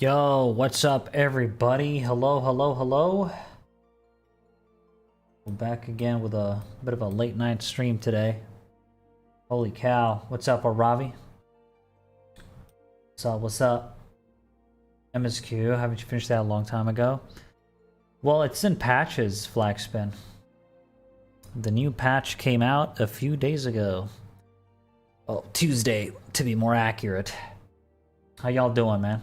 Yo, what's up everybody? Hello, hello, hello. We're back again with a bit of a late night stream today. Holy cow. What's up, Aravi? What's up? MSQ, haven't you finished that a long time ago? Well, it's in patches, Flagspin. The new patch came out a few days ago. Oh, Tuesday, to be more accurate. How y'all doing, man?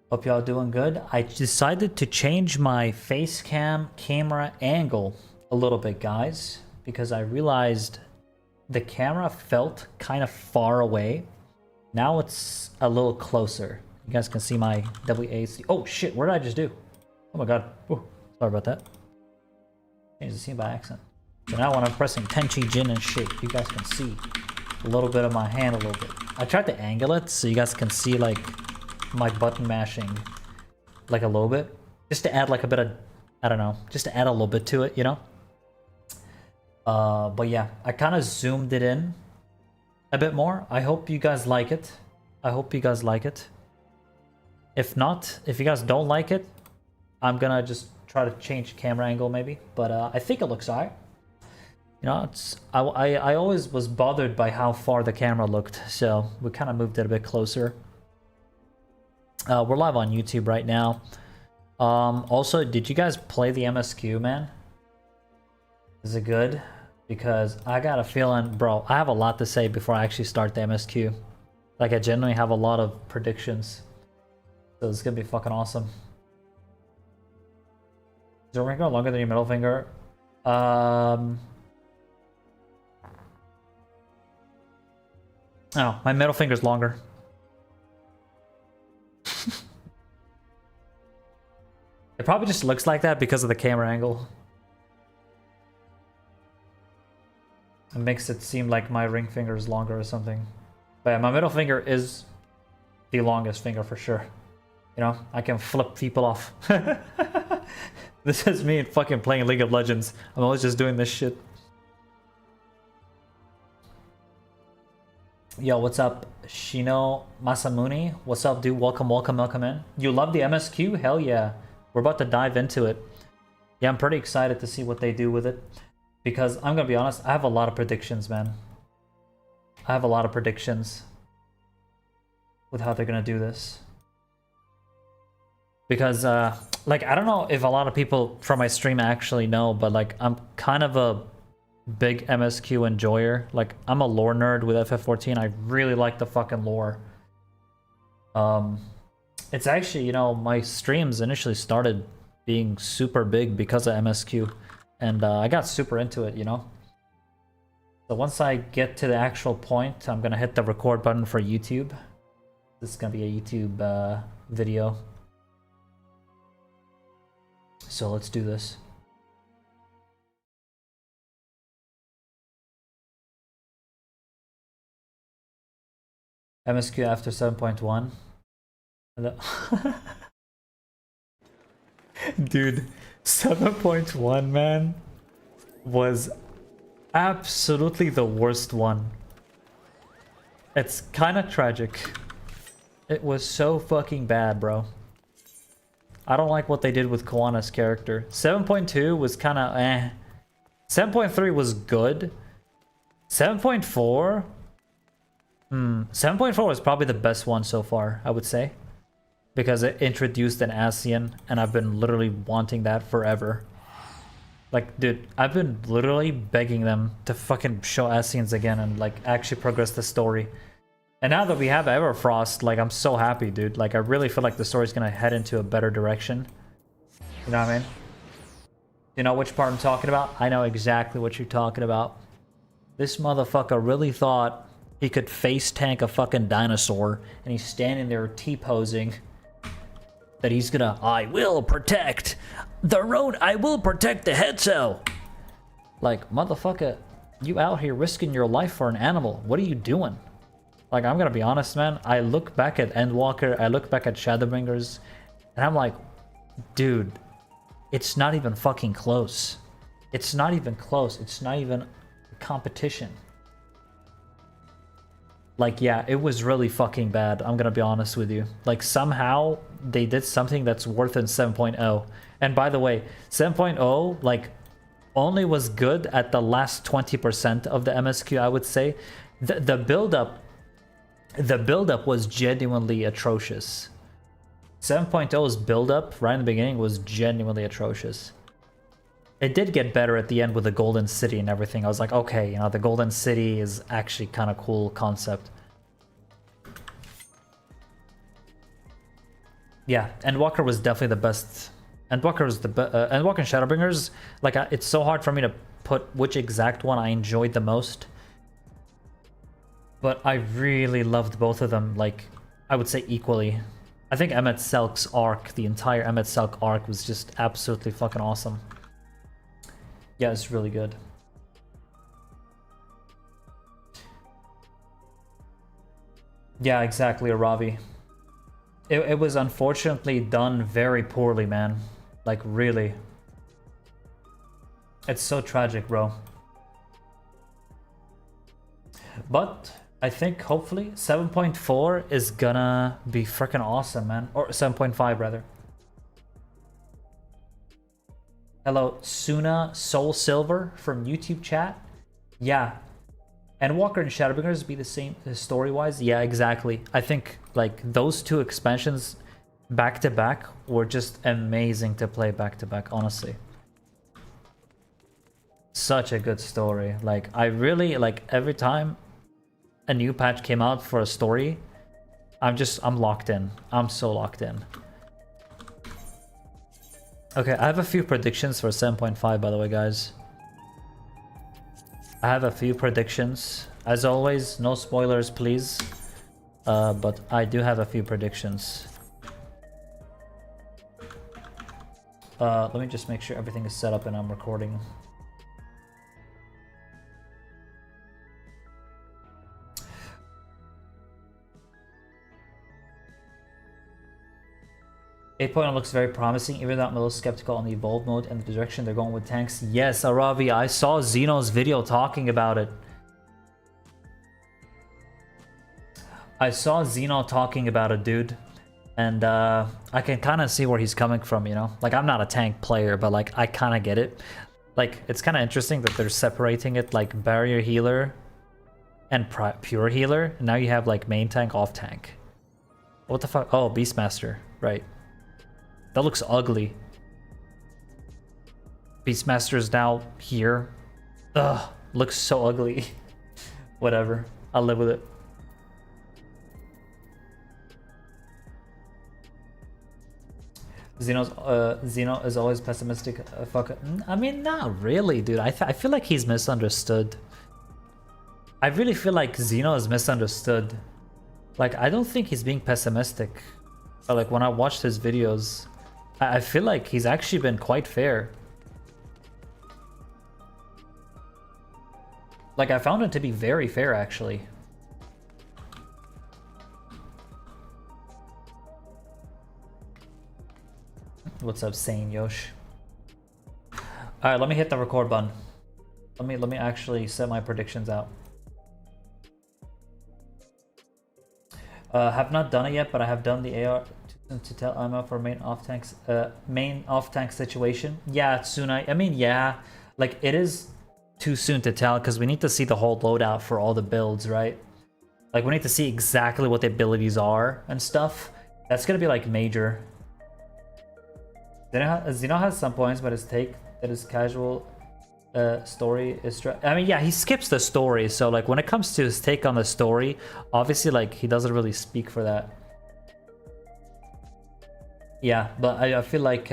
Hope y'all doing good. I decided to change my face cam camera angle a little bit, guys, because I realized the camera felt kind of far away. Now it's a little closer. You guys can see my WAC. Oh shit, what did I just do? Oh my god. Ooh, sorry about that. Changed the scene by accident. So now when I'm pressing Tenchi Jin and shit, you guys can see a little bit of my hand a little bit. I tried to angle it so you guys can see like my button mashing like a little bit, just to add like a bit of, I don't know, just to add a little bit to it, you know. But yeah, I kind of zoomed it in a bit more. I hope you guys like it. I hope you guys like it. If not, if you guys don't like it, I'm gonna just try to change camera angle maybe, but I think it looks alright. You know, it's I always was bothered by how far the camera looked, so we kind of moved it a bit closer. We're live on YouTube right now. Also, did you guys play the MSQ, man? Is it good? Because I got a feeling, bro, I have a lot to say before I actually start the MSQ. Like, I genuinely have a lot of predictions. So it's gonna be fucking awesome. Is your ring finger longer than your middle finger? Oh, my middle finger's longer. It probably just looks like that because of the camera angle. It makes it seem like my ring finger is longer or something. But yeah, my middle finger is the longest finger for sure. You know, I can flip people off. This is me fucking playing League of Legends. I'm always just doing this shit. Yo, what's up, Shino Masamune? What's up, dude? Welcome, welcome, welcome in. You love the MSQ? Hell yeah. We're about to dive into it. Yeah, I'm pretty excited to see what they do with it. Because I'm gonna be honest, I have a lot of predictions, man. I have a lot of predictions with how they're gonna do this. Because, like, I don't know if a lot of people from my stream actually know, but, like, I'm kind of a big MSQ enjoyer. Like, I'm a lore nerd with FF14. I really like the fucking lore. It's actually, you know, my streams initially started being super big because of MSQ. And I got super into it, you know? So once I get to the actual point, I'm gonna hit the record button for YouTube. This is gonna be a YouTube video. So let's do this. MSQ after 7.1. Dude, 7.1, man, was absolutely the worst one. It's kind of tragic. It was so fucking bad, bro. I don't like what they did with Koana's character. 7.2 was kind of eh. 7.3 was good. 7.4... 7.4 was probably the best one so far, I would say. Because it introduced an Ascian, and I've been literally wanting that forever. Like, dude, I've been literally begging them to fucking show Ascians again and, like, actually progress the story. And now that we have Everfrost, like, I'm so happy, dude. Like, I really feel like the story's gonna head into a better direction. You know what I mean? You know which part I'm talking about? I know exactly what you're talking about. This motherfucker really thought he could face tank a fucking dinosaur, and he's standing there T-posing. That he's gonna, I will protect the road, I will protect the head cell. Like, motherfucker, you out here risking your life for an animal. What are you doing? Like, I'm gonna be honest, man. I look back at Endwalker, I look back at Shadowbringers, and I'm like, dude, it's not even fucking close. It's not even close. It's not even a competition. Like, yeah, it was really fucking bad. I'm gonna be honest with you. Like, somehow they did something that's worse than 7.0. And by the way, 7.0, like, only was good at the last 20% of the MSQ, I would say. The build-up was genuinely atrocious. 7.0's build-up right in the beginning was genuinely atrocious. It did get better at the end with the Golden City and everything. I was like, okay, you know, the Golden City is actually kind of cool concept. Yeah, Endwalker was definitely the best. Endwalker was the Endwalker and Shadowbringers, like, it's so hard for me to put which exact one I enjoyed the most. But I really loved both of them, like, I would say equally. I think Emmet Selk's arc, the entire Emmet Selk arc was just absolutely fucking awesome. Yeah, it's really good. Yeah, exactly, Aravi. It was unfortunately done very poorly, man. Like, really. It's so tragic, bro. But I think hopefully 7.4 is gonna be freaking awesome, man. Or 7.5 rather. Hello, Suna Soul Silver from YouTube chat. Yeah. And Walker and Shadowbringers be the same story-wise? Yeah, exactly. I think like those two expansions back to back were just amazing to play back to back, honestly. Such a good story. Like, I really, like, every time a new patch came out for a story, I'm locked in. I'm so locked in. Okay, I have a few predictions for 7.5, by the way, guys. I have a few predictions. As always, no spoilers, please. But I do have a few predictions. Let me just make sure everything is set up and I'm recording. Eight point looks very promising, even though I'm a little skeptical on the evolve mode and the direction they're going with tanks. Yes, Aravi, I saw Zeno's video talking about it. I saw Zeno talking about it, dude. And I can kind of see where he's coming from, you know? Like, I'm not a tank player, but like, I kind of get it. Like, it's kind of interesting that they're separating it, like, barrier healer and pure healer. Now you have, like, main tank, off tank. What the fuck? Oh, Beastmaster. Right. That looks ugly. Beastmaster is now here. Ugh, looks so ugly. Whatever. I'll live with it. Zeno is always pessimistic. Fuck it. I mean, not really, dude. I feel like he's misunderstood. I really feel like Zeno is misunderstood. Like, I don't think he's being pessimistic. But like, when I watched his videos, I feel like he's actually been quite fair. Like, I found him to be very fair, actually. What's up, Sane Yosh? Alright, let me hit the record button. Let me actually set my predictions out. Have not done it yet, but I have done the AR to tell ammo for main off tank situation. Yeah, soon. I mean, yeah, like, it is too soon to tell because we need to see the whole loadout for all the builds, right? Like, we need to see exactly what the abilities are and stuff. That's gonna be like major. Zeno has some points, but his take that his casual story is... I mean, yeah, he skips the story, so like when it comes to his take on the story, obviously like he doesn't really speak for that. Yeah, but I feel like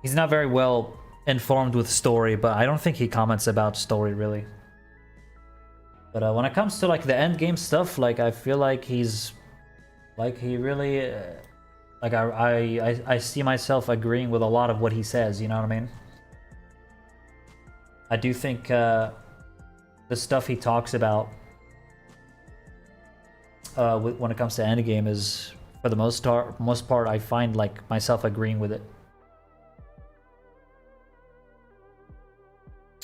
he's not very well informed with story, but I don't think he comments about story really. But when it comes to like the end game stuff, like I feel like he's like he really like I see myself agreeing with a lot of what he says, you know what I mean? I do think the stuff he talks about when it comes to endgame is, for the most part, I find like myself agreeing with it.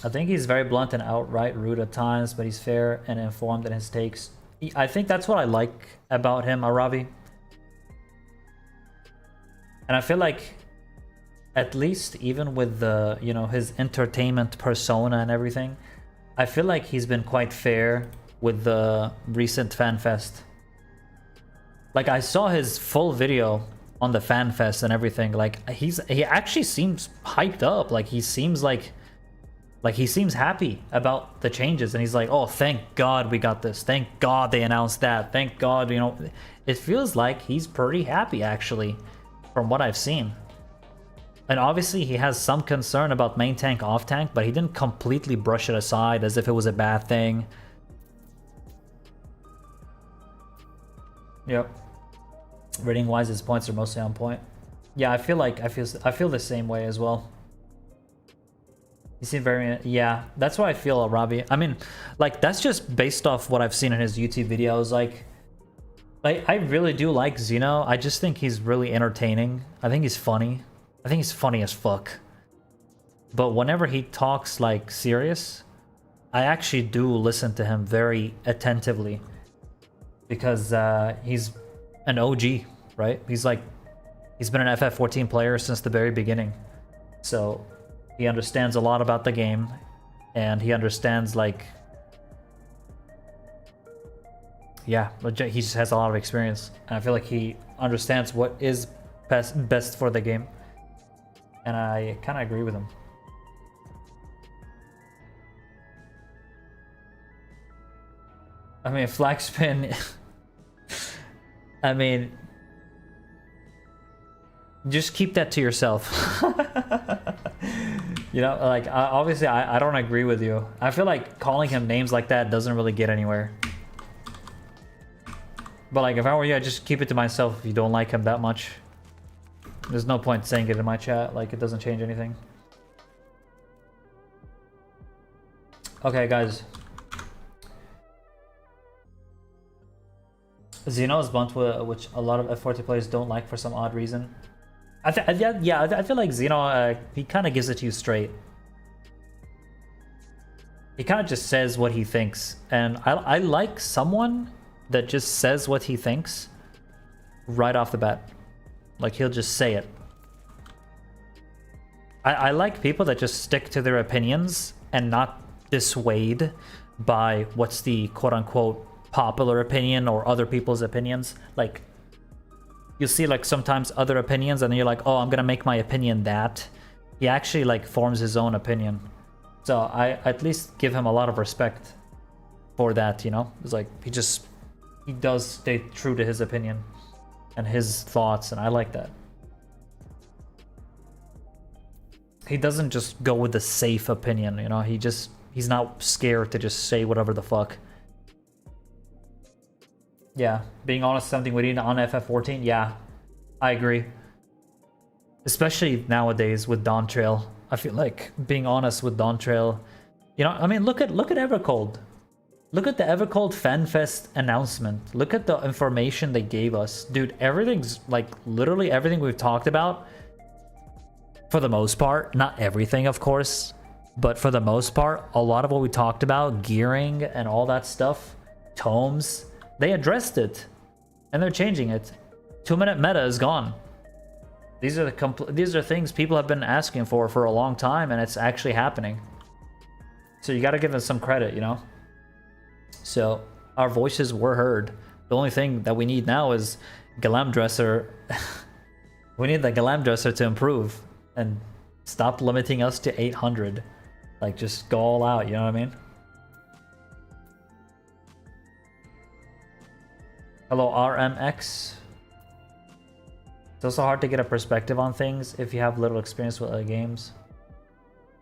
I think he's very blunt and outright rude at times, but he's fair and informed in his takes. I think that's what I like about him, Aravi. And I feel like, at least even with the, you know, his entertainment persona and everything, I feel like he's been quite fair with the recent FanFest. Like, I saw his full video on the FanFest and everything. Like, he actually seems hyped up. Like, he seems like he seems happy about the changes, and he's like, oh, thank God we got this. Thank God they announced that. Thank God, you know. It feels like he's pretty happy, actually, from what I've seen. And obviously he has some concern about main tank, off tank, but he didn't completely brush it aside as if it was a bad thing. Yep. Rating wise, his points are mostly on point. Yeah, I feel the same way as well. You seem very, yeah, that's why I feel Arabi. I mean, like, that's just based off what I've seen in his YouTube videos. Like I really do like Zeno. I just think he's really entertaining. I think he's funny. I think he's funny as fuck. But whenever he talks like serious, I actually do listen to him very attentively, because he's an OG, right? He's been an FF14 player since the very beginning. So he understands a lot about the game, and he understands, like, yeah, he just has a lot of experience, and I feel like he understands what is best for the game, and I kind of agree with him. I mean, flag spin. I mean, just keep that to yourself. You know, like, obviously I don't agree with you. I feel like calling him names like that doesn't really get anywhere. But like, if I were you, I'd just keep it to myself if you don't like him that much. There's no point saying it in my chat, like, it doesn't change anything. Okay, guys. Zeno is blunt, which a lot of F14 players don't like for some odd reason. I feel like Zeno, he kind of gives it to you straight. He kind of just says what he thinks, and I like someone that just says what he thinks right off the bat. Like, he'll just say it. I like people that just stick to their opinions and not dissuade by what's the quote-unquote popular opinion or other people's opinions. Like, you'll see, like, sometimes other opinions, and then you're like, oh, I'm gonna make my opinion that. He actually, like, forms his own opinion. So I at least give him a lot of respect for that, you know? It's like, he does stay true to his opinion and his thoughts, and I like that. He doesn't just go with the safe opinion, you know? He's not scared to just say whatever the fuck. Yeah, being honest, something we need on FF14. Yeah, I agree. Especially nowadays with Dawn Trail. I feel like being honest with Dawn Trail, you know, I mean, look at Evercold. Look at the Evercold FanFest announcement. Look at the information they gave us. Dude, everything's, like, literally everything we've talked about, for the most part, not everything, of course, but for the most part, a lot of what we talked about, gearing and all that stuff, tomes, they addressed it, and they're changing it. 2-minute meta is gone. These are things people have been asking for a long time, and it's actually happening. So you got to give them some credit, you know. So our voices were heard. The only thing that we need now is Glamour Dresser. We need the Glamour Dresser to improve and stop limiting us to 800. Like, just go all out. You know what I mean? Hello, RMX. It's also hard to get a perspective on things if you have little experience with other games.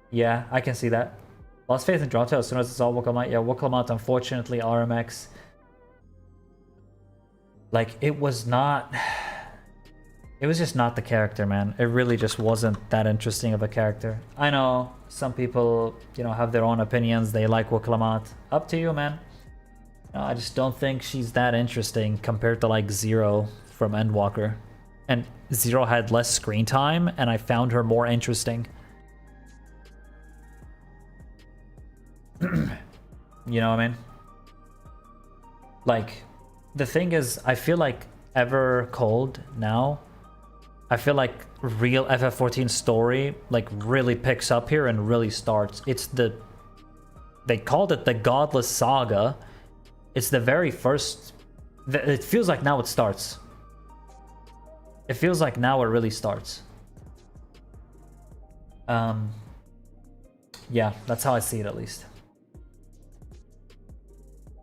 Yeah, I can see that. Lost faith in Dronto as soon as it's all will come out. Yeah, will come out, unfortunately, RMX. Like, it was not... It was just not the character, man. It really just wasn't that interesting of a character. I know some people, you know, have their own opinions. They like Wiklamat. Up to you, man. No, I just don't think she's that interesting compared to, like, Zero from Endwalker. And Zero had less screen time, and I found her more interesting. You know what I mean? Like, the thing is, I feel like Evercold now, I feel like real FF14 story like really picks up here and really starts. It's the, they called it the Godless Saga. It's the very first, it feels like now it starts. It feels like now it really starts. Yeah, that's how I see it at least.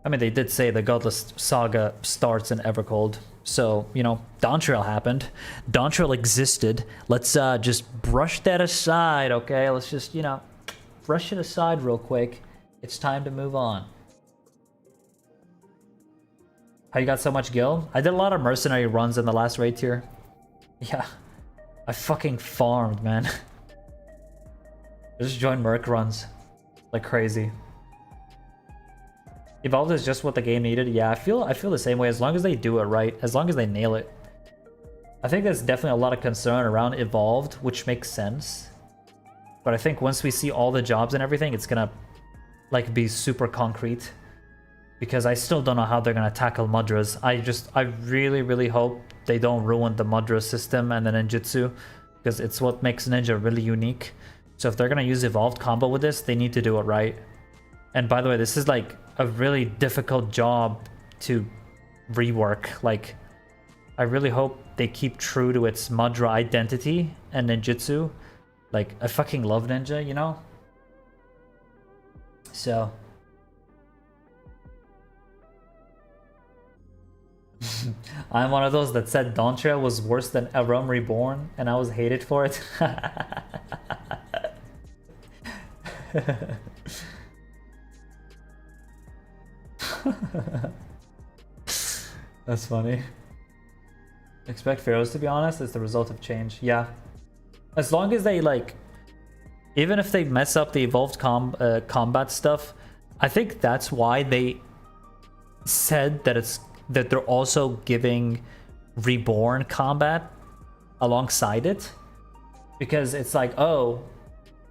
I mean, they did say the Godless Saga starts in Evercold. So, you know, Dawntrail happened. Dawntrail existed. Let's just brush that aside, okay? Let's just, you know, brush it aside real quick. It's time to move on. How you got so much gil? I did a lot of mercenary runs in the last raid tier. Yeah. I fucking farmed, man. I just joined Merc runs. Like crazy. Evolved is just what the game needed. Yeah, I feel the same way as long as they do it right, as long as they nail it. I think there's definitely a lot of concern around Evolved, which makes sense. But I think once we see all the jobs and everything, it's gonna like be super concrete. Because I still don't know how they're gonna tackle Mudras. I really hope they don't ruin the Mudra system and the ninjutsu, because it's what makes Ninja really unique. So if they're gonna use Evolved combo with this, they need to do it right. And by the way, this is like a really difficult job to rework. Like, I really hope they keep true to its Mudra identity and ninjutsu. Like, I fucking love Ninja, you know? So... I'm one of those that said Dawntrail was worse than A Realm Reborn, and I was hated for it. That's funny. Expect Pharaohs, to be honest, is the result of change. Yeah. As long as they, like... Even if they mess up the evolved combat stuff, I think that's why they said that that they're also giving Reborn combat alongside it. Because it's like, oh,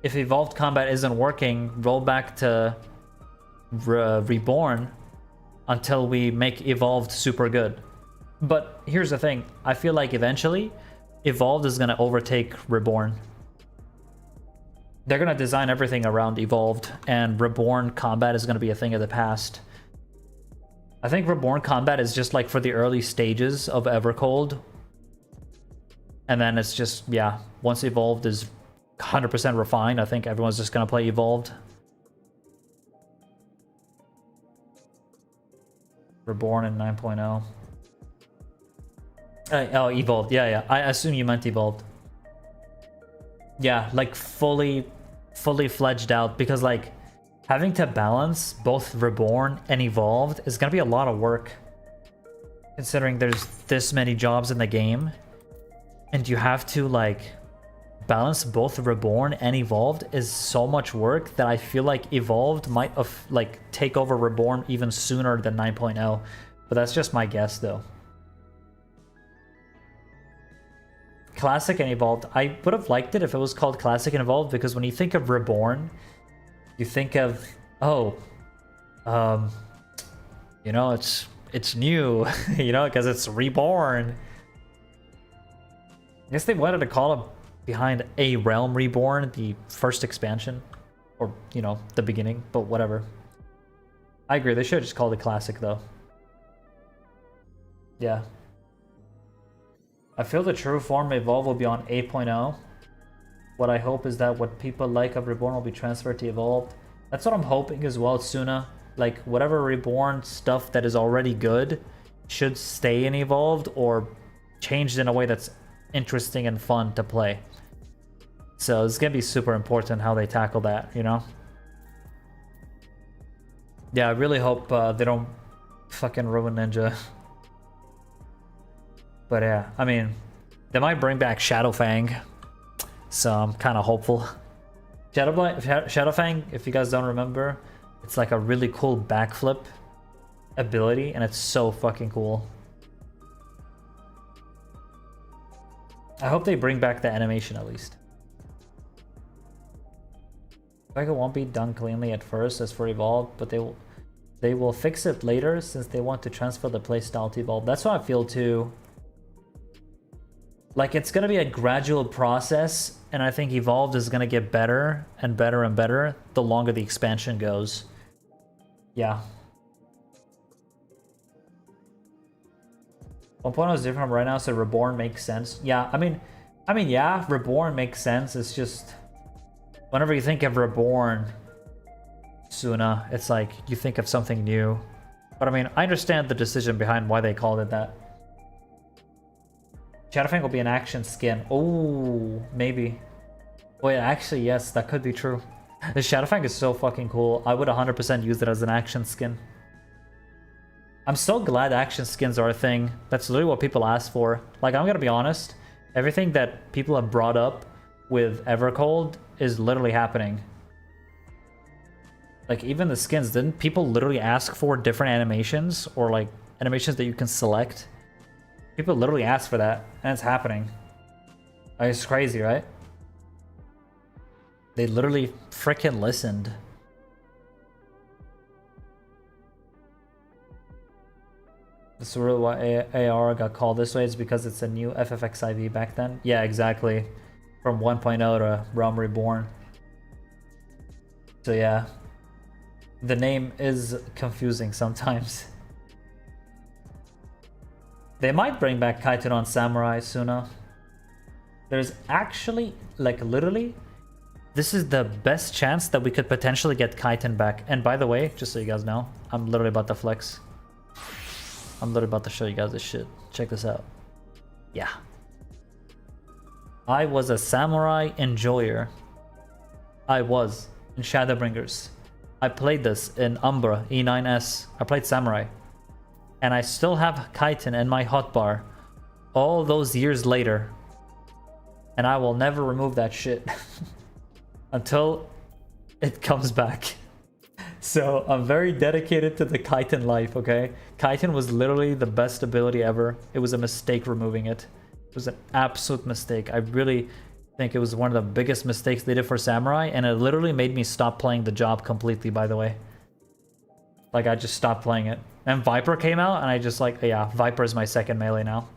if evolved combat isn't working, roll back to Reborn until we make evolved super good. But here's the thing, I feel like eventually evolved is going to overtake Reborn. They're going to design everything around evolved, and Reborn combat is going to be a thing of the past. I think Reborn combat is just like for the early stages of Evercold. And then it's just, yeah, once evolved is 100% refined, I think everyone's just going to play evolved. Reborn in 9.0. Oh, evolved. Yeah. I assume you meant evolved. Yeah, like fully fledged out, because like having to balance both Reborn and evolved is gonna be a lot of work, considering there's this many jobs in the game, and you have to like balance both Reborn and evolved is so much work that I feel like evolved might like take over Reborn even sooner than 9.0, but that's just my guess though. Classic and evolved, I would have liked it if it was called Classic and evolved, because when you think of Reborn, you think of, oh, you know, it's new, you know, because it's Reborn. I guess they wanted to call it behind A Realm Reborn, the first expansion, or, you know, the beginning, but whatever. I agree, they should have just called it Classic though. Yeah. I feel the true form Evolve will be on 8.0. What I hope is that what people like of Reborn will be transferred to Evolved. That's what I'm hoping as well, Suna. Like, whatever Reborn stuff that is already good should stay in Evolved or changed in a way that's interesting and fun to play. So it's gonna be super important how they tackle that, you know? Yeah, I really hope they don't fucking ruin Ninja. But yeah, I mean, they might bring back Shadowfang, so I'm kind of hopeful. Shadowfang, if you guys don't remember, it's like a really cool backflip ability, and it's so fucking cool. I hope they bring back the animation at least. Like it won't be done cleanly at first as for Evolve, but they will fix it later since they want to transfer the playstyle to Evolve. That's how I feel too. Like it's gonna be a gradual process, and I think Evolved is gonna get better and better and better the longer the expansion goes. Yeah. 1.0 is different from right now, so Reborn makes sense. Yeah, I mean, yeah, Reborn makes sense. It's just whenever you think of Reborn, Suna, it's like you think of something new. But I mean, I understand the decision behind why they called it that. Shadowfang will be an action skin. Oh, maybe. Wait, actually, yes, that could be true. The Shadowfang is so fucking cool. I would 100% use it as an action skin. I'm so glad action skins are a thing. That's literally what people ask for. Like, I'm gonna be honest. Everything that people have brought up with Evercold is literally happening. Like, even the skins, didn't people literally ask for different animations? Or, like, animations that you can select? People literally ask for that, and it's happening. Like, it's crazy, right? They literally freaking listened. This is really why AR got called this way, is because it's a new FF14 back then. Yeah, exactly. From 1.0 to Realm Reborn. So yeah. The name is confusing sometimes. They might bring back Kaiten on Samurai Suna. There's actually, like literally, this is the best chance that we could potentially get Kaiten back. And by the way, just so you guys know, I'm literally about to flex. I'm literally about to show you guys this shit. Check this out. Yeah. I was a samurai enjoyer. I was in Shadowbringers. I played this in Umbra E9S. I played samurai. And I still have Kaiten in my hotbar all those years later. And I will never remove that shit until it comes back. So I'm very dedicated to the Kaiten life, okay? Kaiten was literally the best ability ever. It was a mistake removing it. It was an absolute mistake. I really think it was one of the biggest mistakes they did for Samurai, and it literally made me stop playing the job completely, by the way. Like, I just stopped playing it. And Viper came out, and I just like, yeah, Viper is my second melee now.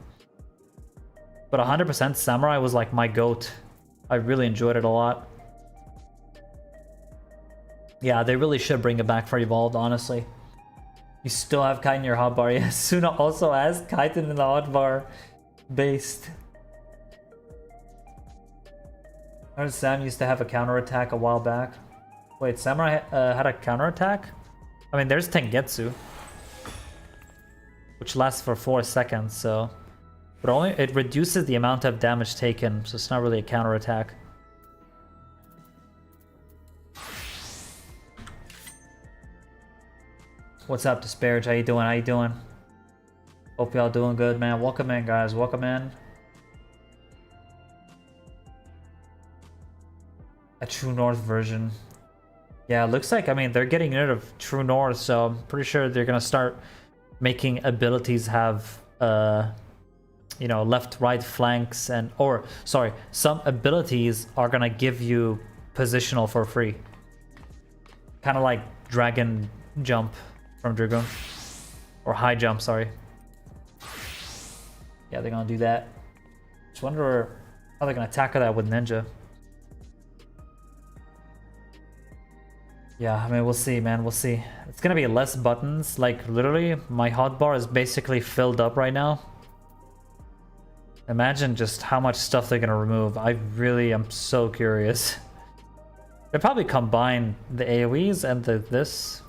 But 100% Samurai was like my goat. I really enjoyed it a lot. Yeah, they really should bring it back for Evolved, honestly. You still have Kaiten in your hotbar. Yeah, Suna also has Kaiten in the hotbar. Based. I heard Sam used to have a counterattack a while back. Wait, Samurai had a counterattack? I mean, there's Tengetsu, which lasts for 4 seconds, so... But only it reduces the amount of damage taken, so it's not really a counterattack. What's up, Disparage? How you doing? How you doing? Hope y'all doing good, man. Welcome in, guys. Welcome in. A True North version. Yeah, it looks like, I mean, they're getting rid of True North, so I'm pretty sure they're gonna start making abilities have, you know, left, right flanks, and, or, sorry, some abilities are gonna give you positional for free. Kind of like Dragon Jump from Dragoon. Or High Jump, sorry. Yeah, they're gonna do that. Just wonder how they're gonna tackle that with Ninja. Yeah, I mean, we'll see, man. We'll see. It's gonna be less buttons. Like, literally, my hotbar is basically filled up right now. Imagine just how much stuff they're gonna remove. I really am so curious. They probably combine the AoEs and this.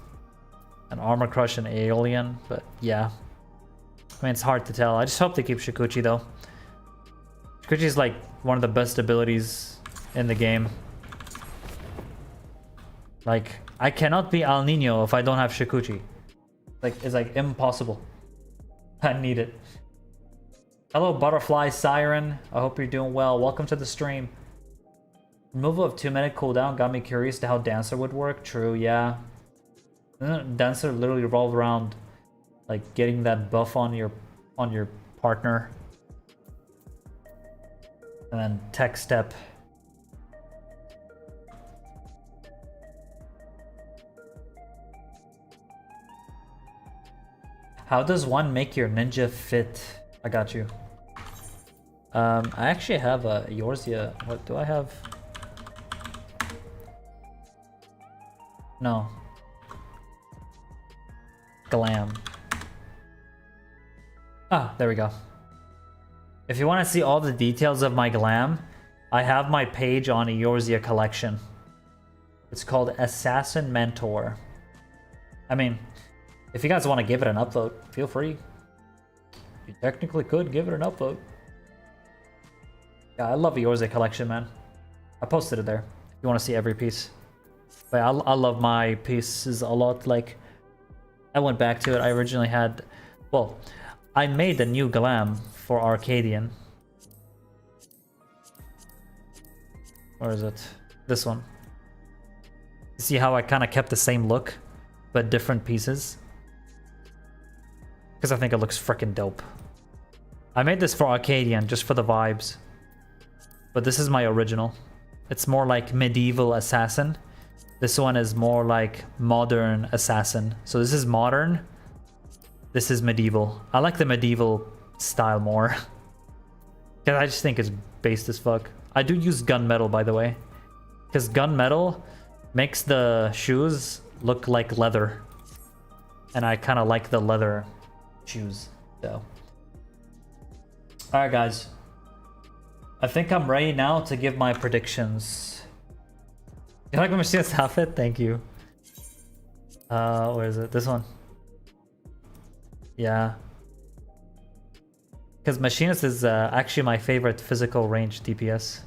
An Armor Crush and Alien, but yeah. I mean, it's hard to tell. I just hope they keep Shikuchi, though. Shikuchi is like one of the best abilities in the game. Like, I cannot be Alninio if I don't have Shikuchi. Like, it's like impossible. I need it. Hello, Butterfly Siren. I hope you're doing well. Welcome to the stream. Removal of 2-minute cooldown got me curious to how Dancer would work. True, yeah. Dancer literally revolved around like getting that buff on your partner, and then tech step. How does one make your ninja fit? I got you. I actually have a Eorzea. What do I have? No. Glam. Ah, there we go. If you want to see all the details of my glam, I have my page on Eorzea collection. It's called Assassin Mentor. I mean, if you guys want to give it an upvote, feel free. You technically could give it an upvote. Yeah, I love Eorzea collection, man. I posted it there if you want to see every piece. But I love my pieces a lot. Like, I went back to it. I originally had, well, I made the new glam for Arcadian. Where is it? This one. See how I kind of kept the same look, but different pieces? Because I think it looks freaking dope. I made this for Arcadian, just for the vibes. But this is my original. It's more like medieval assassin. This one is more like modern assassin. So this is modern. This is medieval. I like the medieval style more. Because I just think it's based as fuck. I do use gunmetal, by the way. Because gunmetal makes the shoes look like leather. And I kind of like the leather shoes, so. Alright, guys. I think I'm ready now to give my predictions. You like my machinist outfit? Thank you. Where is it? This one. Yeah. Because machinist is actually my favorite physical range DPS.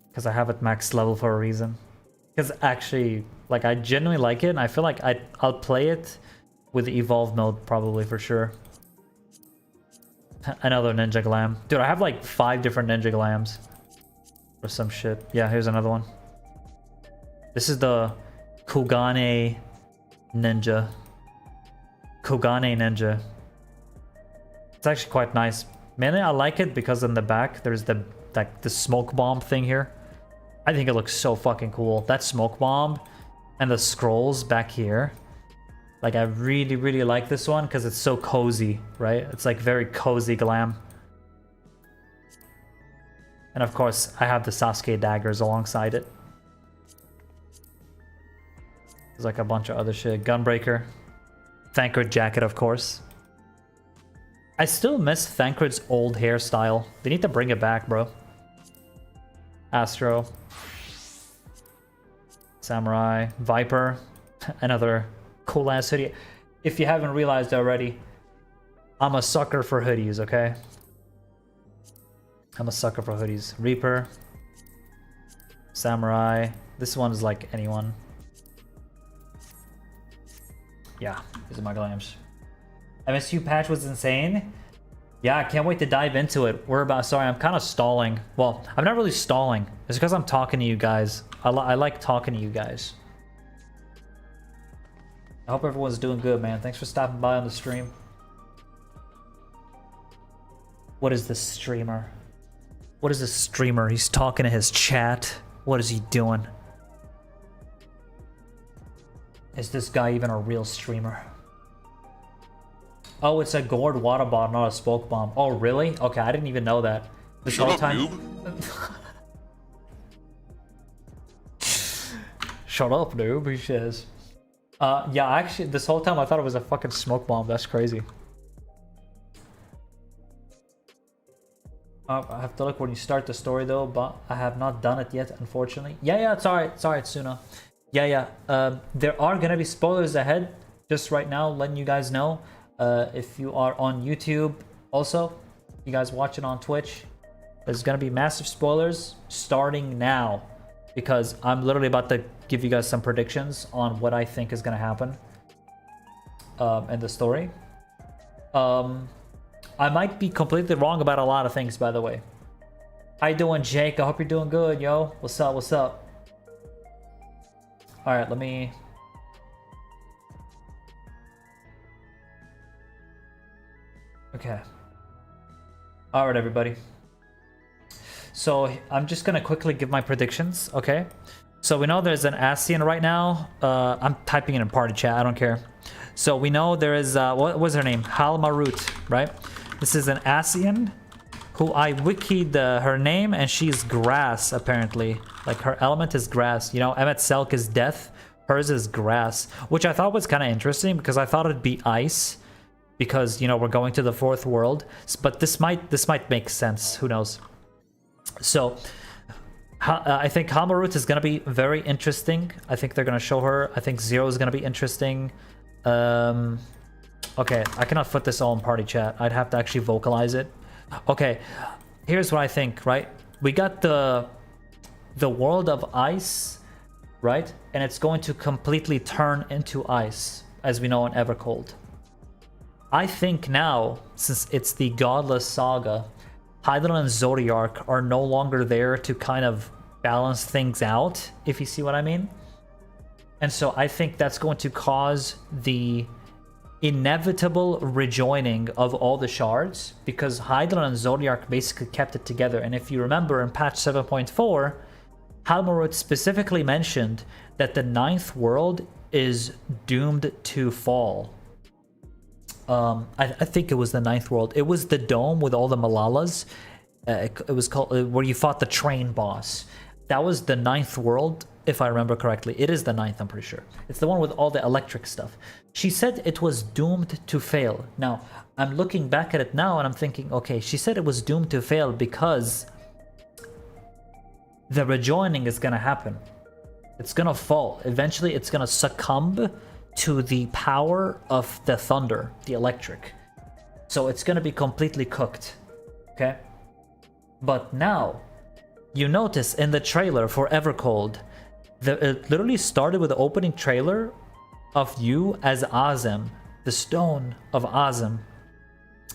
Because I have it max level for a reason. Because actually, like, I genuinely like it, and I feel like I'll play it with evolve mode probably for sure. Another ninja glam. Dude, I have like 5 different ninja glams. Or some shit. Yeah, here's another one. This is the Kugane Ninja. Kugane Ninja. It's actually quite nice. Mainly I like it because in the back there's the smoke bomb thing here. I think it looks so fucking cool. That smoke bomb and the scrolls back here. Like, I really like this one because it's so cozy, right? It's like very cozy glam. And of course, I have the Sasuke daggers alongside it. There's like a bunch of other shit. Gunbreaker. Thancred jacket, of course. I still miss Thancred's old hairstyle. They need to bring it back, bro. Astro. Samurai. Viper. Another cool ass hoodie. If you haven't realized already, I'm a sucker for hoodies, okay? I'm a sucker for hoodies. Reaper. Samurai. This one is like anyone. Yeah, these are my glams. MSQ patch was insane. Yeah, I can't wait to dive into it. Sorry, I'm kind of stalling. Well, I'm not really stalling. It's because I'm talking to you guys. I like talking to you guys. I hope everyone's doing good, man. Thanks for stopping by on the stream. What is this streamer? What is this streamer? He's talking to his chat. What is he doing? Is this guy even a real streamer? Oh, it's a gourd water bottle, not a smoke bomb. Oh, really? Okay, I didn't even know that. This whole time. Shut up, noob, he says. Yeah, actually, this whole time I thought it was a fucking smoke bomb. That's crazy. I have to look when you start the story though, but I have not done it yet, unfortunately. Yeah, it's alright. It's alright, Suna. Yeah. There are gonna be spoilers ahead. Just right now, letting you guys know. If you are on YouTube, also, you guys watching on Twitch, there's gonna be massive spoilers starting now. Because I'm literally about to give you guys some predictions on what I think is gonna happen in the story. I might be completely wrong about a lot of things, by the way. How you doing, Jake? I hope you're doing good, yo. What's up? What's up? All right, let me. Okay. All right, everybody. So I'm just gonna quickly give my predictions, okay? So we know there's an Ascian right now. I'm typing it in party chat, I don't care. So we know there is, what was her name? Halmarut, right? This is an Ascian who I wikied her name, and she's grass, apparently. Like, her element is grass. You know, Emmet Selk is death. Hers is grass, which I thought was kind of interesting because I thought it'd be ice because, you know, we're going to the fourth world. But this might make sense. Who knows? So I think Halmarut is going to be very interesting. I think they're going to show her. I think Zero is going to be interesting. Okay, I cannot put this all in party chat. I'd have to actually vocalize it. Okay, here's what I think, right? We got the world of ice, right? And it's going to completely turn into ice, as we know in Evercold. I think now, since it's the Godless Saga, Hydaelyn and Zodiark are no longer there to kind of balance things out, if you see what I mean. And so I think that's going to cause the inevitable rejoining of all the shards, because Hydaelyn and Zodiark basically kept it together. And if you remember in patch 7.4, Halmarut specifically mentioned that the 9th world is doomed to fall. I think it was the 9th world. It was the dome with all the Malalas. It was called where you fought the train boss. That was the 9th world, if I remember correctly. It is the 9th, I'm pretty sure. It's the one with all the electric stuff. She said it was doomed to fail. Now, I'm looking back at it now and I'm thinking, okay, she said it was doomed to fail because the rejoining is going to happen. It's going to fall. Eventually, it's going to succumb to the power of the thunder, the electric. So it's going to be completely cooked. Okay? But now, you notice in the trailer for Evercold, it literally started with the opening trailer of you as Azem, the stone of Azem.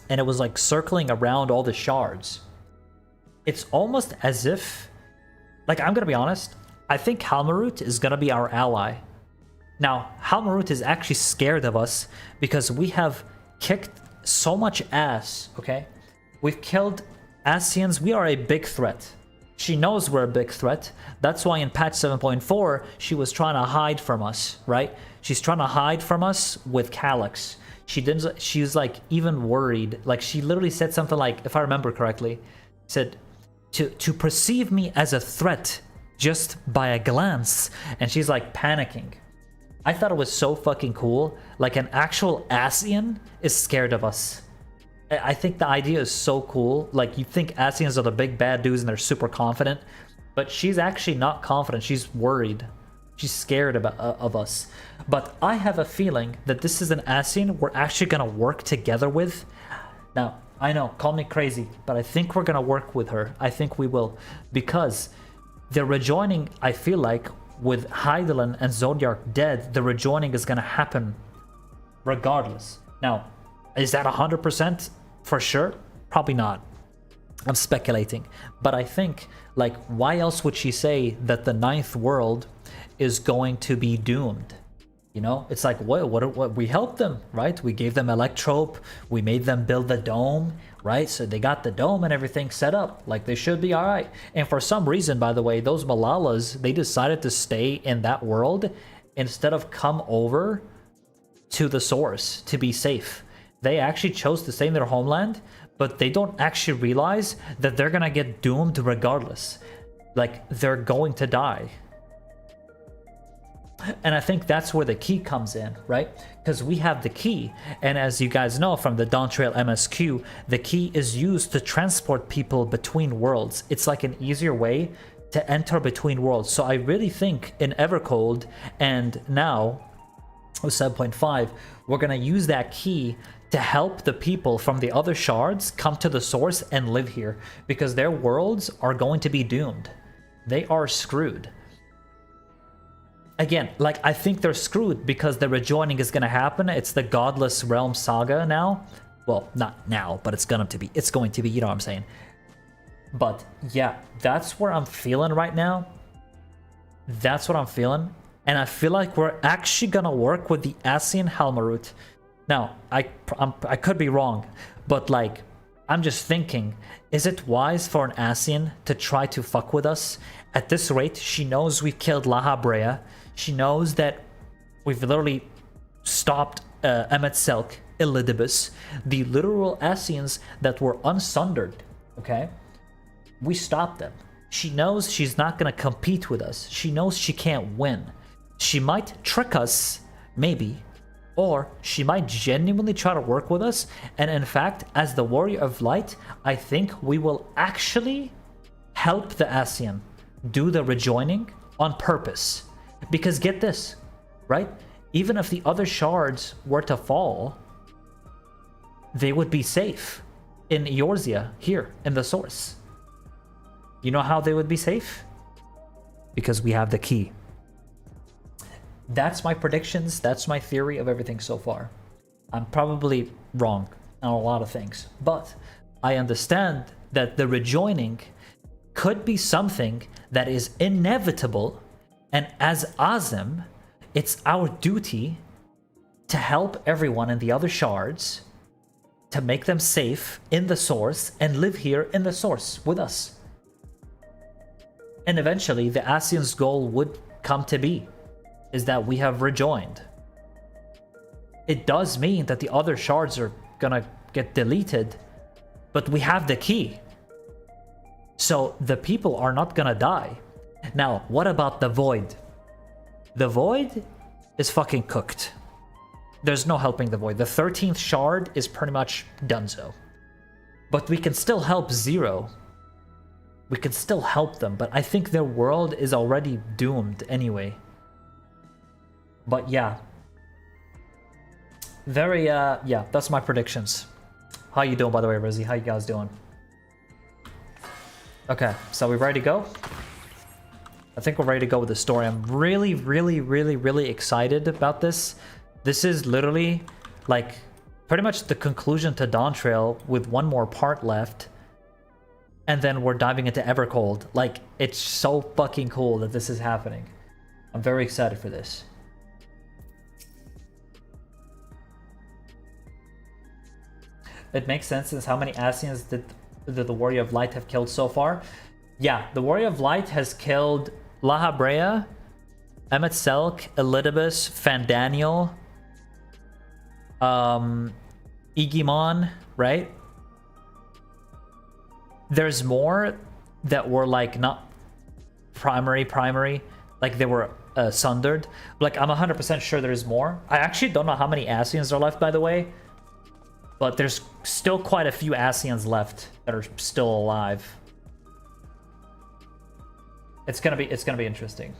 And it was like circling around all the shards. It's almost as if, like, I'm going to be honest, I think Halmarut is going to be our ally. Now, Halmarut is actually scared of us because we have kicked so much ass, okay? We've killed Ascians. We are a big threat. She knows we're a big threat. That's why in patch 7.4, she was trying to hide from us, right? She's trying to hide from us with Calyx. She was like even worried. Like she literally said something like, if I remember correctly, said to perceive me as a threat just by a glance. And she's like panicking. I thought it was so fucking cool. Like an actual Ascian is scared of us. I think the idea is so cool. Like, you think Ascians are the big bad dudes and they're super confident, but she's actually not confident. She's worried. She's scared of us. But I have a feeling that this is an Ascian we're actually going to work together with. Now, I know, call me crazy, but I think we're going to work with her. I think we will. Because the rejoining, I feel like, with Hydaelyn and Zodiark dead, the rejoining is going to happen regardless. Now, is that 100%? For sure? Probably not. I'm speculating. But I think, like, why else would she say that the 9th world is going to be doomed? You know, it's like, what we helped them, right? We gave them Electrope. We made them build the dome, right? So they got the dome and everything set up. Like, they should be all right. And for some reason, by the way, those Malalas, they decided to stay in that world instead of come over to the source to be safe. They actually chose to stay in their homeland, but they don't actually realize that they're gonna get doomed regardless. Like, they're going to die. And I think that's where the key comes in, right? Because we have the key, and as you guys know from the Dawntrail MSQ, the key is used to transport people between worlds. It's like an easier way to enter between worlds. So I really think in Evercold and now with 7.5, we're gonna use that key to help the people from the other shards come to the source and live here, because their worlds are going to be doomed. They are screwed. Again, like, I think they're screwed because the rejoining is going to happen. It's the Godless Realm Saga now. Well, not now, but it's going to be, you know what I'm saying? But yeah, that's where I'm feeling right now. That's what I'm feeling. And I feel like we're actually going to work with the Ascian Halmarut. Now, I could be wrong, but like, I'm just thinking, is it wise for an Ascian to try to fuck with us? At this rate, she knows we've killed Laha Brea. She knows that we've literally stopped Emmet Selk, Elidibus, the literal Scions that were unsundered, okay? We stopped them. She knows she's not gonna compete with us. She knows she can't win. She might trick us, maybe, or she might genuinely try to work with us, and in fact, as the Warrior of Light, I think we will actually help the Scion do the rejoining on purpose. Because get this, right? Even if the other shards were to fall, they would be safe in Eorzea, here, in the source. You know how they would be safe? Because we have the key. That's my predictions, that's my theory of everything so far. I'm probably wrong on a lot of things, but I understand that the rejoining could be something that is inevitable, and as Azem, it's our duty to help everyone in the other shards, to make them safe in the source and live here in the source with us. And eventually the Ascian's goal would come to be, is that we have rejoined. It does mean that the other shards are gonna get deleted, but we have the key. So the people are not gonna die. Now, what about the Void? The Void is fucking cooked. There's no helping the Void. The 13th shard is pretty much donezo. But we can still help Zero. We can still help them, but I think their world is already doomed anyway. But yeah. Very, yeah, that's my predictions. How you doing, by the way, Rizzy? How you guys doing? Okay, so we ready to go? I think we're ready to go with the story. I'm really, really excited about this. This is literally, like, pretty much the conclusion to Dawn Trail with one more part left. And then we're diving into Evercold. Like, it's so fucking cool that this is happening. I'm very excited for this. It makes sense since how many Ascians did the Warrior of Light have killed so far? Yeah, the Warrior of Light has killed La Habrea, Emmet Selk, Elidibus, Fandaniel, Igimon, right? There's more that were like not primary, like they were sundered. Like I'm 100% sure there's more. I actually don't know how many Ascians are left, by the way, but there's still quite a few Ascians left that are still alive. It's gonna be interesting.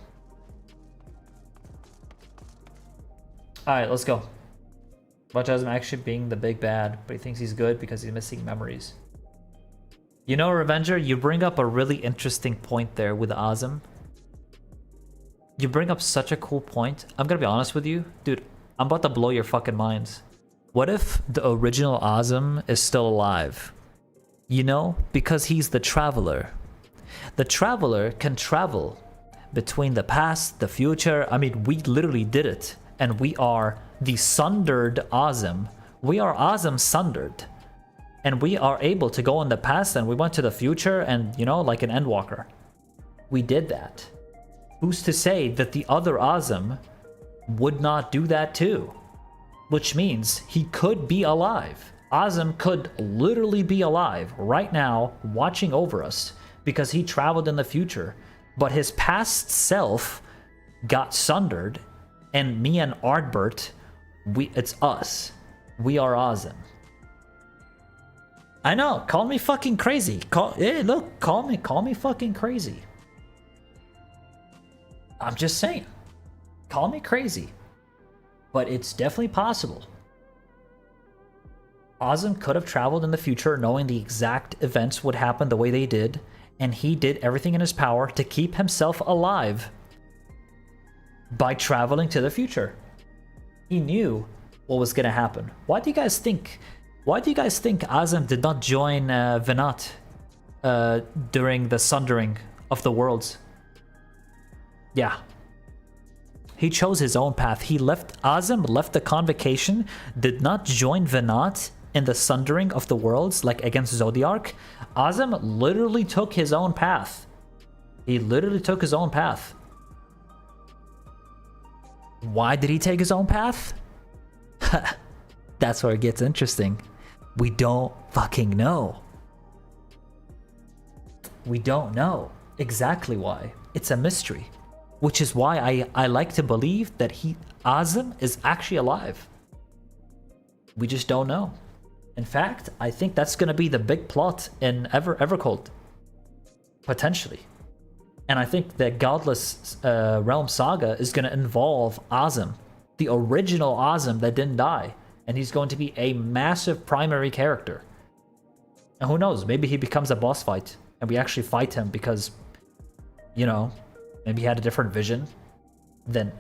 All right, let's go. Watch Azem actually being the big bad, but he thinks he's good because he's missing memories. You know, Revenger, you bring up a really interesting point there with Azem. You bring up such a cool point. I'm gonna be honest with you, dude. I'm about to blow your fucking minds. What if the original Azem is still alive? You know, because he's the Traveler. The Traveler can travel between the past, the future. I mean, we literally did it. And we are the sundered Azem. We are Azem sundered. And we are able to go in the past and we went to the future and, you know, like an Endwalker. We did that. Who's to say that the other Azem would not do that too? Which means he could be alive. Azem could literally be alive right now watching over us because he traveled in the future. But his past self got sundered, and me and Ardbert, it's us. We are Azem. I know, call me fucking crazy. Hey, look, call me fucking crazy. I'm just saying. Call me crazy. But it's definitely possible. Azem could have traveled in the future knowing the exact events would happen the way they did, and he did everything in his power to keep himself alive by traveling to the future. He knew what was going to happen. Why do you guys think Azem did not join Venat during the sundering of the worlds? Yeah. He chose his own path. Azem left the convocation, did not join Venat in the sundering of the worlds, like against Zodiark. Azem literally took his own path. He literally took his own path. Why did he take his own path? That's where it gets interesting. We don't fucking know. We don't know exactly why. It's a mystery. Which is why I like to believe that Azim is actually alive. We just don't know. In fact, I think that's going to be the big plot in Evercold. Potentially. And I think the Godless Realm Saga is going to involve Azim. The original Azim that didn't die. And he's going to be a massive primary character. And who knows, maybe he becomes a boss fight. And we actually fight him because, you know, maybe he had a different vision than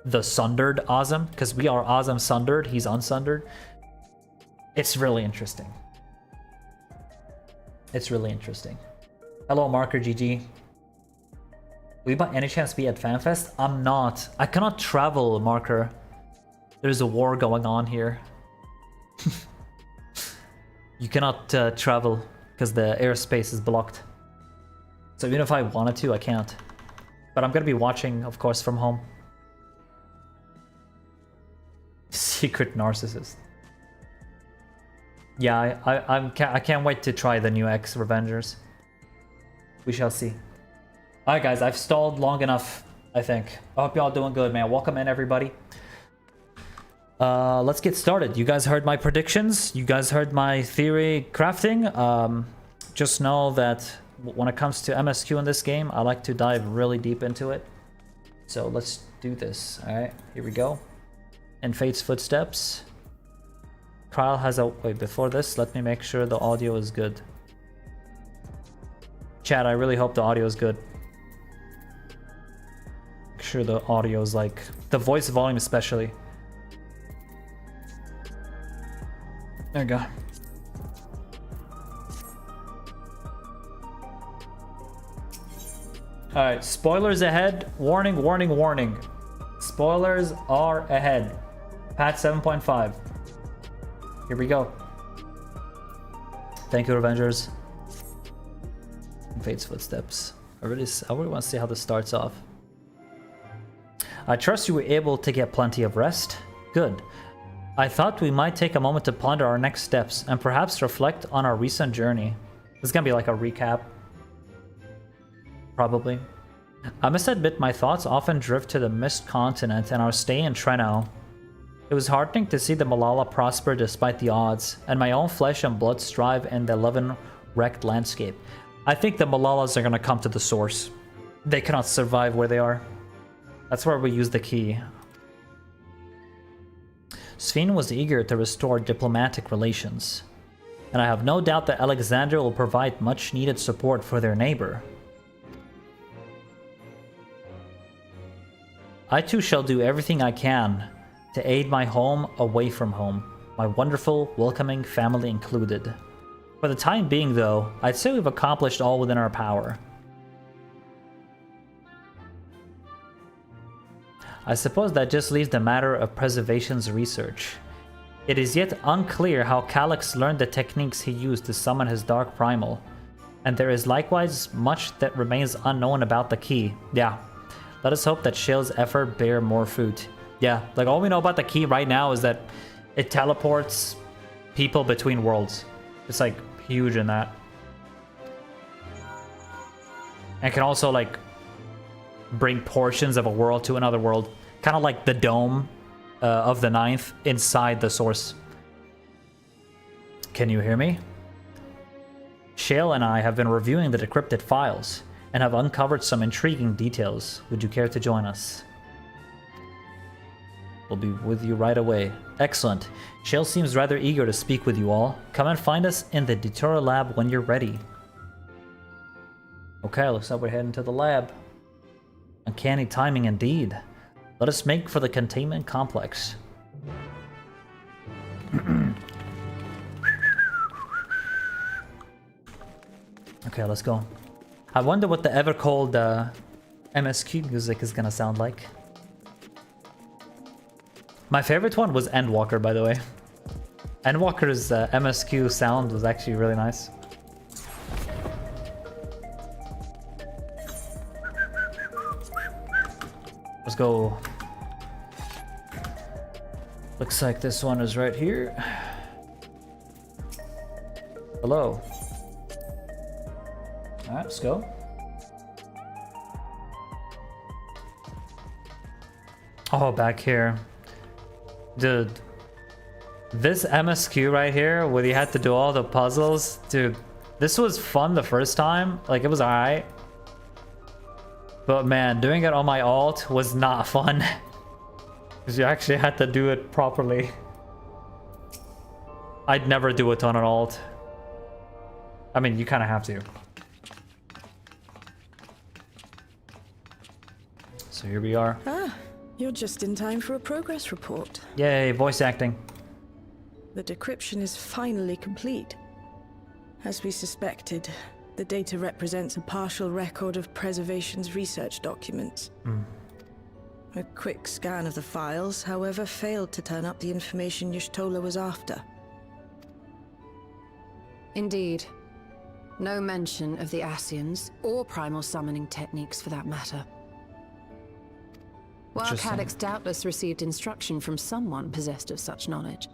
the Sundered Azim. Because we are Azim Sundered, he's Unsundered. It's really interesting. It's really interesting. Hello, Marker GG. Will you by any chance be at FanFest? I'm not. I cannot travel, Marker. There's a war going on here. You cannot travel because the airspace is blocked. So even if I wanted to, I can't. But I'm gonna be watching, of course, from home. Secret narcissist. Yeah, I can't wait to try the new X Revengers. We shall see. Alright guys, I've stalled long enough, I think. I hope y'all doing good, man. Welcome in, everybody. Let's get started. You guys heard my predictions. You guys heard my theory crafting. Just know that when it comes to MSQ in this game, I like to dive really deep into it. So let's do this. Alright, here we go. In Fate's footsteps. Kyle has a... Wait, before this, let me make sure the audio is good. Chat, I really hope the audio is good. Make sure the audio is like... The voice volume especially. There we go. Alright, spoilers ahead. Warning, warning, warning. Spoilers are ahead. Patch 7.5. Here we go. Thank you, Revengers. Fate's footsteps. I really want to see how this starts off. I trust you were able to get plenty of rest. Good. I thought we might take a moment to ponder our next steps and perhaps reflect on our recent journey. This is gonna be like a recap. Probably. I must admit my thoughts often drift to the Mist Continent and our stay in Treno. It was heartening to see the Malala prosper despite the odds, and my own flesh and blood strive in the 11-wrecked landscape. I think the Malalas are gonna come to the source. They cannot survive where they are. That's where we use the key. Sphene was eager to restore diplomatic relations, and I have no doubt that Alexandria will provide much needed support for their neighbor. I too shall do everything I can to aid my home away from home, my wonderful, welcoming family included. For the time being, though, I'd say we've accomplished all within our power. I suppose that just leaves the matter of preservation's research. It is yet unclear how Calyx learned the techniques he used to summon his Dark Primal, and there is likewise much that remains unknown about the key. Yeah, let us hope that Shale's effort bear more fruit. Yeah, like all we know about the key right now is that it teleports people between worlds. It's like huge in that. And can also like bring portions of a world to another world. Kind of like the dome of the ninth inside the source. Can you hear me? Shale and I have been reviewing the decrypted files and have uncovered some intriguing details. Would you care to join us? We'll be with you right away. Excellent. Shale seems rather eager to speak with you all. Come and find us in the Datura lab when you're ready. Okay, looks like we're heading to the lab. Uncanny timing indeed. Let us make for the containment complex. Okay, let's go. I wonder what the Evercold MSQ music is gonna sound like. My favorite one was Endwalker, by the way. Endwalker's MSQ sound was actually really nice. Let's go. Looks like this one is right here. Hello. Alright, let's go. Oh, back here. Dude. This MSQ right here, where you had to do all the puzzles, dude, this was fun the first time. Like, it was alright. But man, doing it on my alt was not fun. Because you actually had to do it properly. I'd never do it on an alt. I mean, you kind of have to. So here we are. Ah, you're just in time for a progress report. Yay, voice acting. The decryption is finally complete. As we suspected, the data represents a partial record of Preservation's research documents. A quick scan of the files, however, failed to turn up the information Y'shtola was after. Indeed. No mention of the Scions, or primal summoning techniques for that matter. While Calyx doubtless received instruction from someone possessed of such knowledge,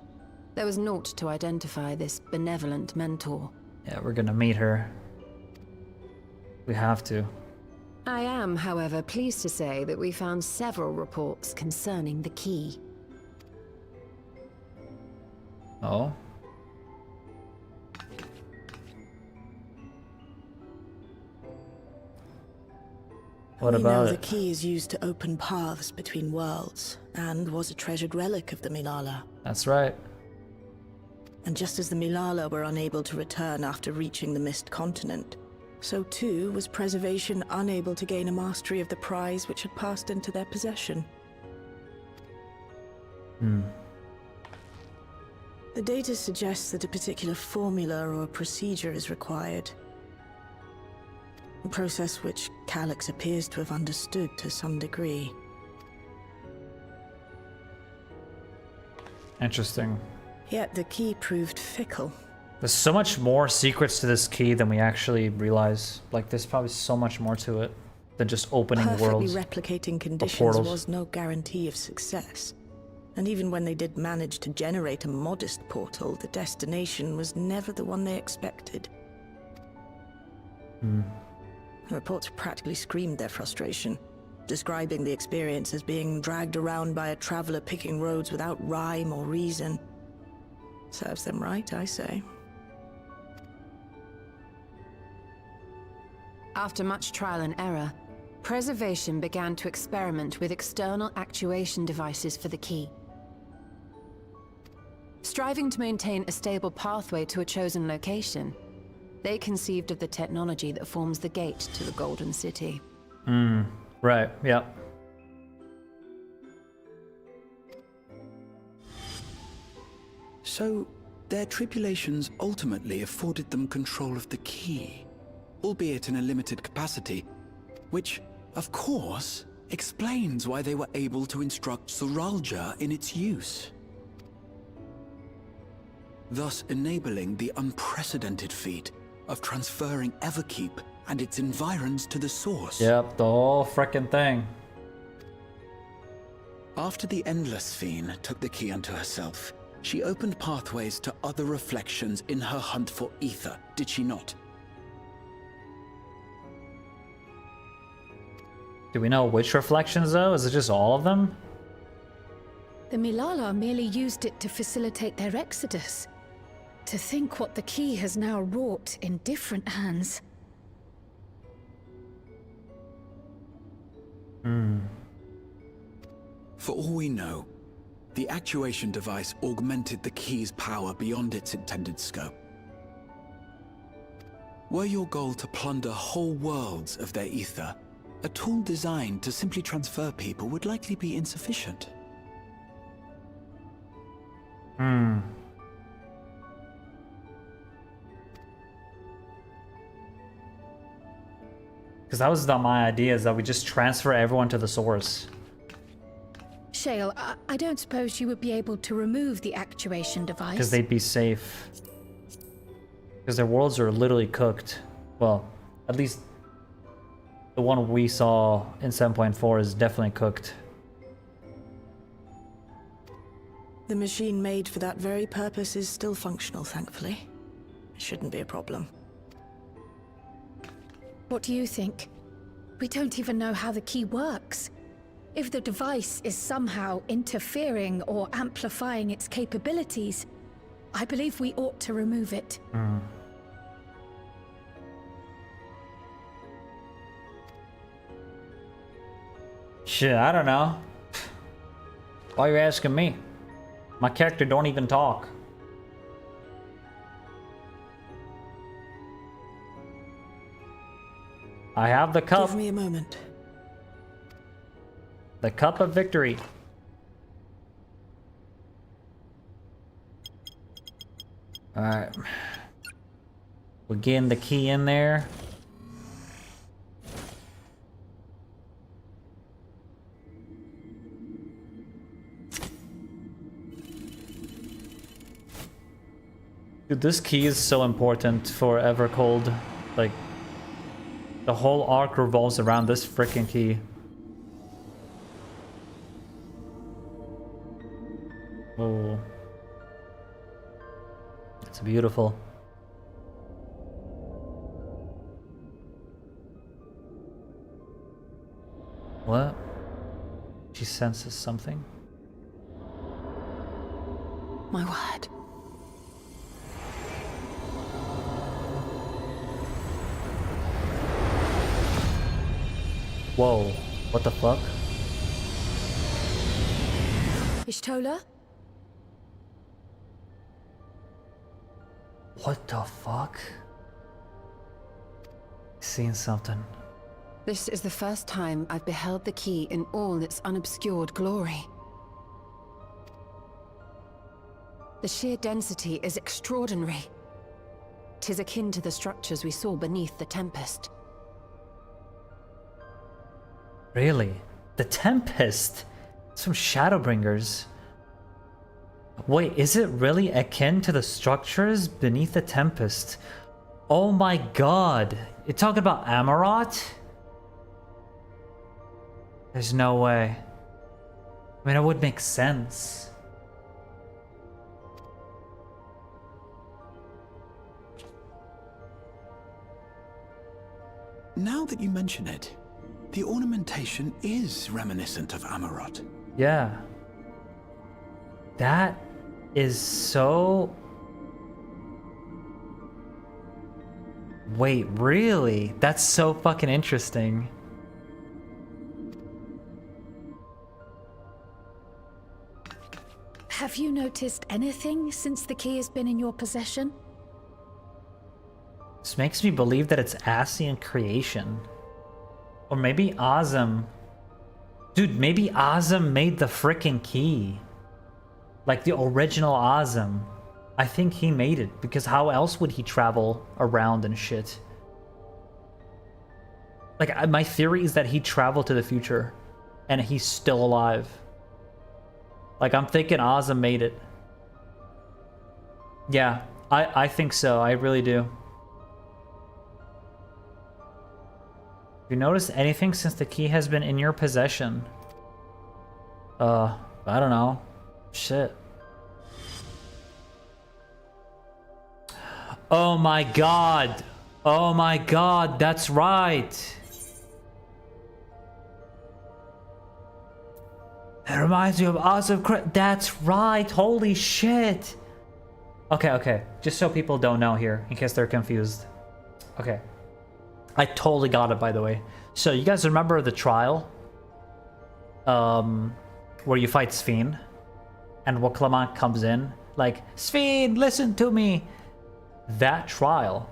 there was naught to identify this benevolent mentor. Yeah, we're gonna meet her. We have to. I am, however, pleased to say that we found several reports concerning the key. Oh? What about it? The key is used to open paths between worlds, and was a treasured relic of the Milala. That's right. And just as the Milala were unable to return after reaching the Mist Continent, so too was Preservation unable to gain a mastery of the prize which had passed into their possession. The data suggests that a particular formula or procedure is required. A process which Calyx appears to have understood to some degree. Interesting. Yet the key proved fickle. There's so much more secrets to this key than we actually realize. Like, there's probably so much more to it than just opening worlds. Perfectly replicating conditions was no guarantee of success. And even when they did manage to generate a modest portal, the destination was never the one they expected. The reports practically screamed their frustration, describing the experience as being dragged around by a traveler picking roads without rhyme or reason. Serves them right, I say. After much trial and error, Preservation began to experiment with external actuation devices for the key. Striving to maintain a stable pathway to a chosen location, they conceived of the technology that forms the gate to the Golden City. Right, yeah. So, their tribulations ultimately afforded them control of the key, albeit in a limited capacity, which, of course, explains why they were able to instruct Zoralja in its use, thus enabling the unprecedented feat of transferring Everkeep and its environs to the source. Yep, the whole frickin' thing. After the Endless Fiend took the key unto herself, she opened pathways to other reflections in her hunt for ether, did she not? Do we know which reflections, though? Is it just all of them? The Milala merely used it to facilitate their exodus. To think what the key has now wrought in different hands. For all we know, the actuation device augmented the key's power beyond its intended scope. Were your goal to plunder whole worlds of their ether, a tool designed to simply transfer people would likely be insufficient. Because that was my idea, is that we just transfer everyone to the source. Shale, I don't suppose you would be able to remove the actuation device? Because they'd be safe. Because their worlds are literally cooked. Well, at least the one we saw in 7.4 is definitely cooked. The The machine made for that very purpose is still functional, thankfully. It shouldn't be a problem. What do you think? We don't even know how the key works. If the device is somehow interfering or amplifying its capabilities, I believe we ought to remove it. Shit, I don't know. Why are you asking me? My character don't even talk. I have the cup. Give me a moment. The cup of victory. Alright. We're getting the key in there. Dude, this key is so important for Evercold. Like, the whole arc revolves around this freaking key. Oh. It's beautiful. What? She senses something? My word. Whoa, what the fuck? Ishtola? What the fuck? Seen something. This is the first time I've beheld the key in all its unobscured glory. The sheer density is extraordinary. 'Tis akin to the structures we saw beneath the Tempest. Really? The Tempest? It's from Shadowbringers. Wait, is it really akin to the structures beneath the Tempest? Oh my god! You're talking about Amarot? There's no way. I mean, it would make sense. Now that you mention it, the ornamentation is reminiscent of Amarot. Yeah. That is so... Wait, really? That's so fucking interesting. Have you noticed anything since the key has been in your possession? This makes me believe that it's Ascian creation. Or maybe Azam. Dude, maybe Azam made the frickin' key. Like the original Azam. I think he made it, because how else would he travel around and shit? Like, my theory is that he traveled to the future, and he's still alive. Like, I'm thinking Azam made it. Yeah, I think so, I really do. Have you noticed anything since the key has been in your possession? I don't know. Shit. Oh my god. Oh my god, that's right. It reminds me of Awesome That's right. Holy shit. Okay. Just so people don't know here, in case they're confused. Okay. I totally got it, by the way. So, you guys remember the trial? Where you fight Sfin? And Clement comes in, like, Sfin, listen to me! That trial.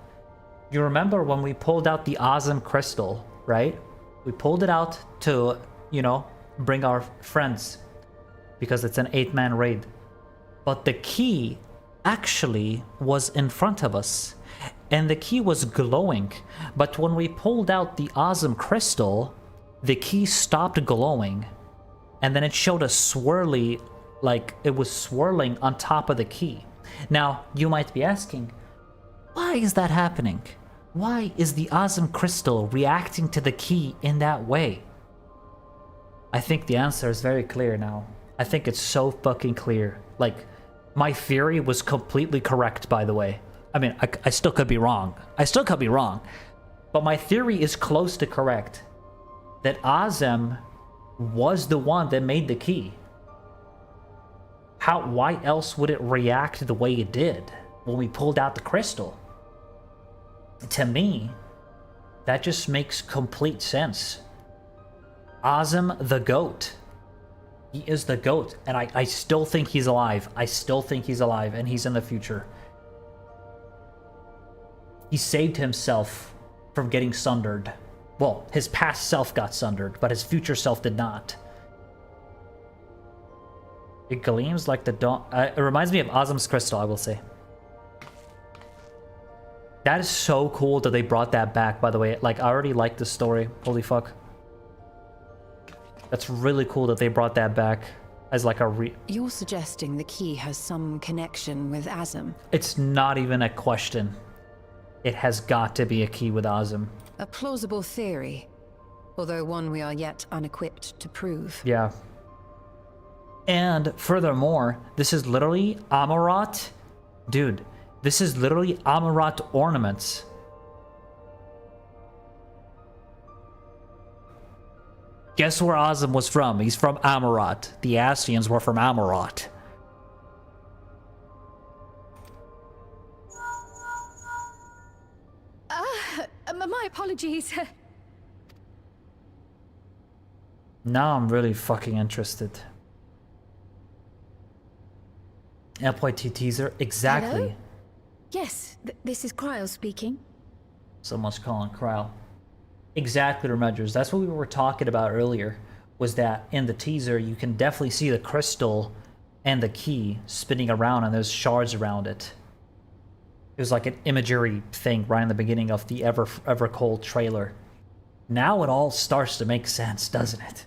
You remember when we pulled out the Azam crystal, right? We pulled it out to, you know, bring our friends. Because it's an 8-man raid. But the key actually was in front of us. And the key was glowing. But when we pulled out the Azam crystal, the key stopped glowing. And then it showed a swirly, like it was swirling on top of the key. Now, you might be asking, why is that happening? Why is the Azam crystal reacting to the key in that way? I think the answer is very clear now. I think it's so fucking clear. Like, my theory was completely correct, by the way. I mean, I still could be wrong. I still could be wrong. But my theory is close to correct. That Azem was the one that made the key. Why else would it react the way it did when we pulled out the crystal? To me, that just makes complete sense. Azem the GOAT. He is the GOAT, and I still think he's alive. I still think he's alive, and he's in the future. He saved himself from getting sundered. Well, his past self got sundered, but his future self did not. It gleams like the dawn. It reminds me of Azem's crystal, I will say. That is so cool that they brought that back, by the way. Like, I already like this story. Holy fuck. That's really cool that they brought that back as like a You're suggesting the key has some connection with Azem? It's not even a question. It has got to be a key with Azem. A plausible theory, although one we are yet unequipped to prove. Yeah. And furthermore, this is literally Amarat. Dude, this is literally Amarat ornaments. Guess where Azem was from? He's from Amarat. The Scions were from Amarat. My apologies. Now I'm really fucking interested. FY2 teaser? Exactly. Hello? Yes, this is Cryo speaking. Someone's calling Cryo. Exactly, Remedgers. That's what we were talking about earlier, was that in the teaser you can definitely see the crystal and the key spinning around and there's shards around it. It was like an imagery thing right in the beginning of the Evercold trailer. Now it all starts to make sense, doesn't it?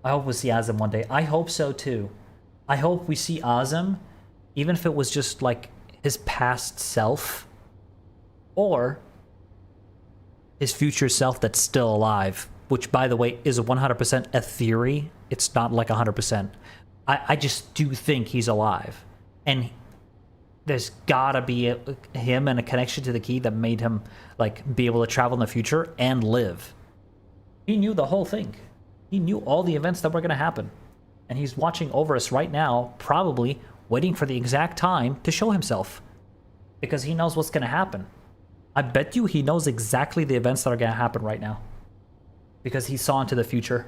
I hope we see Azem one day. I hope so too. I hope we see Azem, even if it was just like his past self, or his future self that's still alive, which, by the way, is 100% a theory. It's not like 100%. I just do think he's alive. And there's gotta be him and a connection to the key that made him, like, be able to travel in the future and live. He knew the whole thing. He knew all the events that were gonna happen. And he's watching over us right now, probably waiting for the exact time to show himself. Because he knows what's gonna happen. I bet you he knows exactly the events that are gonna happen right now. Because he saw into the future.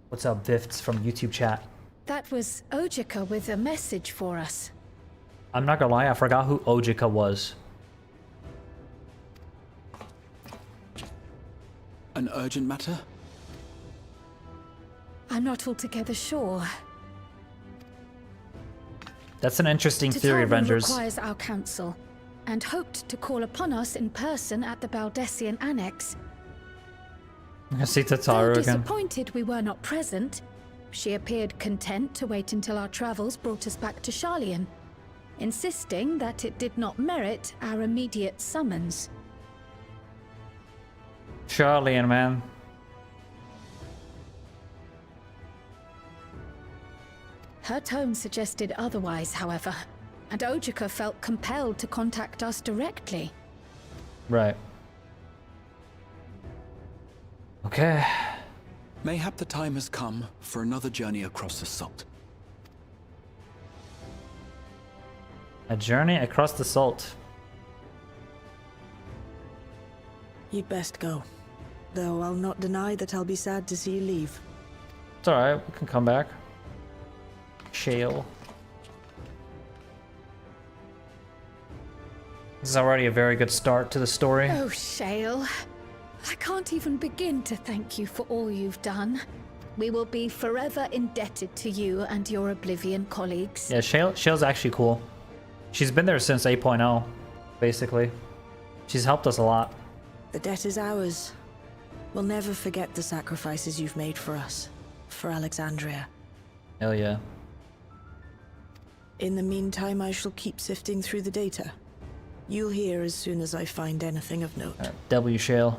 What's up, Vifts from YouTube chat? That was Ojika with a message for us. I'm not gonna lie, I forgot who Ojika was. An urgent matter? I'm not altogether sure. That's an interesting theory, Tataru Avengers. requires our counsel, and hoped to call upon us in person at the Baldessian Annex. I see Though Tataru again. disappointed we were not present, she appeared content to wait until our travels brought us back to Sharlayan, insisting that it did not merit our immediate summons. Sharlayan, man. Her tone suggested otherwise, however, and Ojika felt compelled to contact us directly. Right. Okay. Mayhap the time has come for another journey across the salt. A journey across the salt. You'd best go. Though I'll not deny that I'll be sad to see you leave. It's alright, we can come back. Shale. This is already a very good start to the story. Oh, Shale. I can't even begin to thank you for all you've done. We will be forever indebted to you and your Oblivion colleagues. Yeah, Shale's actually cool. She's been there since 8.0, basically. She's helped us a lot. The debt is ours. We'll never forget the sacrifices you've made for us. For Alexandria. Hell yeah. In the meantime, I shall keep sifting through the data. You'll hear as soon as I find anything of note. W Shale.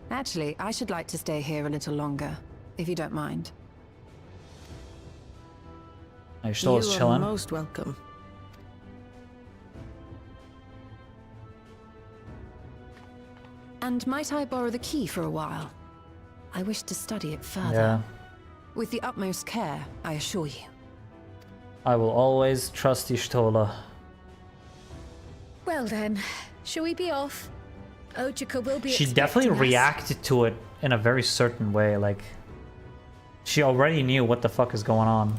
Actually, I should like to stay here a little longer, if you don't mind. You're still You are chilling. most welcome. And might I borrow the key for a while? I wish to study it further. Yeah. With the utmost care, I assure you. I will always trust Y'shtola. Well then, shall we be off? Ojika will be She expecting definitely us. reacted to it in a very certain way, like she already knew what the fuck is going on.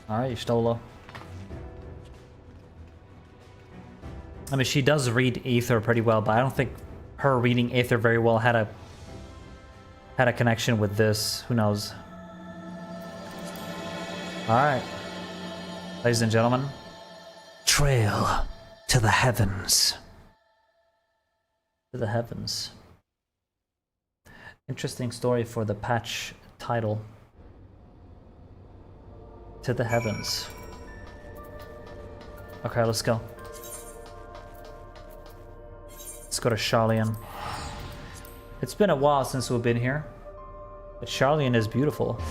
Alright, Y'shtola. I mean, she does read Aether pretty well, but I don't think her reading Aether very well had a connection with this. Who knows? Alright. Ladies and gentlemen. Trail to the heavens. To the heavens. Interesting story for the patch title. To the heavens. Okay, let's go. Let's go to Charlian. It's been a while since we've been here, but Charlian is beautiful.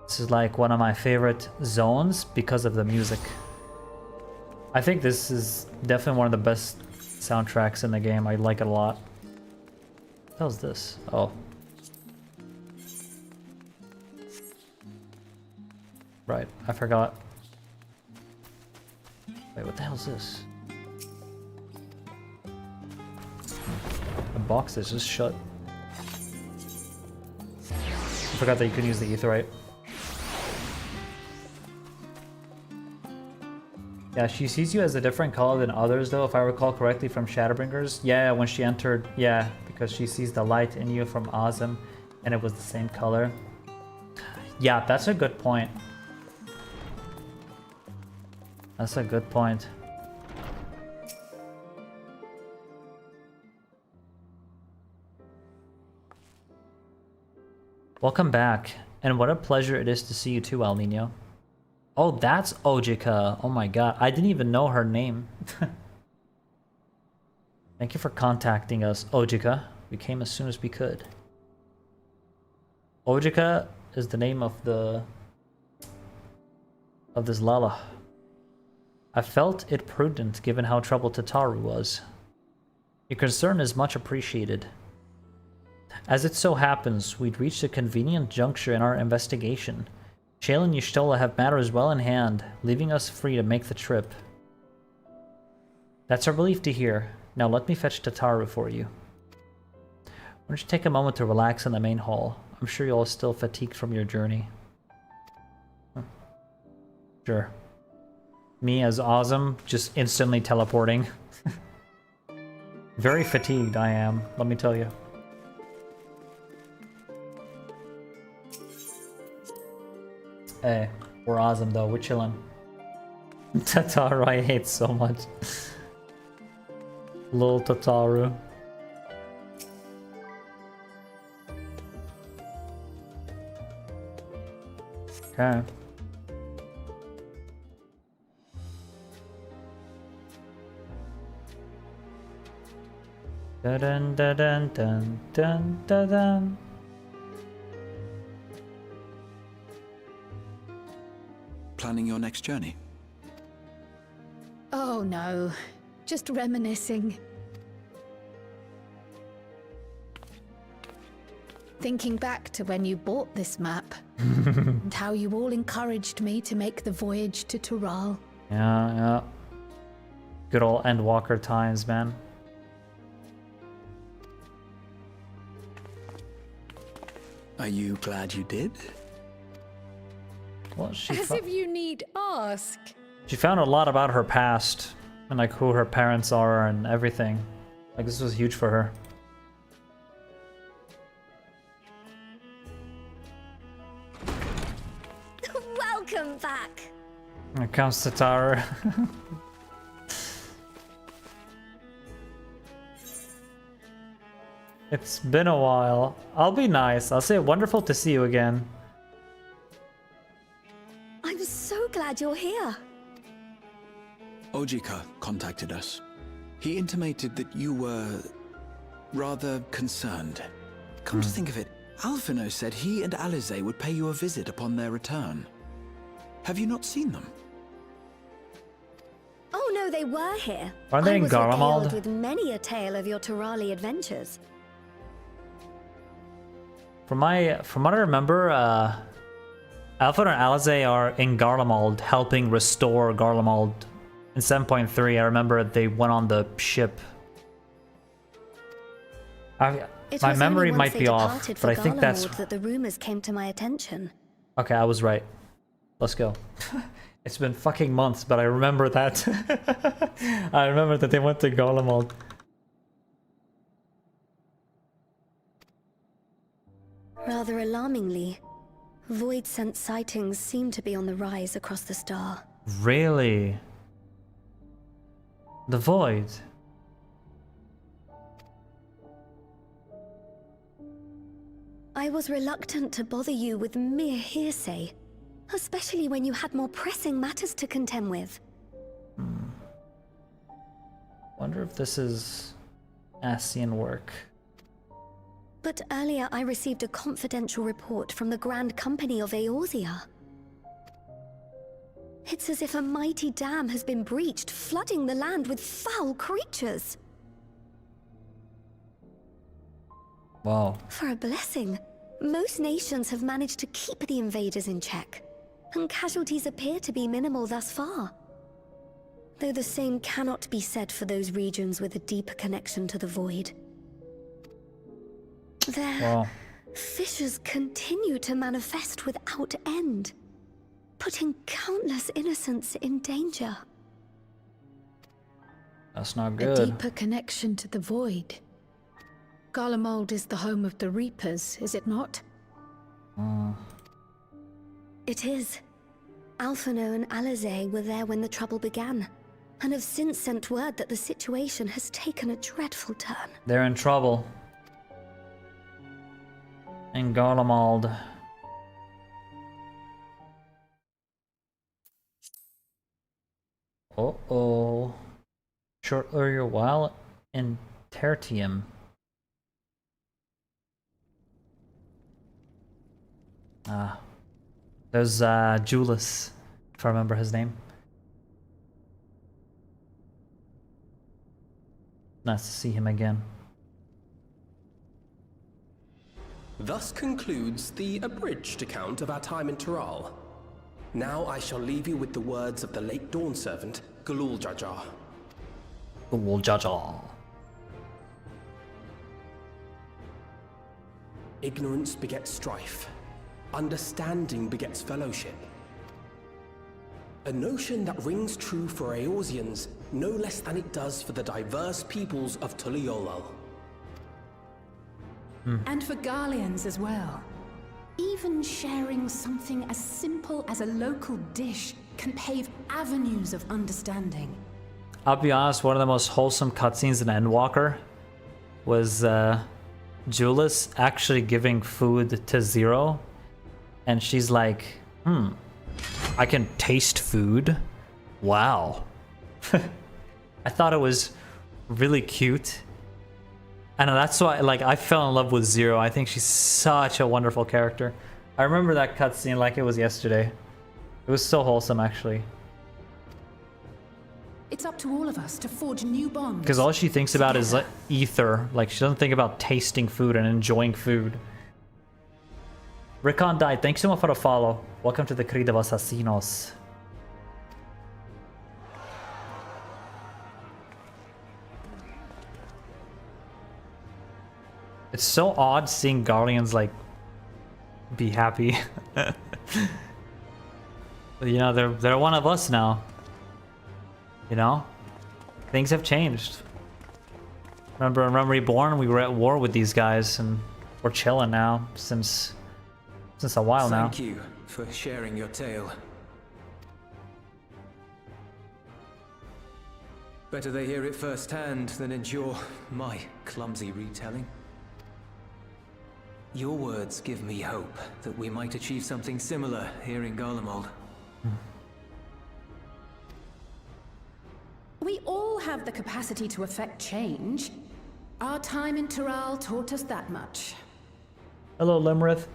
This is like one of my favorite zones because of the music. I think this is definitely one of the best soundtracks in the game. I like it a lot. What the hell is this? Oh. Right, I forgot. Wait, what the hell is this? The box is just shut. I forgot that you could use the Aetherite. Yeah, she sees you as a different color than others though, if I recall correctly from Shadowbringers. Yeah, when she entered, yeah, because she sees the light in you from Azim and it was the same color. Yeah, that's a good point. That's a good point. Welcome back, and what a pleasure it is to see you too, Alninio. Oh, that's Ojika. Oh my god, I didn't even know her name. Thank you for contacting us, Ojika. We came as soon as we could. Ojika is the name of this Lala. I felt it prudent given how troubled Tataru was. Your concern is much appreciated. As it so happens, we'd reached a convenient juncture in our investigation. Shale and Y'shtola have matters well in hand, leaving us free to make the trip. That's a relief to hear. Now let me fetch Tataru for you. Why don't you take a moment to relax in the main hall? I'm sure you're all still fatigued from your journey. Sure. Me as Azim, just instantly teleporting. Very fatigued I am, let me tell you. Hey, we're Azim though, we're chilling. Tataru I hate so much. Lil Tataru. Okay. Dun dun dun dun dun dun dun. Planning your next journey? Oh no, just reminiscing. Thinking back to when you bought this map and how you all encouraged me to make the voyage to Tural. Yeah. Good old Endwalker times, man. Are you glad you did? Well, she As if you need ask. She found a lot about her past and like who her parents are and everything. Like this was huge for her. Welcome back. Here comes the tower. It's been a while. I'll be nice. I'll say wonderful to see you again. I'm so glad you're here. Ojika contacted us. He intimated that you were rather concerned. Come to think of it, Alphino said he and Alize would pay you a visit upon their return. Have you not seen them? Oh no, they were here. Are they in I was regaled Garlemald? with many a tale of your Turali adventures. From what I remember, Alpha and Alize are in Garlemald, helping restore Garlemald. In 7.3, I remember they went on the ship. My memory might be off, but I think that's... that the rumors came to my attention. Okay, I was right. Let's go. It's been fucking months, but I remember that. I remember that they went to Garlemald. Rather alarmingly, void-sent sightings seem to be on the rise across the star. Really? The Void? I was reluctant to bother you with mere hearsay, especially when you had more pressing matters to contend with. Wonder if this is Ascian work. But earlier I received a confidential report from the Grand Company of Eorzea. It's as if a mighty dam has been breached, flooding the land with foul creatures. Wow. For a blessing, most nations have managed to keep the invaders in check, and casualties appear to be minimal thus far. Though the same cannot be said for those regions with a deeper connection to the Void. Their fissures continue to manifest without end, putting countless innocents in danger. That's not A good. deeper connection to the Void. Garlemald is the home of the Reapers, is it not? It is. Alphino and Alize were there when the trouble began, and have since sent word that the situation has taken a dreadful turn. They're in trouble. In Garlemald. Uh-oh. Short earlier while in Tertium. There's Julius, if I remember his name. Nice to see him again. Thus concludes the abridged account of our time in Tural. Now I shall leave you with the words of the late Dawn Servant, Galul Jajar. Galul Jajar. Ignorance begets strife. Understanding begets fellowship. A notion that rings true for Eorzeans no less than it does for the diverse peoples of Tuliolal. And for Garleans as well. Even sharing something as simple as a local dish can pave avenues of understanding. I'll be honest, one of the most wholesome cutscenes in Endwalker was Julius actually giving food to Zero. And she's like, I can taste food. Wow. I thought it was really cute. And that's why, like, I fell in love with Zero. I think she's such a wonderful character. I remember that cutscene like it was yesterday. It was so wholesome, actually. It's up to all of us to forge new bonds. Because all she thinks about is like, ether. Like, she doesn't think about tasting food and enjoying food. Rickon died. Thanks so much for the follow. Welcome to the Creed of Assassinos. It's so odd seeing Guardians like be happy. You know, they're one of us now. You know? Things have changed. Remember in Realm Reborn, we were at war with these guys and we're chilling now since a while now. Thank you for sharing your tale. Better they hear it firsthand than endure my clumsy retelling. Your words give me hope that we might achieve something similar here in Garlemald. We all have the capacity to affect change. Our time in Tural taught us that much. Hello, Limrith.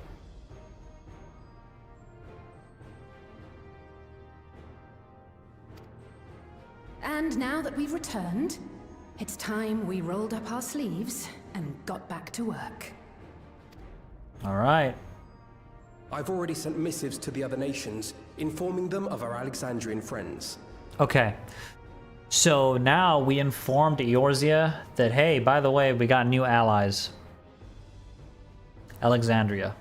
And now that we've returned, it's time we rolled up our sleeves and got back to work. All right. I've already sent missives to the other nations, informing them of our Alexandrian friends. Okay. So now we informed Eorzea that, hey, by the way, we got new allies. Alexandria.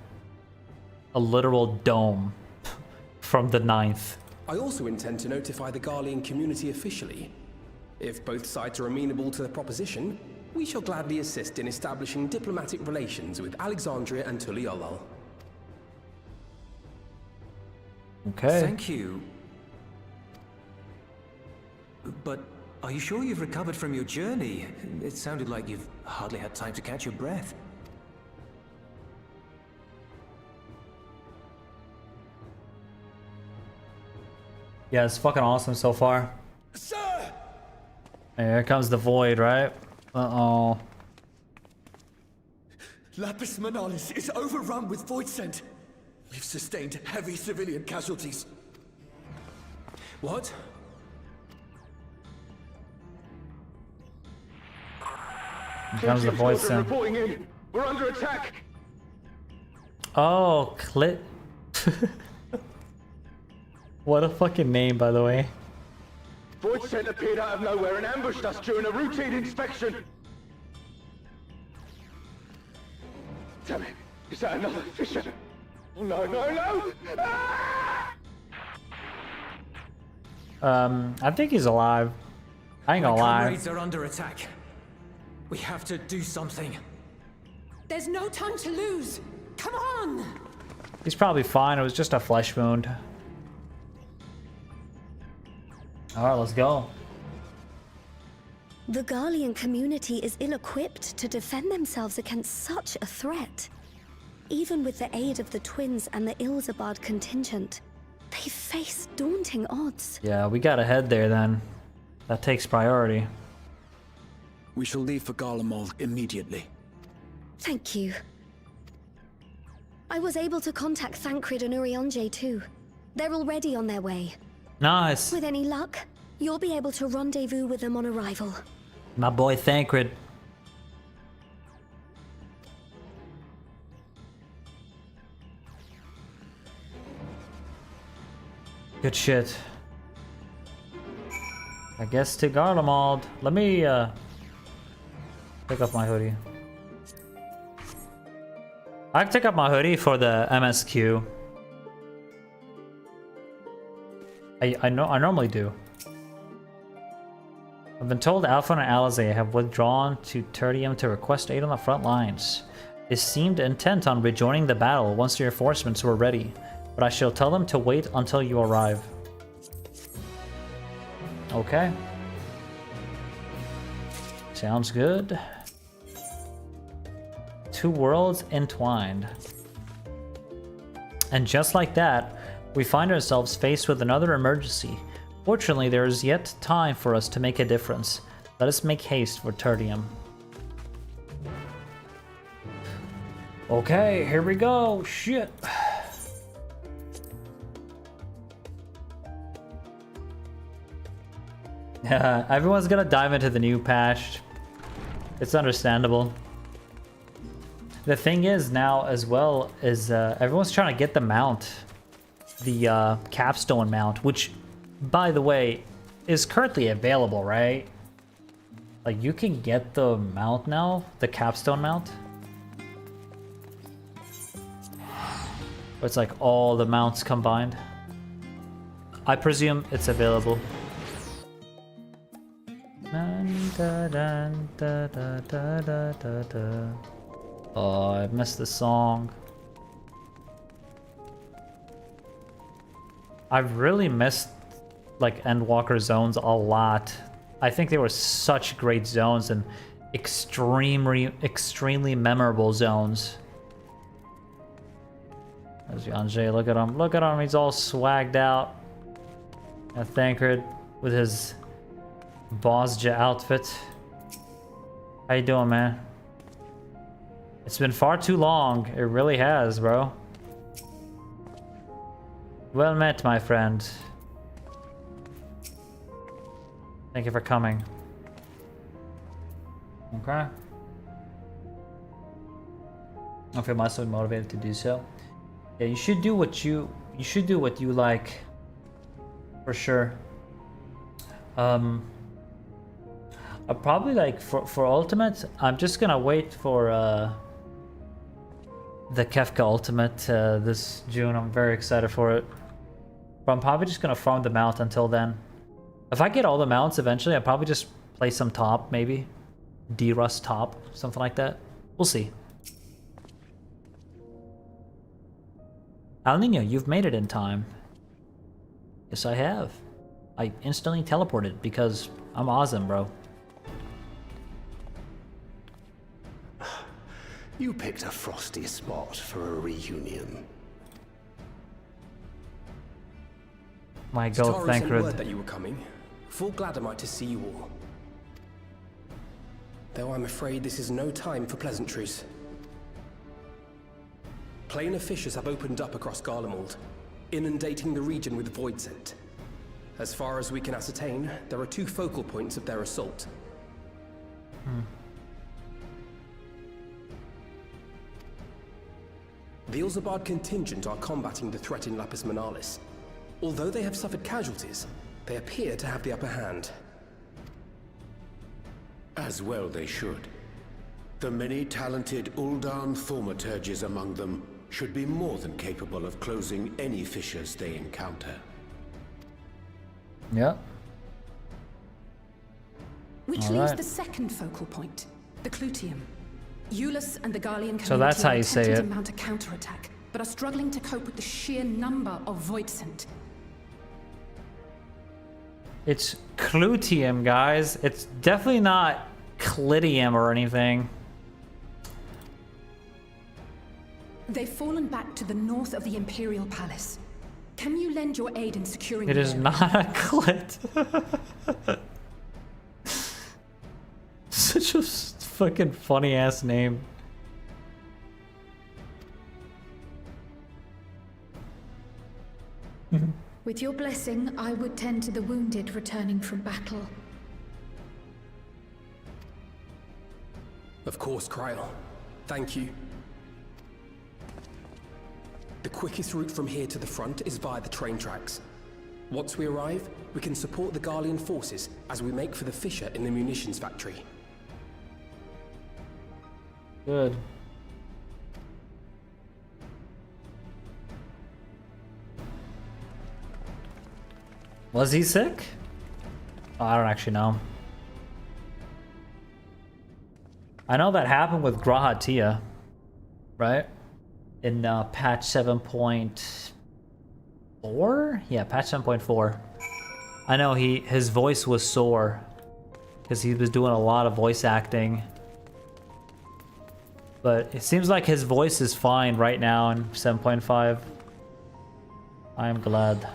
A literal dome from the 9th. I also intend to notify the Garlean community officially. If both sides are amenable to the proposition, we shall gladly assist in establishing diplomatic relations with Alexandria and Tuliolol. Okay. Thank you. But are you sure you've recovered from your journey? It sounded like you've hardly had time to catch your breath. Yeah, it's fucking awesome so far. Sir! Hey, here comes the void, right? Uh-oh. Lapis Manalis is overrun with void scent. We've sustained heavy civilian casualties. What? Here comes the void sim. Reporting in. We're under attack. Oh, Clit. What a fucking name, by the way. Void scent appeared out of nowhere and ambushed us during a routine inspection. Damn it. Is that another fisher? Oh, no, no, no! Ah! I think he's alive. I ain't gonna My lie. comrades are under attack. We have to do something. There's no time to lose. Come on! He's probably fine. It was just a flesh wound. Alright, let's go. The Garlean community is ill-equipped to defend themselves against such a threat. Even with the aid of the twins and the Ilzabard contingent, they face daunting odds. Yeah, we gotta head there then. That takes priority. We shall leave for Garlemald immediately. Thank you. I was able to contact Thancred and Urianger too. They're already on their way. Nice. With any luck, you'll be able to rendezvous with them on arrival. My boy Thancred. Good shit. I guess to Garlemald. Let me pick up my hoodie. I can pick up my hoodie for the MSQ. I normally do. I've been told Alpha and Alizé have withdrawn to Tertium to request aid on the front lines. They seemed intent on rejoining the battle once the reinforcements were ready, but I shall tell them to wait until you arrive. Okay. Sounds good. Two worlds entwined. And just like that, we find ourselves faced with another emergency. Fortunately, there is yet time for us to make a difference. Let us make haste for Tertium. Okay, here we go. Shit. Everyone's gonna dive into the new patch. It's understandable. The thing is now as well is everyone's trying to get the mount. The capstone mount, which, by the way, is currently available, right? Like, you can get the mount now, the capstone mount. It's like all the mounts combined. I presume it's available. Oh, I missed the song. I've really missed like Endwalker zones a lot I think they were such great zones and extremely memorable zones. There's Yanjay, look at him. Look at him, he's all swagged out. A Thancred with his Bosja outfit. How you doing, man? It's been far too long. It really has, bro. Well met, my friend. Thank you for coming. Okay. I feel myself motivated to do so. Yeah, you should do what you like. For sure. I'll probably like for Ultimate, I'm just gonna wait for the Kefka Ultimate this June. I'm very excited for it. But I'm probably just gonna farm them out until then. If I get all the mounts eventually, I'll probably just play some top, maybe. D-Rust top, something like that. We'll see. Alninio, you've made it in time. Yes, I have. I instantly teleported because I'm awesome, bro. You picked a frosty spot for a reunion. My god, Sitaru thank sent you. word that you were coming. Full glad am I to see you all. Though I'm afraid this is no time for pleasantries. Planar fissures have opened up across Garlemald, inundating the region with void scent. As far as we can ascertain, there are 2 focal points of their assault. The Ilzabard contingent are combating the threat in Lapis Manalis. Although they have suffered casualties, they appear to have the upper hand. As well they should. The many talented Uldan thaumaturges among them should be more than capable of closing any fissures they encounter. Yeah. Which All leaves right. the second focal point, the Clutium. Eulus and the Garlean So that's community how are you say attempting it. to mount a counterattack, but are struggling to cope with the sheer number of void scent. It's Clutium, guys. It's definitely not Clitium or anything. They've fallen back to the north of the Imperial Palace. Can you lend your aid in securing It the is area? not a clit. Such a fucking funny ass name. With your blessing, I would tend to the wounded returning from battle. Of course, Kryl. Thank you. The quickest route from here to the front is via the train tracks. Once we arrive, we can support the Garlean forces as we make for the fissure in the munitions factory. Good. Was he sick? Oh, I don't actually know. I know that happened with Grahatia, right? In patch 7.4? Yeah, patch 7.4. I know his voice was sore because he was doing a lot of voice acting. But it seems like his voice is fine right now in 7.5. I am glad.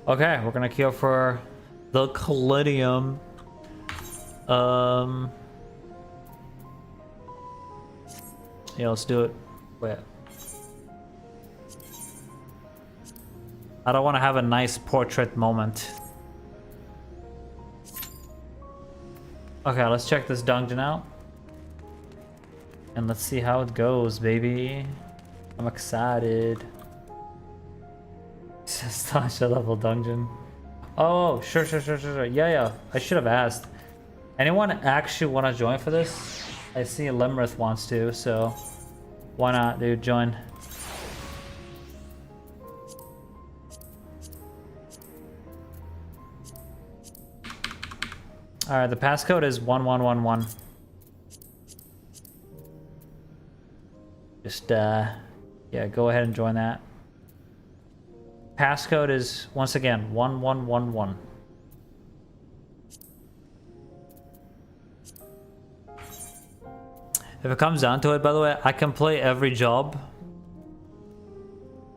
Okay, we're gonna queue for the Clitium. Yeah, let's do it. Wait. I don't want to have a nice portrait moment. Okay, let's check this dungeon out. And let's see how it goes, baby. I'm excited. Such a level dungeon. Oh, sure. Yeah. I should have asked. Anyone actually want to join for this? I see Limrith wants to, so why not, dude? Join. All right, the passcode is 1111. Just yeah, go ahead and join that. Passcode is, once again, 1111. If it comes down to it, by the way, I can play every job.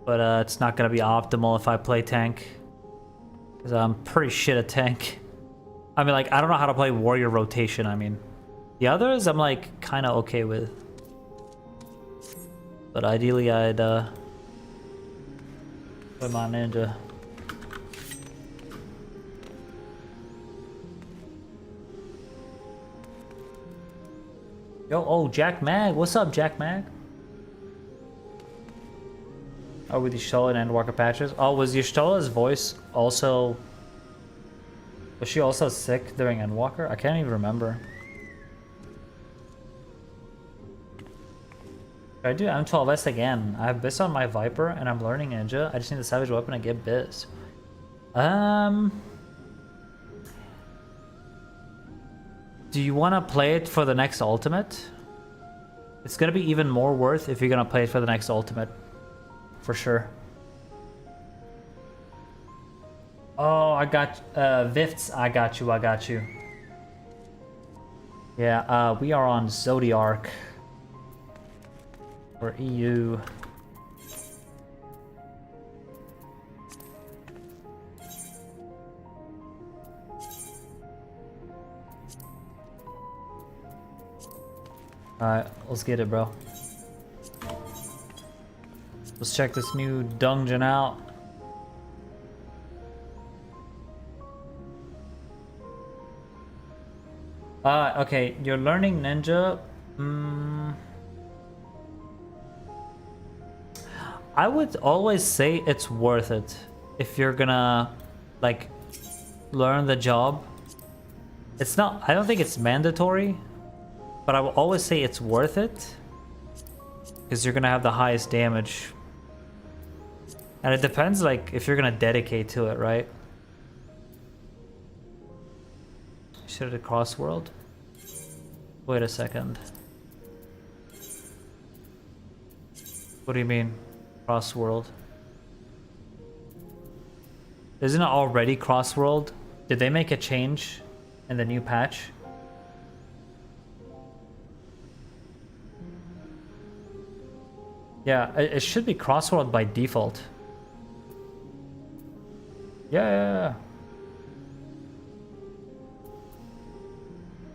But it's not going to be optimal if I play tank. Because I'm pretty shit at tank. I mean, like, I don't know how to play warrior rotation, I mean. The others, I'm, like, kind of okay with. But ideally, I'd play my ninja. Yo, oh, Jack Mag. What's up, Jack Mag? Oh, with Y'shtola and Endwalker patches. Oh, was Y'shtola's voice also... Was she also sick during Endwalker? I can't even remember. Should I do M12S again? I have Biss on my Viper and I'm learning Ninja. I just need the Savage Weapon to get Biss. Do you want to play it for the next ultimate? It's going to be even more worth if you're going to play it for the next ultimate. For sure. Oh, I got VIFTs. I got you. Yeah, we are on Zodiark. Or EU. Alright, let's get it, bro. Let's check this new dungeon out. Okay, you're learning ninja. I would always say it's worth it if you're gonna, like, learn the job. It's not, I don't think it's mandatory, but I will always say it's worth it because you're gonna have the highest damage. And it depends, like, if you're gonna dedicate to it, right? Should have crossworld? Wait a second. What do you mean, crossworld? Isn't it already crossworld? Did they make a change in the new patch? Yeah, it should be crossworld by default. Yeah.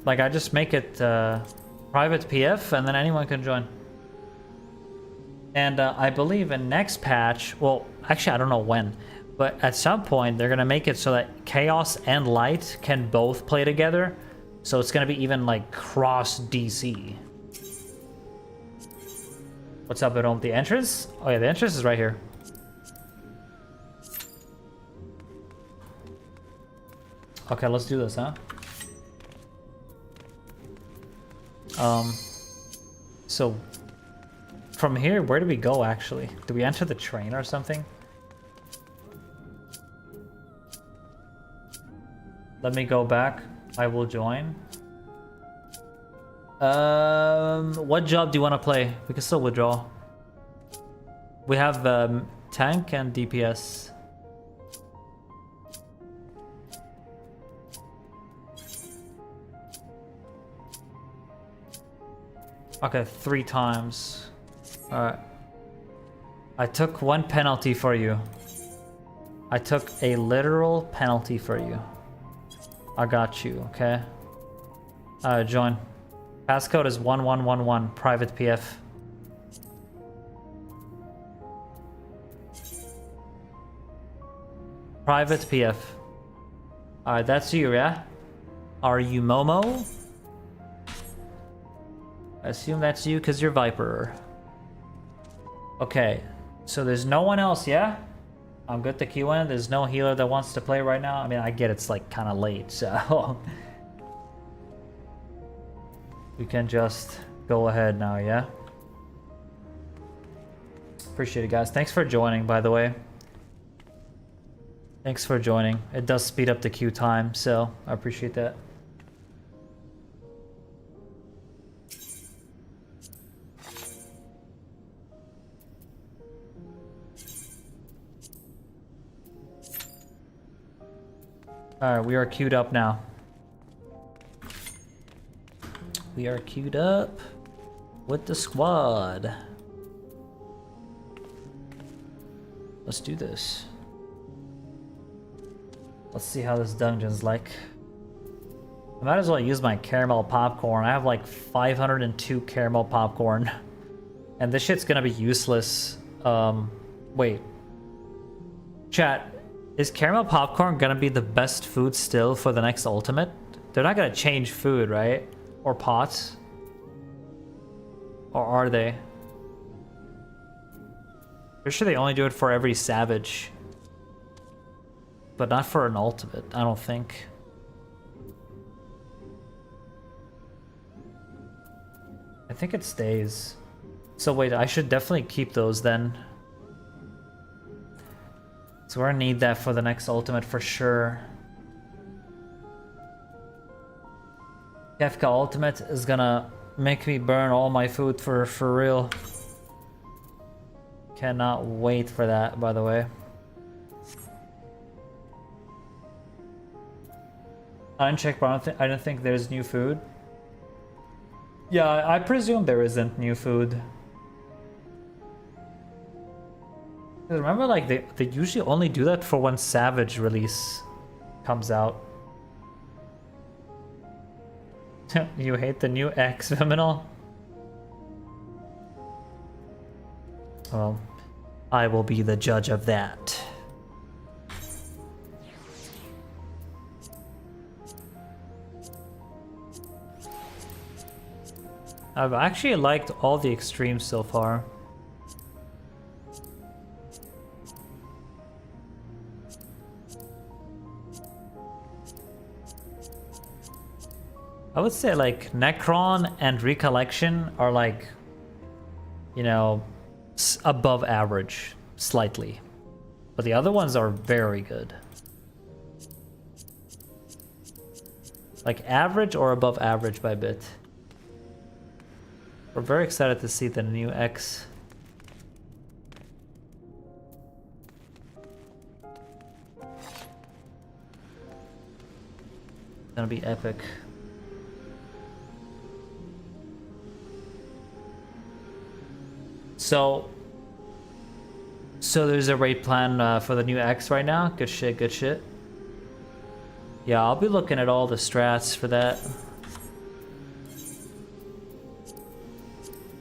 Like, I just make it private PF and then anyone can join. And I believe in next patch, well, actually I don't know when, but at some point they're gonna make it so that Chaos and Light can both play together. So it's gonna be even like cross DC. What's up, Bedom? The entrance? Oh yeah, the entrance is right here. Okay, let's do this, huh? So from here, where do we go actually? Do we enter the train or something? Let me go back. I will join. What job do you want to play? We can still withdraw. We have tank and DPS. Okay, 3 times. Alright. I took 1 penalty for you. I took a literal penalty for you. I got you, okay? Join. Passcode is 1111, private PF. Private PF. Alright, that's you, yeah? Are you Momo? I assume that's you because you're Viper. Okay, so there's no one else, yeah? I'm good to queue in. There's no healer that wants to play right now. I mean, I get it's like kind of late, so... we can just go ahead now, yeah? Appreciate it, guys. Thanks for joining, by the way. Thanks for joining. It does speed up the queue time, so I appreciate that. Alright, we are queued up now. We are queued up with the squad. Let's do this. Let's see how this dungeon's like. I might as well use my caramel popcorn. I have like 502 caramel popcorn. And this shit's gonna be useless. Wait. Chat, is caramel popcorn gonna be the best food still for the next ultimate? They're not gonna change food, right? Or pots? Or are they? Pretty sure they only do it for every savage. But not for an ultimate, I don't think. I think it stays. So wait, I should definitely keep those then. So we're gonna need that for the next ultimate for sure. Kefka ultimate is gonna make me burn all my food for real. Cannot wait for that, by the way. Unchecked, but I don't think there's new food. Yeah, I presume there isn't new food. Remember, like, they usually only do that for when Savage release comes out. You hate the new X, Viminal? Well, I will be the judge of that. I've actually liked all the extremes so far. I would say like Necron and Recollection are like, you know, above average, slightly. But the other ones are very good. Like average or above average by a bit. We're very excited to see the new X. It's gonna be epic. So there's a raid plan for the new X right now. Good shit, good shit. Yeah, I'll be looking at all the strats for that.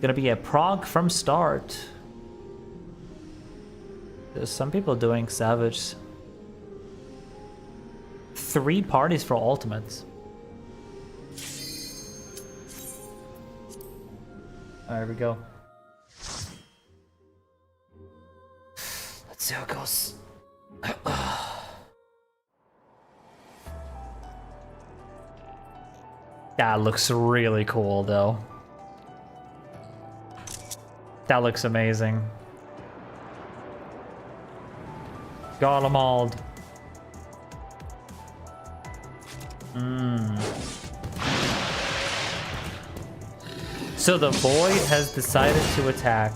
Gonna be a prog from start. There's some people doing Savage. 3 parties for ultimates. Alright, here we go. Let's see how it goes. That looks really cool though. That looks amazing. Garlemald. So the Void has decided to attack.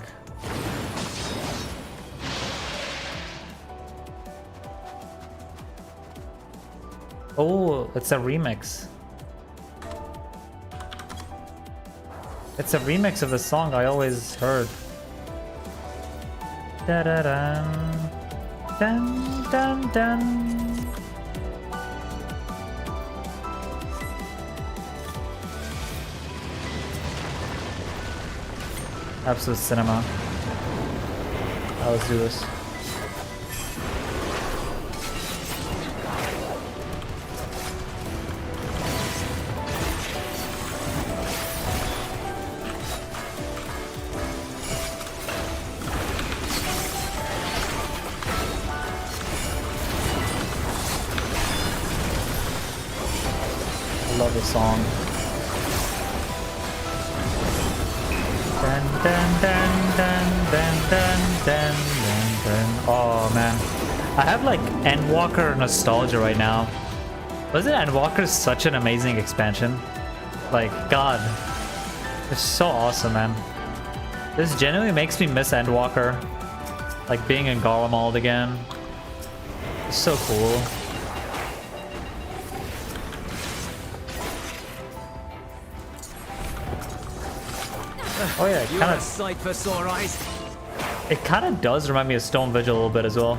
Oh, it's a remix. It's a remix of the song I always heard. Da da dun, dun dun dun. Absolute cinema. Let's do this. Love the song. Dun, dun, dun, dun, dun, dun, dun, dun, dun. Oh man, I have like Endwalker nostalgia right now. Wasn't Endwalker such an amazing expansion? Like, God, it's so awesome, man. This genuinely makes me miss Endwalker. Like being in Garlemald again. It's so cool. Oh yeah, You're a sight for sore eyes. it kind of does remind me of Stone Vigil a little bit as well.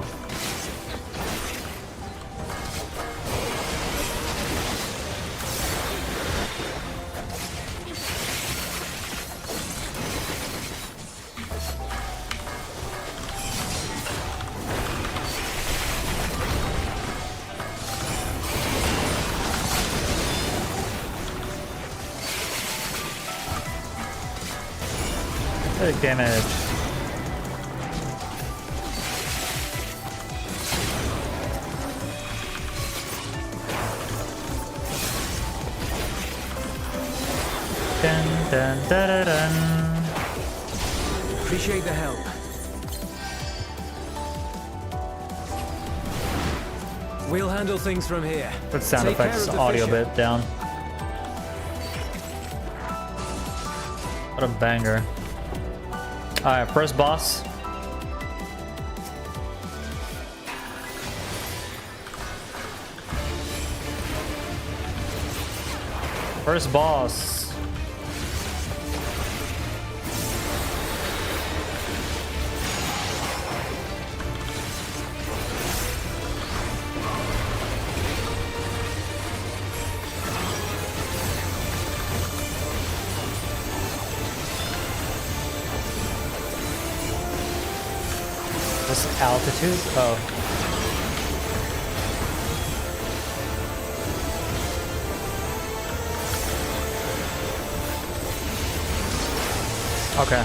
Big damage. Dun, dun, dun, dun, dun. Appreciate the help. We'll handle things from here. Put sound Take care effects of the audio fisher. bit down. What a banger. Alright, first boss. First boss. This altitude? Oh. Okay.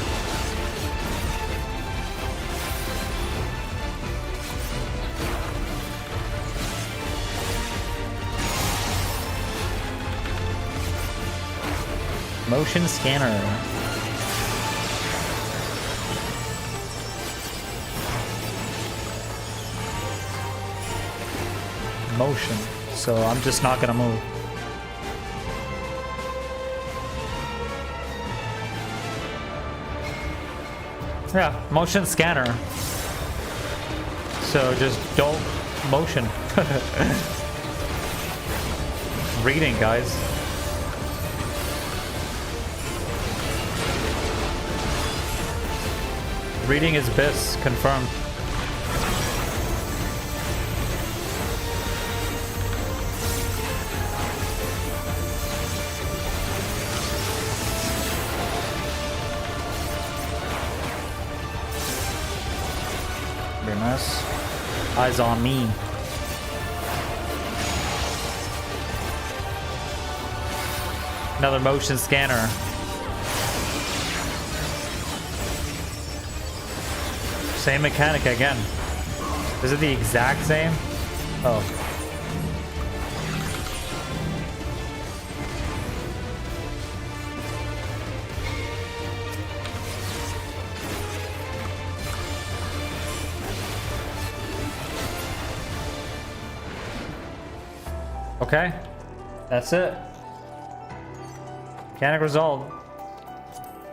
Motion scanner. Motion. So I'm just not gonna move. Yeah, motion scanner. So just don't motion. Reading, guys. Reading is best, confirmed. Very nice. Eyes on me. Another motion scanner. Same mechanic again. Is it the exact same? Oh. Okay. That's it. Mechanic resolved.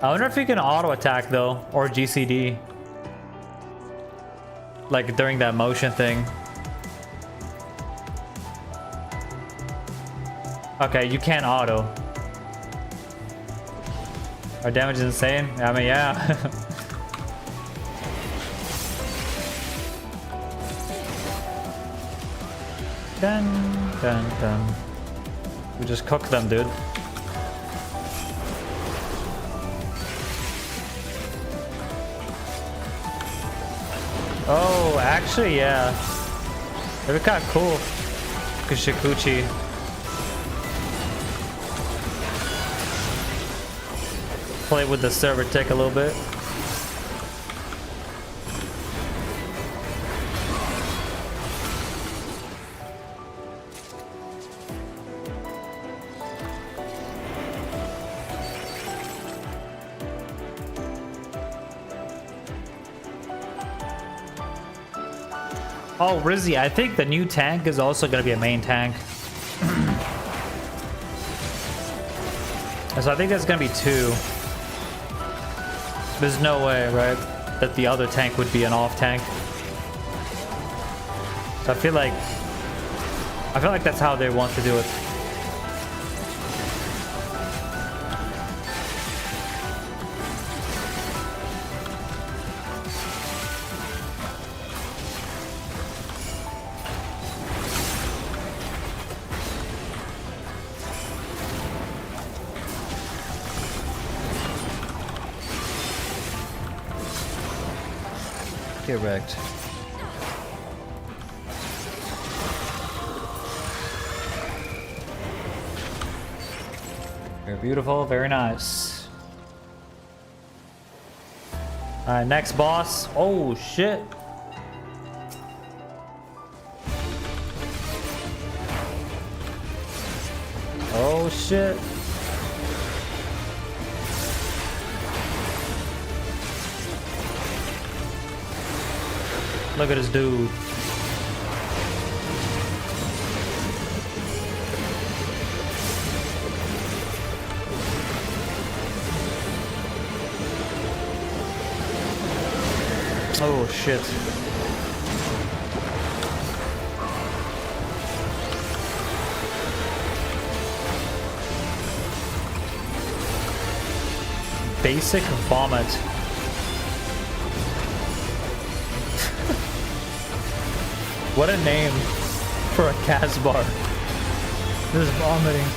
I wonder if you can auto attack though, or GCD. Like during that motion thing. Okay, you can't auto. Our damage is insane. I mean, yeah. Dun, dun, dun. We just cooked them, dude. Oh, actually, yeah. That'd be kind of cool. Kushikuchi. Play with the server tick a little bit. Oh, Rizzy, I think the new tank is also going to be a main tank. So I think there's going to be two. There's no way, right, that the other tank would be an off tank. So I feel like that's how they want to do it. Get wrecked. Very beautiful, very nice. Alright, next boss. Oh shit. Oh shit. Look at this dude. Oh shit. Basic vomit. What a name for a Casbar. This is vomiting.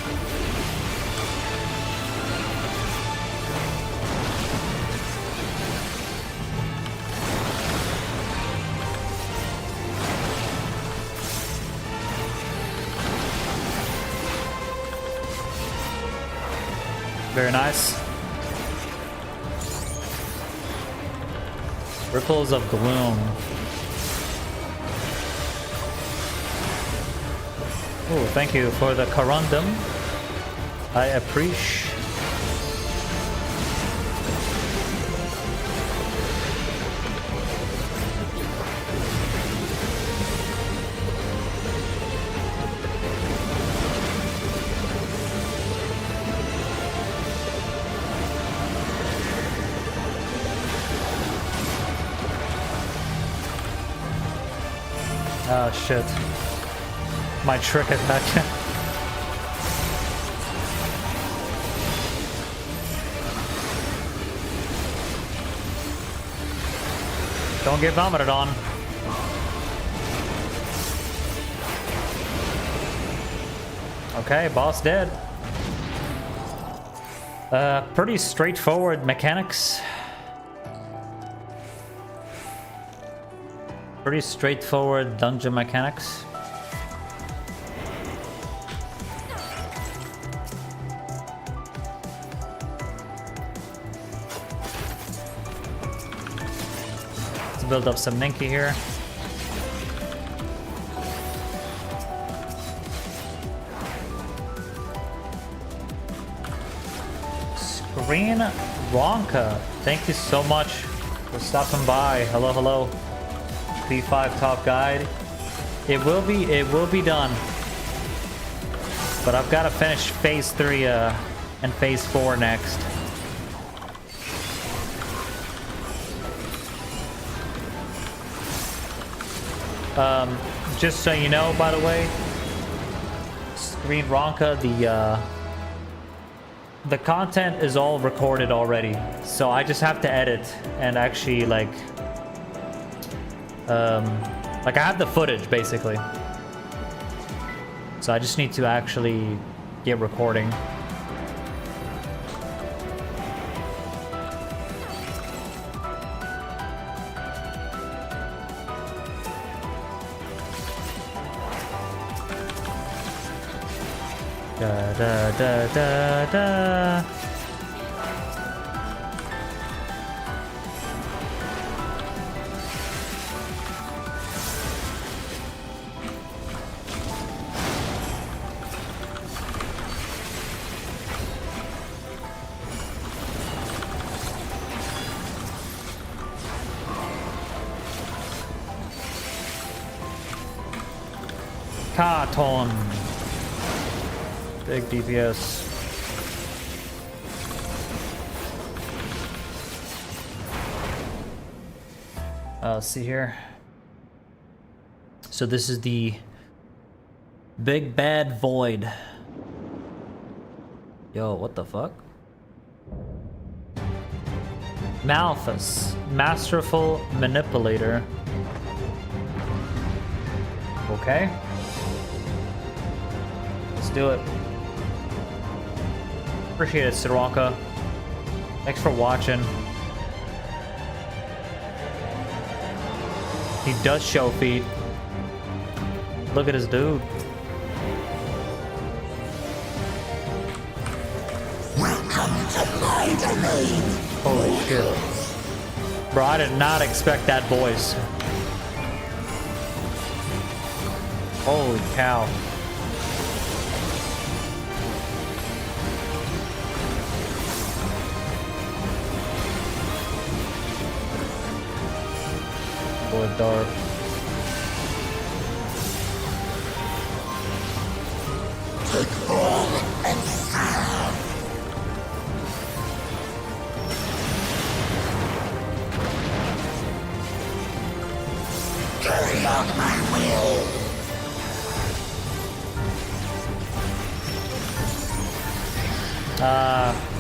Very nice. Ripples of Gloom. Oh, thank you for the corundum. I appreciate. Oh shit. My trick attack. Don't get vomited on. Okay, boss dead. Pretty straightforward mechanics. Pretty straightforward dungeon mechanics. Let's build up some Ninky here. Screen Ronka, thank you so much for stopping by. Hello, hello. P5 top guide. It will be done. But I've got to finish phase 3 and phase 4 next. Just so you know, by the way, Screen Ronka, the content is all recorded already. So I just have to edit and actually like I have the footage basically, so I just need to actually get recording. Da da da da da. Carton. Big DPS. Let's see here. So this is the big bad void. Yo, what the fuck? Malthus, masterful manipulator. Okay. Let's do it. Appreciate it, Sironka. Thanks for watching. He does show feet. Look at his dude. Welcome to my domain. Holy shit. Bro, I did not expect that voice. Holy cow. Boy, dark. Take all and serve. Carry out my will.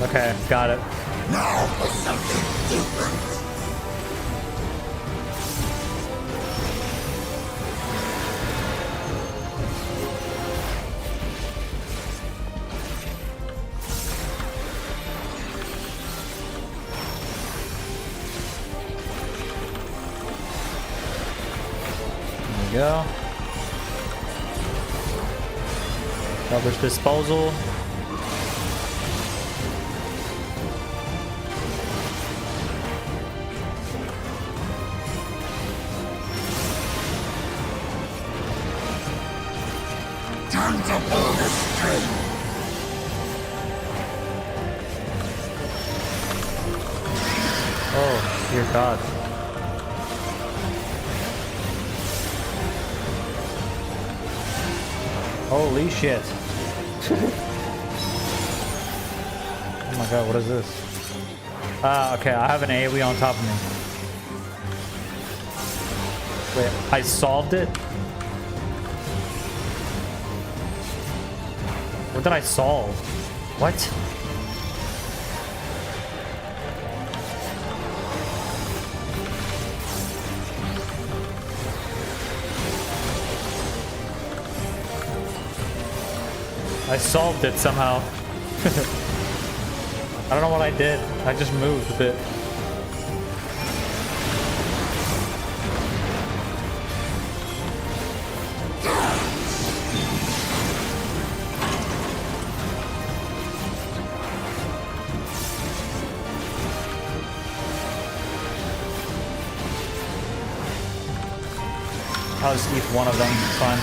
Okay, got it. Now for something different. There we go. Rubbish disposal. Time to pull the string. Oh, dear God. Holy shit. Oh my God, what is this? Okay, I have an AoE on top of me. Wait, I solved it? What did I solve? What? I solved it somehow. I don't know what I did. I just moved a bit. I'll just eat one of them, it's fine.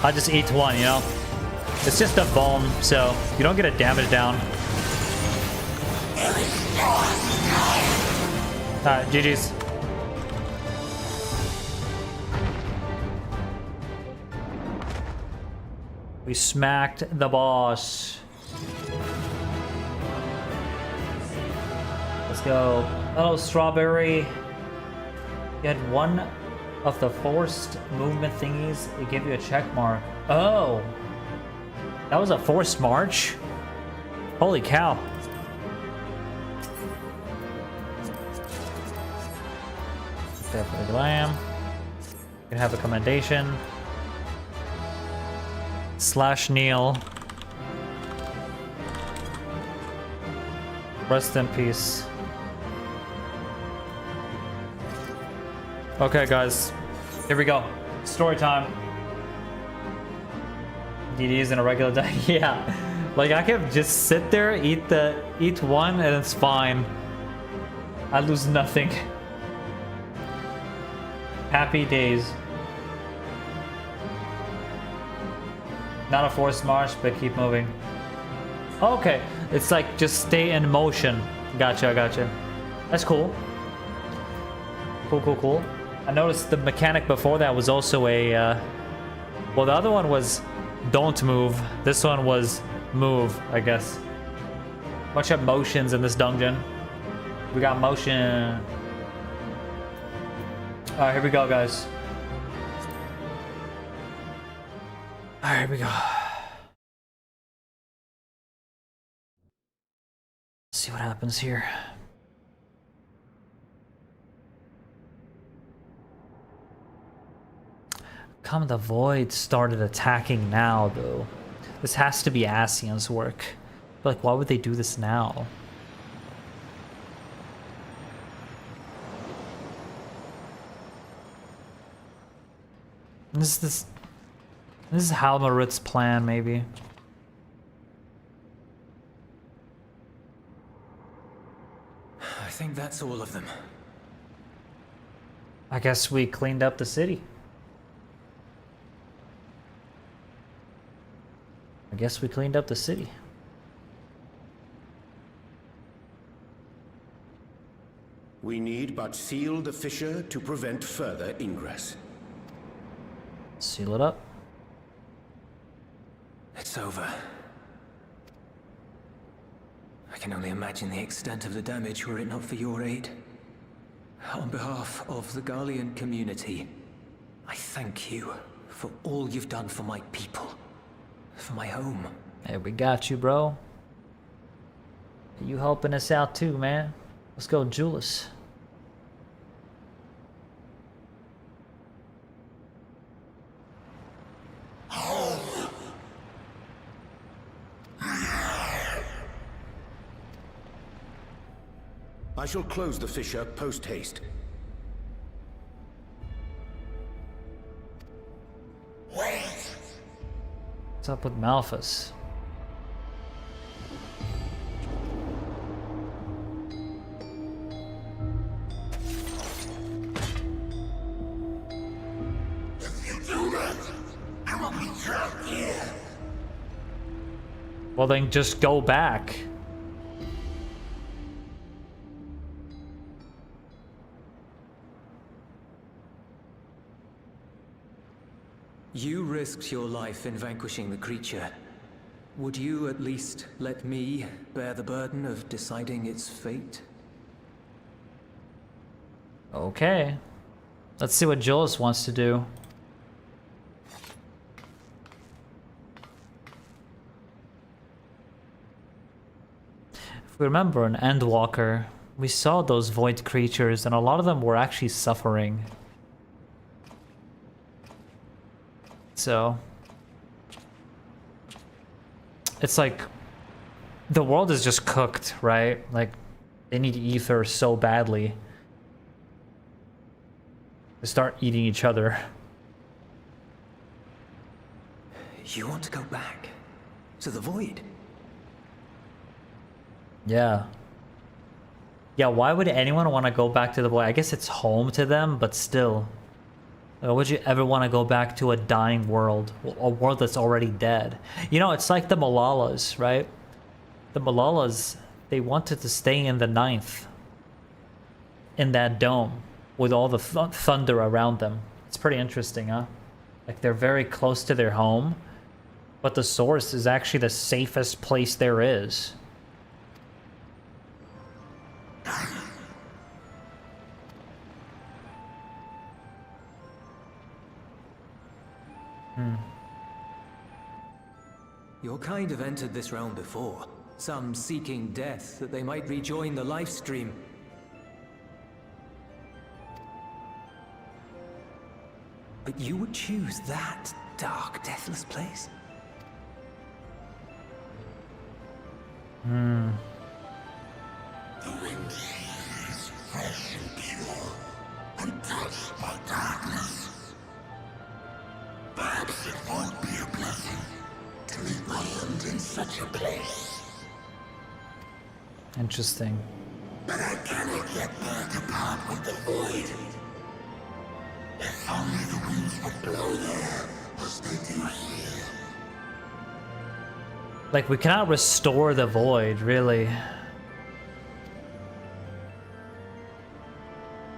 I'll just eat one, you know? It's just a bomb, so you don't get a damage down. Alright, GG's. We smacked the boss. Let's go. Hello, Strawberry. You had one of the forced movement thingies. It gave you a check mark. Oh. That was a forced march? Holy cow. Definitely glam. You can have a commendation. Slash Neil. Rest in peace. Okay, guys. Here we go. Story time. DDs in a regular day. Yeah. Like I can just sit there, eat one, and it's fine. I lose nothing. Happy days. Not a forced march, but keep moving. Okay. It's like just stay in motion. Gotcha, gotcha. That's cool. Cool. I noticed the mechanic before that was also a well, the other one was don't move. This one was move, I guess. Bunch of motions in this dungeon. We got motion. Alright, here we go, guys. Alright, here we go. Let's see what happens here. Come the Void started attacking now, though. This has to be Scions' work. But, like, why would they do this now? This is Halmarit's plan, maybe. I think that's all of them. I guess we cleaned up the city. I guess we cleaned up the city. We need but seal the fissure to prevent further ingress. Seal it up. It's over. I can only imagine the extent of the damage were it not for your aid. On behalf of the Garlean community, I thank you for all you've done for my people, for my home. Hey, we got you, bro. You helping us out too, man. Let's go, Julius. I shall close the fissure post-haste. What's up with Malphus? If you do that, I will be trapped here. Well, then just go back. You risked your life in vanquishing the creature. Would you at least let me bear the burden of deciding its fate? Okay. Let's see what Julius wants to do. If we remember in Endwalker, we saw those void creatures and a lot of them were actually suffering. So it's like the world is just cooked, right? Like they need ether so badly to start eating each other. You want to go back to the void? Yeah. Yeah, why would anyone want to go back to the void? I guess it's home to them, but still. Why would you ever want to go back to a dying world? A world that's already dead? You know, it's like the Malalas, right? The Malalas, they wanted to stay in the 9th. In that dome. With all the thunder around them. It's pretty interesting, huh? Like, they're very close to their home. But the source is actually the safest place there is. Your kind have entered this realm before. Some seeking death that they might rejoin the life stream. But you would choose that dark, deathless place? The wind is fresh and pure, untouched by darkness. Perhaps it won't be a blessing to leave my end in such a place. Interesting. But I cannot yet bear to part with the void. If only the winds would blow there as they do here. Like, we cannot restore the void, really.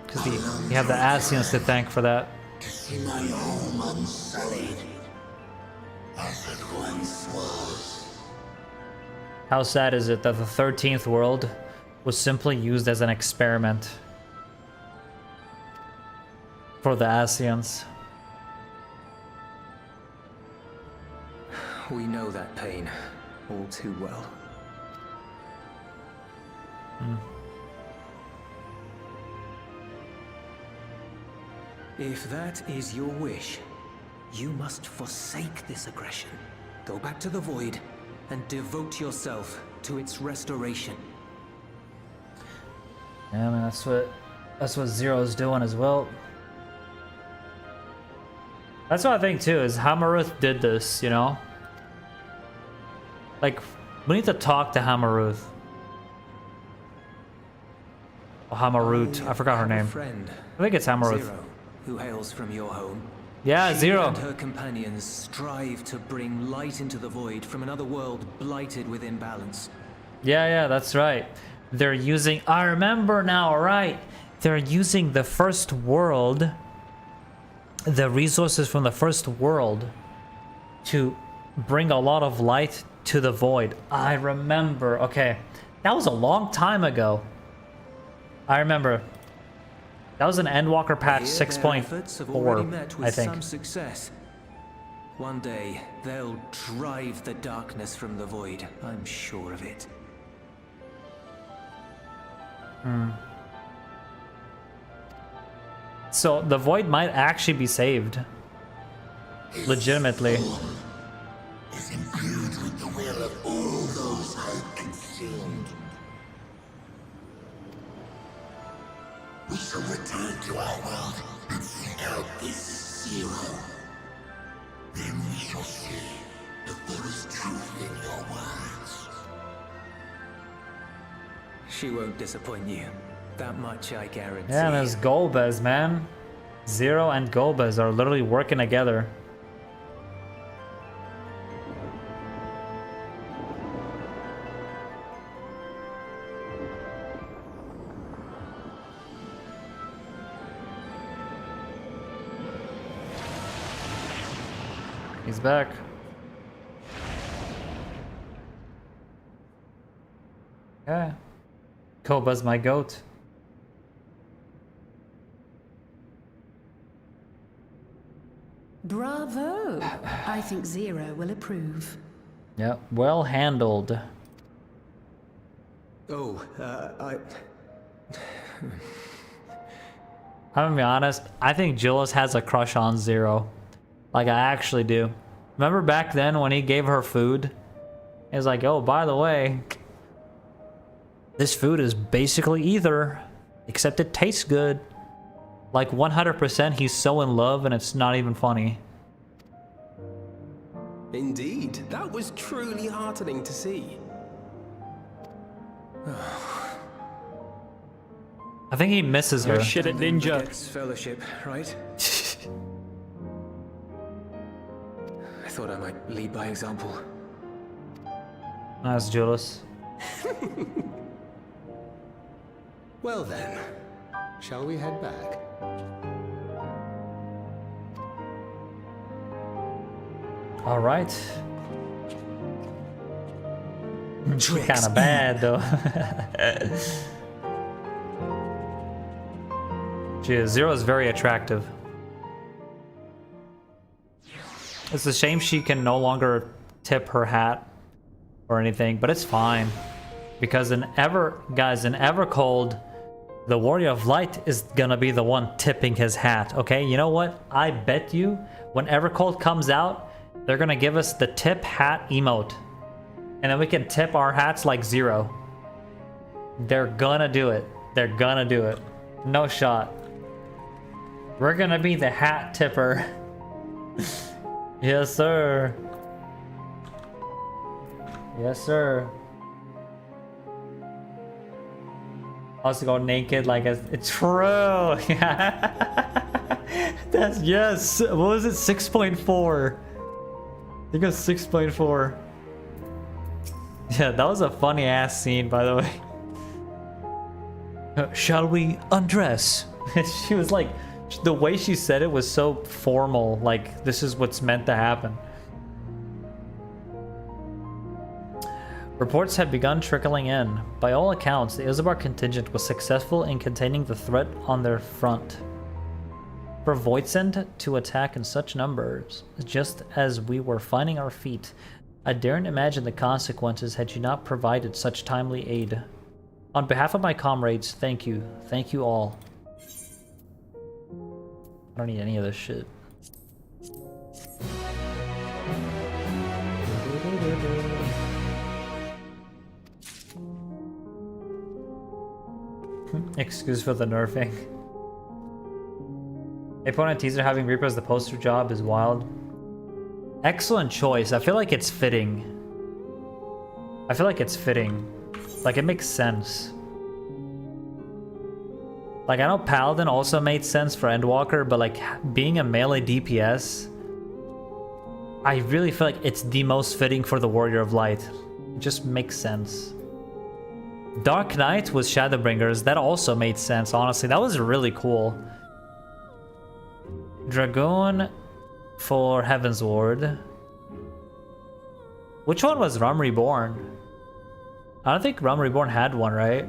Because we have the Scions to thank for that. To see my home unsullied, as it once was. How sad is it that the 13th world was simply used as an experiment for the Scions? We know that pain all too well. If that is your wish, you must forsake this aggression. Go back to the void and devote yourself to its restoration. Yeah, man, that's what Zero's doing as well. That's what I think too, is Hamaruth did this, you know? Like, we need to talk to Hamaruth. Oh, Hamarut. I forgot her name. Friend, I think it's Hamaruth. Zero, who hails from your home. Yeah, She Zero. and her companions strive to bring light into the void from another world blighted with imbalance. Yeah, that's right. They're using... I remember now, right. They're using the first world, the resources from the first world, to bring a lot of light to the void. I remember. Okay, that was a long time ago. I remember. That was an Endwalker patch 6.4, I think. Some success. One day, they'll drive the darkness from the void. I'm sure of it. So the void might actually be saved. Legitimately. Is imbued with the will of all those I have consumed. We shall return to our world and seek out this Zero. Then we shall see if there is truth in your words. She won't disappoint you. That much I guarantee. Yeah, and there's Golbez, man. Zero and Golbez are literally working together. He's back. Okay. Koba's my goat. Bravo! I think Zero will approve. Yeah, well handled. Oh, I'm gonna be honest, I think Julius has a crush on Zero. Like, I actually do. Remember back then when he gave her food? He was like, oh, by the way, this food is basically ether, except it tastes good. Like 100% he's so in love and it's not even funny. indeed. That was truly heartening to see. I think he misses her. Shit at Ninja. It's fellowship, right? I thought I might lead by example. Nice, Julius. Well then, shall we head back? All right. Kind of bad though. Gee, Zero is very attractive. It's a shame she can no longer tip her hat or anything, but it's fine because in Evercold, the Warrior of Light is gonna be the one tipping his hat. Okay, you know what? I bet you when Evercold comes out, they're gonna give us the tip hat emote. And then we can tip our hats like Zero. They're gonna do it. They're gonna do it. No shot. We're gonna be the hat tipper. Yes, sir. Yes, sir. Also go naked like it's true. That's yes. What was it? 6.4. I think it was 6.4. Yeah, that was a funny ass scene, by the way. Shall we undress? She was like, the way she said it was so formal, like this is what's meant to happen. Reports had begun trickling in. By all accounts, the Ilzabar contingent was successful in containing the threat on their front. For Voidsend to attack in such numbers, just as we were finding our feet, I daren't imagine the consequences had you not provided such timely aid. On behalf of my comrades, thank you. Thank you all. I don't need any of this shit. Excuse for the nerfing. They put on a teaser having Reaper as the poster job is wild. Excellent choice. I feel like it's fitting. I feel like it's fitting. Like, it makes sense. Like, I know Paladin also made sense for Endwalker, but like, being a melee DPS, I really feel like it's the most fitting for the Warrior of Light. It just makes sense. Dark Knight was Shadowbringers. That also made sense, honestly. That was really cool. Dragoon for Heaven's Ward. Which one was Rum Reborn? I don't think Rum Reborn had one, right?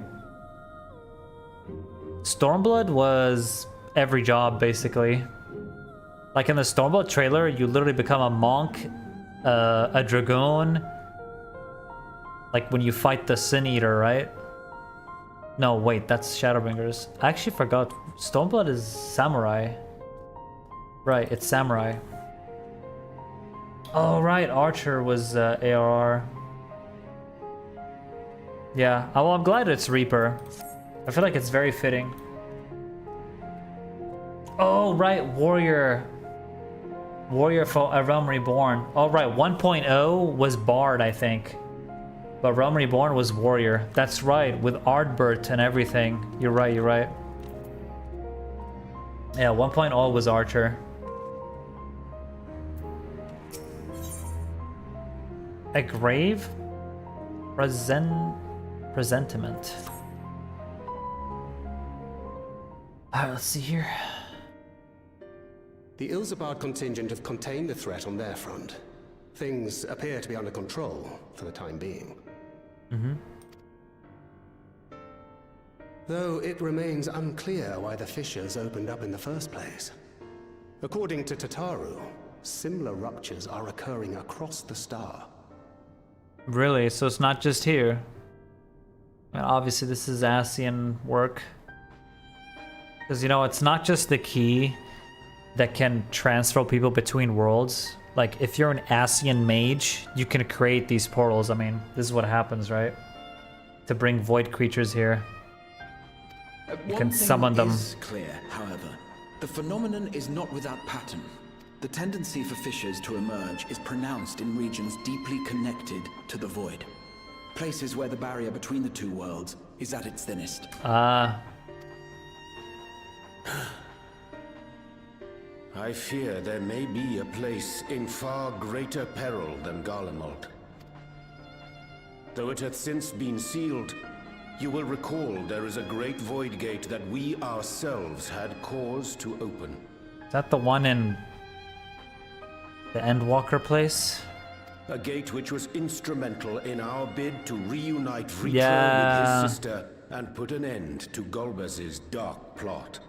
Stormblood was every job, basically. Like in the Stormblood trailer, you literally become a monk, a dragoon. Like when you fight the Sin Eater, right? No, wait, that's Shadowbringers. I actually forgot. Stormblood is Samurai. Right, it's Samurai. Oh, right, Archer was ARR. Yeah, well, I'm glad it's Reaper. I feel like it's very fitting. Oh, right, Warrior. Warrior for Realm Reborn. Oh, right, 1.0 was Bard, I think. But Realm Reborn was Warrior. That's right, with Ardbert and everything. You're right, you're right. Yeah, 1.0 was Archer. A grave? Presentiment. Alright, let's see here. The Ilzabard contingent have contained the threat on their front. Things appear to be under control for the time being. Though it remains unclear why the fissures opened up in the first place. According to Tataru, similar ruptures are occurring across the star. Really? So it's not just here? I mean, obviously this is Ascian work. Because, you know, it's not just the key that can transfer people between worlds. Like, if you're an Ascian mage, you can create these portals. I mean, this is what happens, right? To bring void creatures here. You can summon them. One thing is clear, however. The phenomenon is not without pattern. The tendency for fissures to emerge is pronounced in regions deeply connected to the void. Places where the barrier between the two worlds is at its thinnest. I fear there may be a place in far greater peril than Garlemald. Though it hath since been sealed, you will recall there is a great void gate that we ourselves had cause to open. Is that the one in the Endwalker place? A gate which was instrumental in our bid to reunite Vritra Yeah. with his sister and put an end to Golbez's dark plot.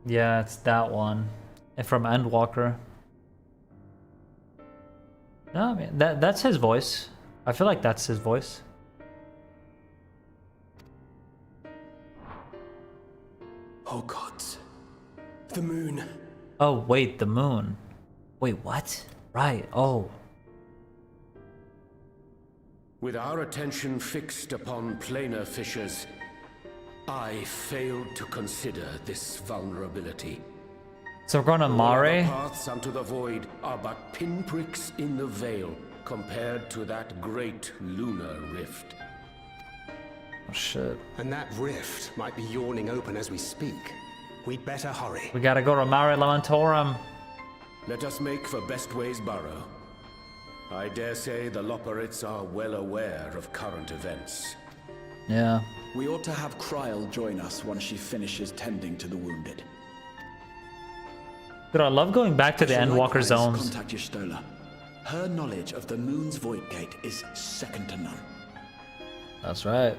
Yeah, it's that one. And from Endwalker. No, I mean, that's his voice. I feel like that's his voice. Oh gods. The moon. Oh, wait, the moon. Wait, what? Right, oh. With our attention fixed upon planar fissures, I failed to consider this vulnerability. So we're going to All Mare? other paths unto the void are but pinpricks in the veil compared to that great lunar rift. Oh, shit. And that rift might be yawning open as we speak. We'd better hurry. We gotta go to Mare Lamentorum. Let us make for Bestway's Burrow. I dare say the Loporrits are well aware of current events. Yeah. We ought to have Kryl join us once she finishes tending to the wounded. Dude, I love going back to the I should Endwalker likewise zones. Contact Y'shtola. Her knowledge of the moon's void gate is second to none. That's right.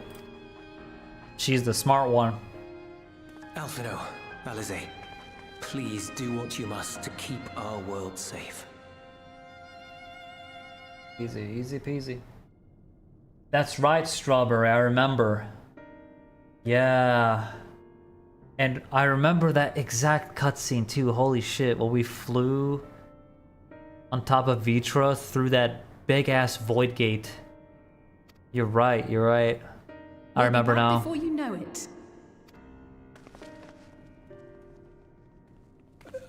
She's the smart one. Alphino, Alize, please do what you must to keep our world safe. Easy, easy peasy. That's right, Strawberry, I remember. Yeah. And I remember that exact cutscene too, holy shit, while we flew on top of Vitra through that big-ass void gate. You're right, you're right. I remember now. Before you know it.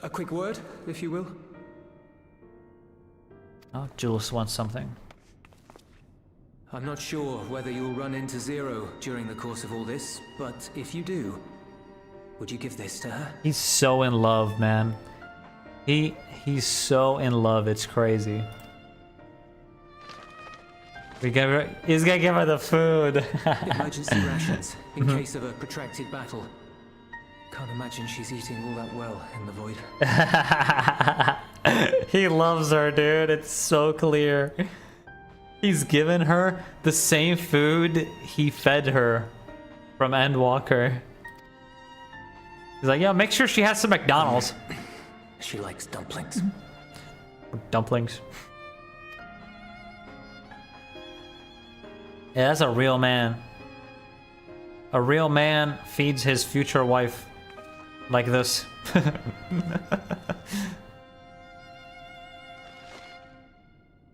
A quick word, if you will. Oh, Julius wants something. I'm not sure whether you'll run into Zero during the course of all this, but if you do, would you give this to her? He's so in love, man. He's so in love, it's crazy. He's gonna give her the food. Emergency rations, in case of a protracted battle. Can't imagine she's eating all that well in the void. He loves her, dude. It's so clear. He's given her the same food he fed her from Endwalker. He's like, yo, make sure she has some McDonald's. She likes dumplings. Dumplings. Yeah, that's a real man. A real man feeds his future wife like this.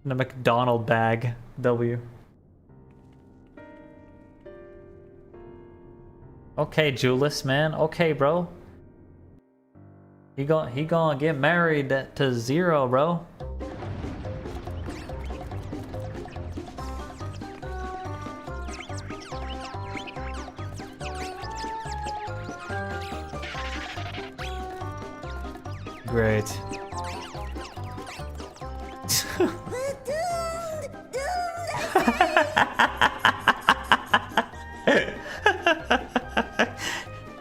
In a McDonald bag. W. Okay, Julius, man. Okay, bro. He gonna get married to Zero, bro. Great.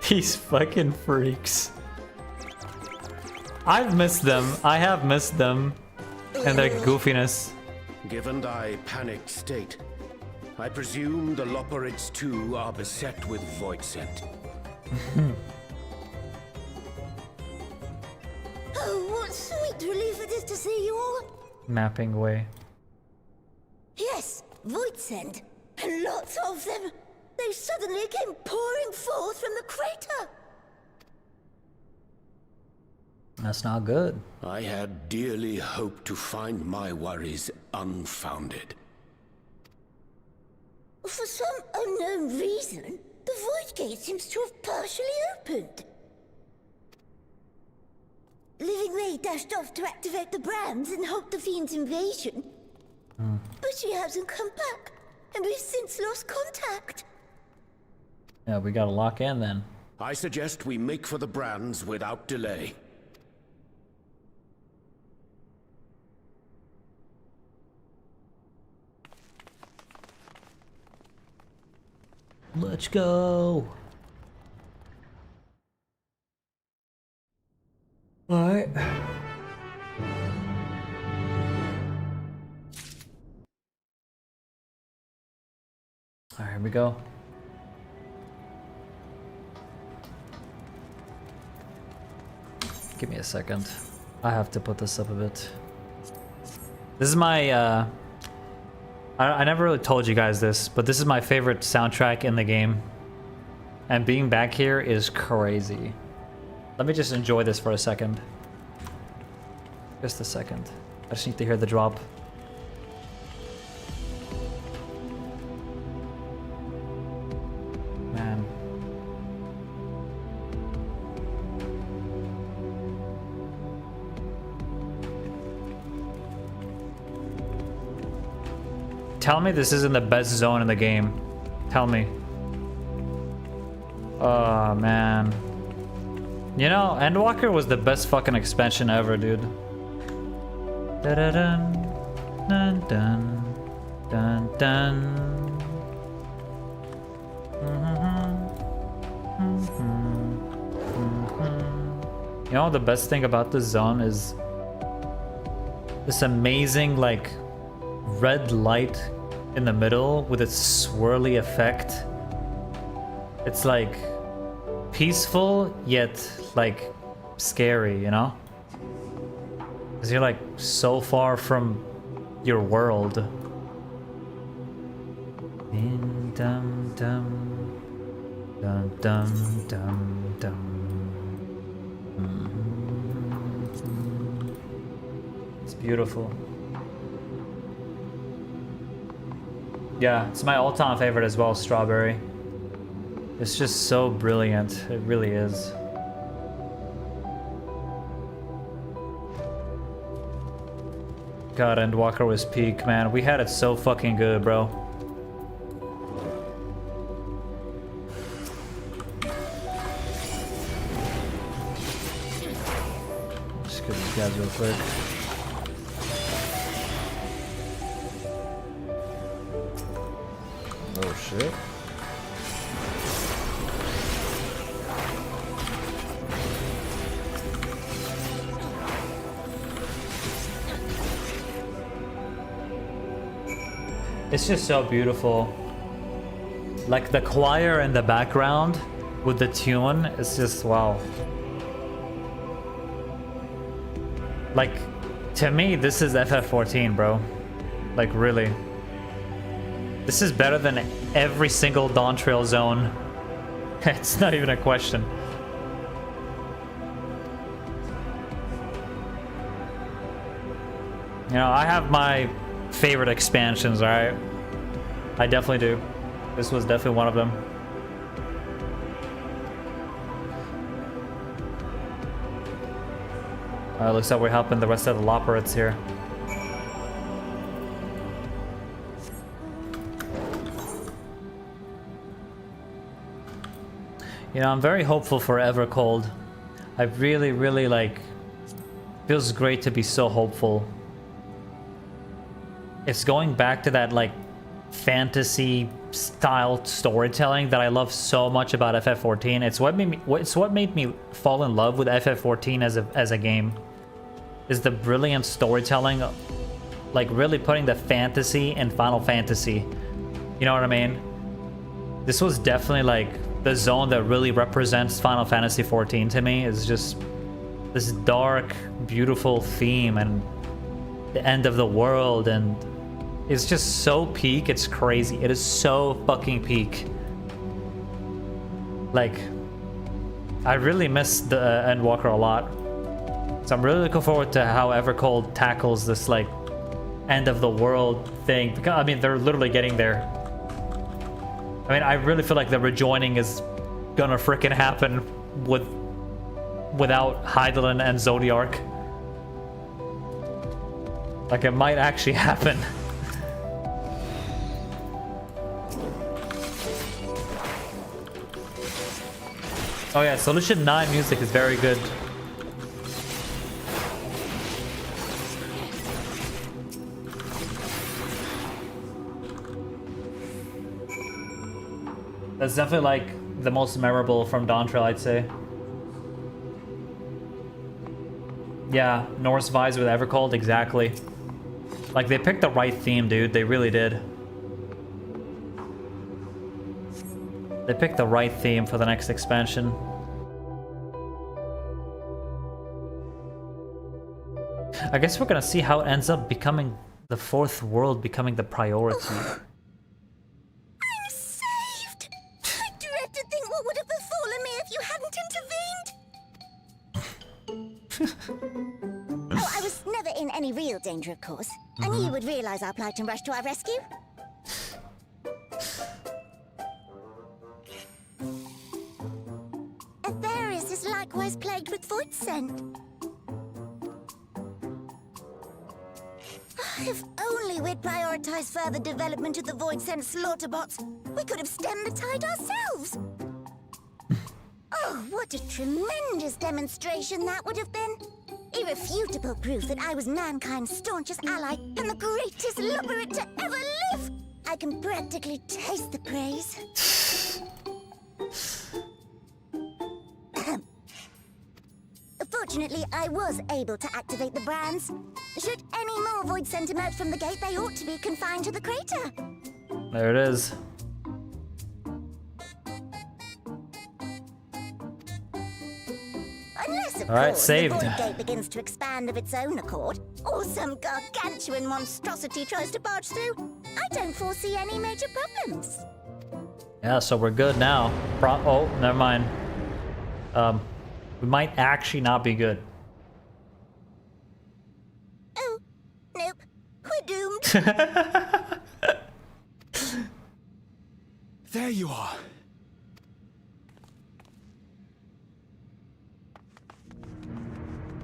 These fucking freaks. I've missed them. I have missed them and their goofiness. Given thy panicked state, I presume the Loperids too are beset with void scent. Oh, what sweet relief it is to see you all. Mapping away. Yes, void scent. And lots of them. They suddenly came pouring forth from the crater. That's not good. I had dearly hoped to find my worries unfounded. For some unknown reason, the void gate seems to have partially opened. Living Ray dashed off to activate the brands and halt the Fiend's invasion. But she hasn't come back, and we've since lost contact. Yeah, we gotta lock in then. I suggest we make for the brands without delay. Let's go. All right. All right, here we go. Give me a second. I have to put this up a bit. This is my, I never really told you guys this, but this is my favorite soundtrack in the game. And being back here is crazy. Let me just enjoy this for a second. Just a second. I just need to hear the drop. Man. Tell me this isn't the best zone in the game. Tell me. Oh, man. You know, Endwalker was the best fucking expansion ever, dude. Da-da-dun, dun, dun, dun, dun. You know, the best thing about this zone is this amazing, like, red light in the middle with its swirly effect. It's like peaceful yet like scary, you know? Because you're like so far from your world. Dum dum dum dum dum dum. It's beautiful. Yeah, it's my all-time favorite as well, Strawberry. It's just so brilliant. It really is. God, Endwalker was peak, man. We had it so fucking good, bro. Just kill these guys real quick. Oh shit. It's just so beautiful. Like the choir in the background with the tune, it's just wow. Like, to me, this is FF14, bro. Like, really. This is better than every single Dawn Trail zone. It's not even a question. You know, I have my favorite expansions, alright? I definitely do. This was definitely one of them. Alright, looks like we're helping the rest of the Loperates here. You know, I'm very hopeful for Evercold. I really, really like... Feels great to be so hopeful. It's going back to that, like, fantasy style storytelling that I love so much about FF14. It's what made me fall in love with FF14 as a game. Is the brilliant storytelling, like really putting the fantasy in Final Fantasy. You know what I mean? This was definitely like the zone that really represents Final Fantasy 14 to me. Is just this dark, beautiful theme and the end of the world, and it's just so peak. It's crazy. It is so fucking peak. Like, I really miss the Endwalker a lot. So I'm really looking forward to how Evercold tackles this, like, end of the world thing. Because, I mean, they're literally getting there. I mean, I really feel like the rejoining is gonna frickin' happen without Hydaelyn and Zodiark. Like, it might actually happen. Oh yeah, Solution 9 music is very good. That's definitely like the most memorable from Dawn Trail, I'd say. Yeah, Norse vibes with Evercold, exactly. Like, they picked the right theme, dude. They really did. They picked the right theme for the next expansion. I guess we're gonna see how it ends up becoming the fourth world, becoming the priority. I'm saved! I dread to think what would have befallen me if you hadn't intervened. Oh, I was never in any real danger, of course. I knew you would realize our plight and rush to our rescue. Everis is likewise plagued with void scent. If only we'd prioritized further development of the void scent slaughter bots, we could have stemmed the tide ourselves. Oh, what a tremendous demonstration that would have been. Irrefutable proof that I was mankind's staunchest ally and the greatest lubberate to ever live. I can practically taste the praise. Fortunately, I was able to activate the brands. Should any more void scent emerge from the gate, they ought to be confined to the crater. There it is. Unless, of All right, course, saved. the void gate begins to expand of its own accord, or some gargantuan monstrosity tries to barge through, I don't foresee any major problems. Yeah, so we're good now. Oh, never mind. We might actually not be good. Oh, nope. We're doomed. There you are.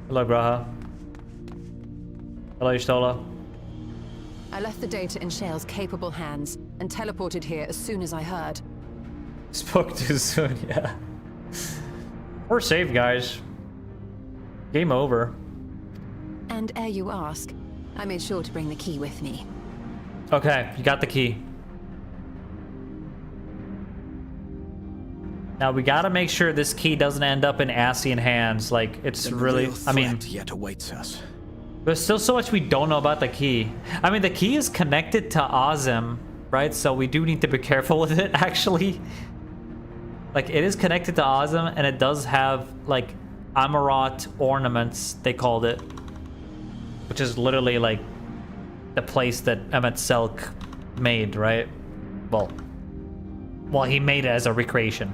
Hello, Graha. Hello, Ishtola. I left the data in Shale's capable hands and teleported here as soon as I heard. Spoke too soon, yeah. We're safe, guys. Game over. And ere you ask, I made sure to bring the key with me. Okay, you got the key. Now we gotta make sure this key doesn't end up in Ascian hands. Like, it's really... I mean... yet awaits us. There's still so much we don't know about the key. I mean, the key is connected to Ozim, right? So we do need to be careful with it, actually. Like, it is connected to Ozim, and it does have, like, Amarat ornaments, they called it. Which is literally, like, the place that Emmett Selk made, right? Well, he made it as a recreation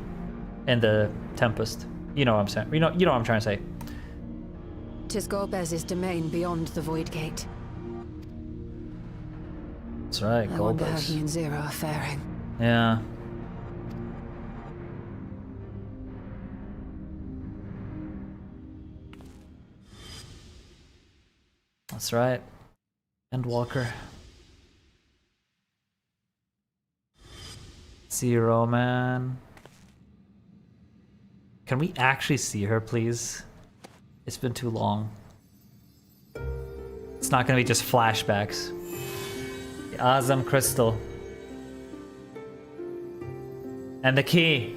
in the Tempest. You know what I'm saying. You know what I'm trying to say. 'Tis Golbez's domain beyond the Void Gate. That's right, I wonder how Golbez. he and Zero are faring. Yeah. That's right. Endwalker. Zero, man. Can we actually see her, please? It's been too long. It's not gonna be just flashbacks. The Azam Crystal. And the key.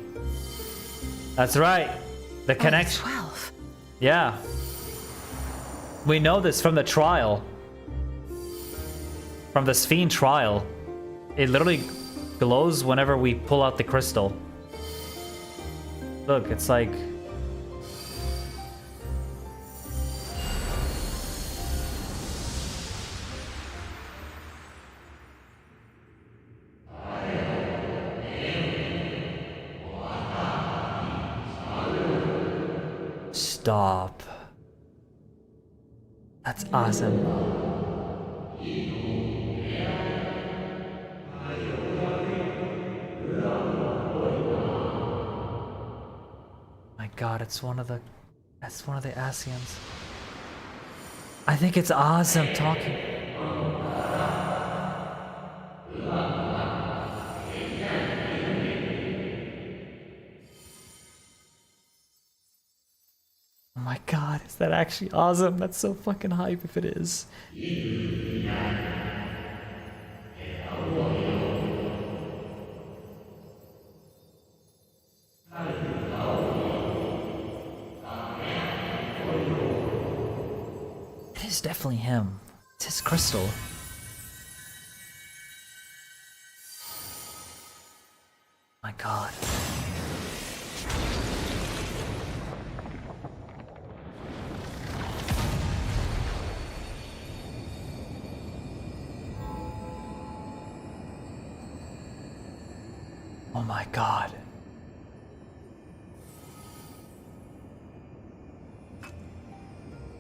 That's right. The connection. 12. Yeah. We know this from the trial. From the Ffxiv trial. It literally glows whenever we pull out the crystal. Look, it's like... Stop. That's awesome. My god, it's one of the... That's one of the Ascians. I think it's awesome talking. Oh my god, is that actually awesome? That's so fucking hype if it is. It is definitely him. It's his crystal. My god. Oh my god.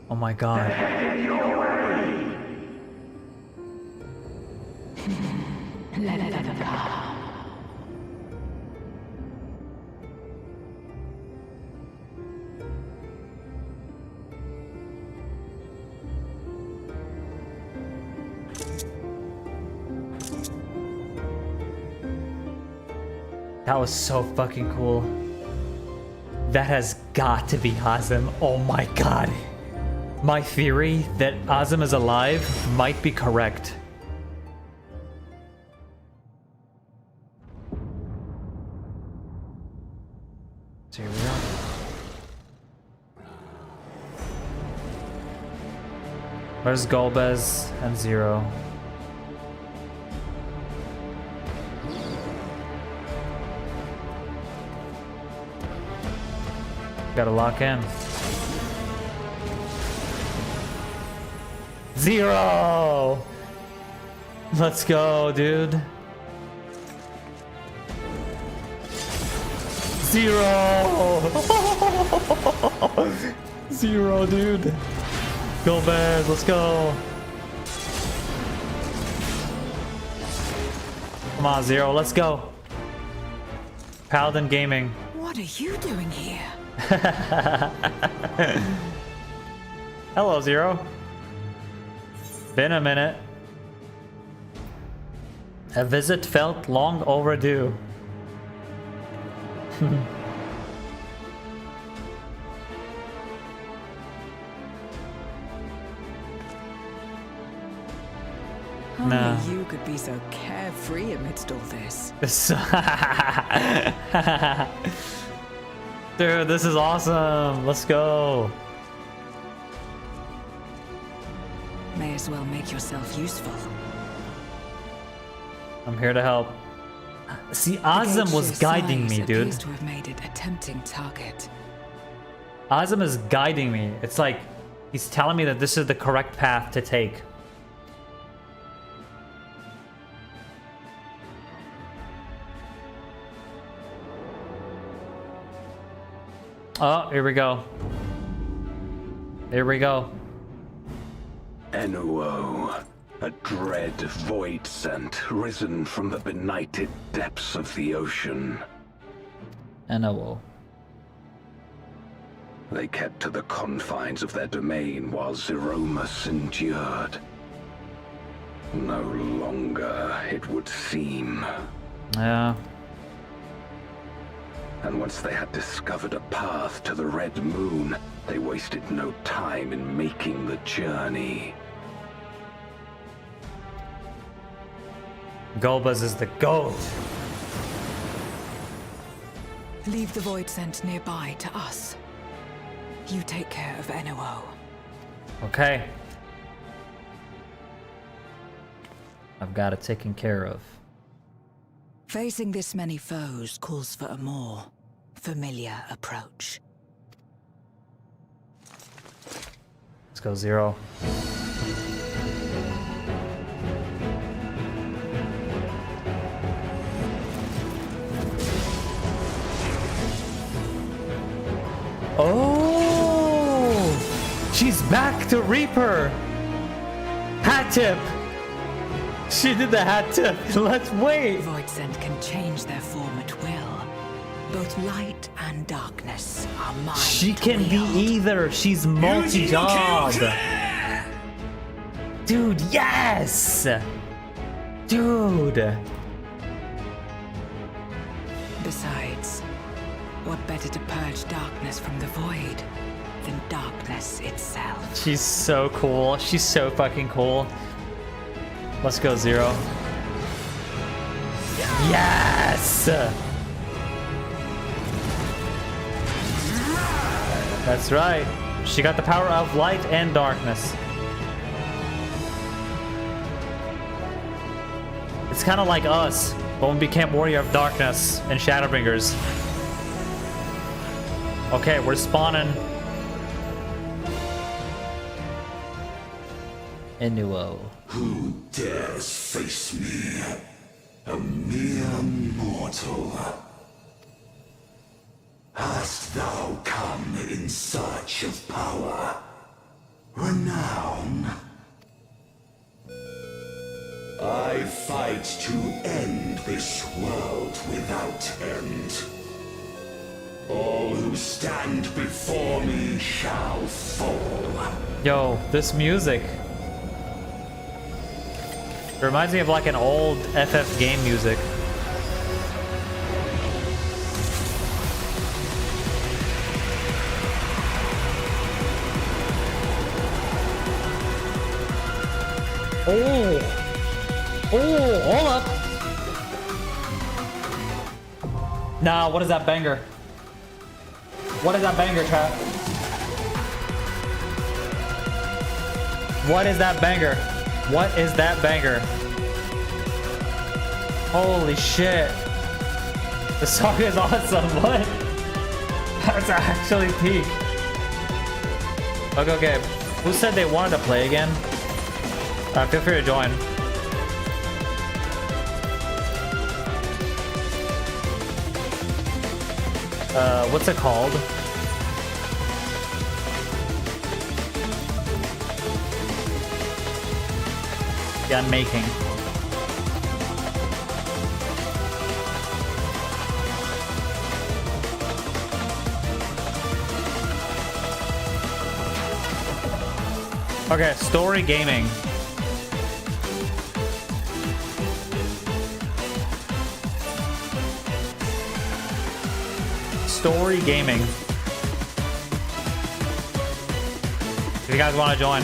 Oh my god. Let them come. That was so fucking cool. That has got to be Azim. Oh my god. My theory that Azim is alive might be correct. So here we go. Where's Golbez and Zero? Gotta lock in. Zero! Let's go, dude. Zero! Zero, dude. Go, Bears, let's go. Come on, Zero, let's go. Paladin Gaming. What are you doing here? Hello, Zero. Been a minute. A visit felt long overdue. Only you could be so carefree amidst all this. Dude, this is awesome. Let's go. May as well make yourself useful. I'm here to help. See, Azam was guiding me, dude. Appears to have made it a tempting target. Azam is guiding me. It's like he's telling me that this is the correct path to take. Oh, here we go. Here we go. Enuo, a dread void scent risen from the benighted depths of the ocean. Enuo. They kept to the confines of their domain while Zeromus endured. No longer, it would seem. Yeah. And once they had discovered a path to the Red Moon, they wasted no time in making the journey. Golbez is the GOAT. Leave the void scent nearby to us. You take care of Enuo. Okay. I've got it taken care of. Facing this many foes calls for a more familiar approach. Let's go, Zero. Oh! She's back to Reaper! Hat tip! She did the hat tip. Let's wait! Void scent can change their form at will. Both light and darkness are mine. She can be either. She's multi-job. Dude, yes! Dude! Besides, what better to purge darkness from the void than darkness itself? She's so cool. She's so fucking cool. Let's go, Zero. Yes! That's right. She got the power of light and darkness. It's kind of like us when we became Warrior of Darkness and Shadowbringers. Okay, we're spawning. Enuo. Who dares face me? A mere mortal. Hast thou come in search of power? Renown? I fight to end this world without end. All who stand before me shall fall. Yo, this music. It reminds me of like an old FF game music. Oh! Oh, hold up! Nah, what is that banger? What is that banger, chat? What is that banger? What is that banger? Holy shit. The song is awesome. What? That's actually peak. Okay. Who said they wanted to play again? Feel free to join. What's it called? Yeah, I'm making. Okay, story gaming. story gaming. If you guys want to join.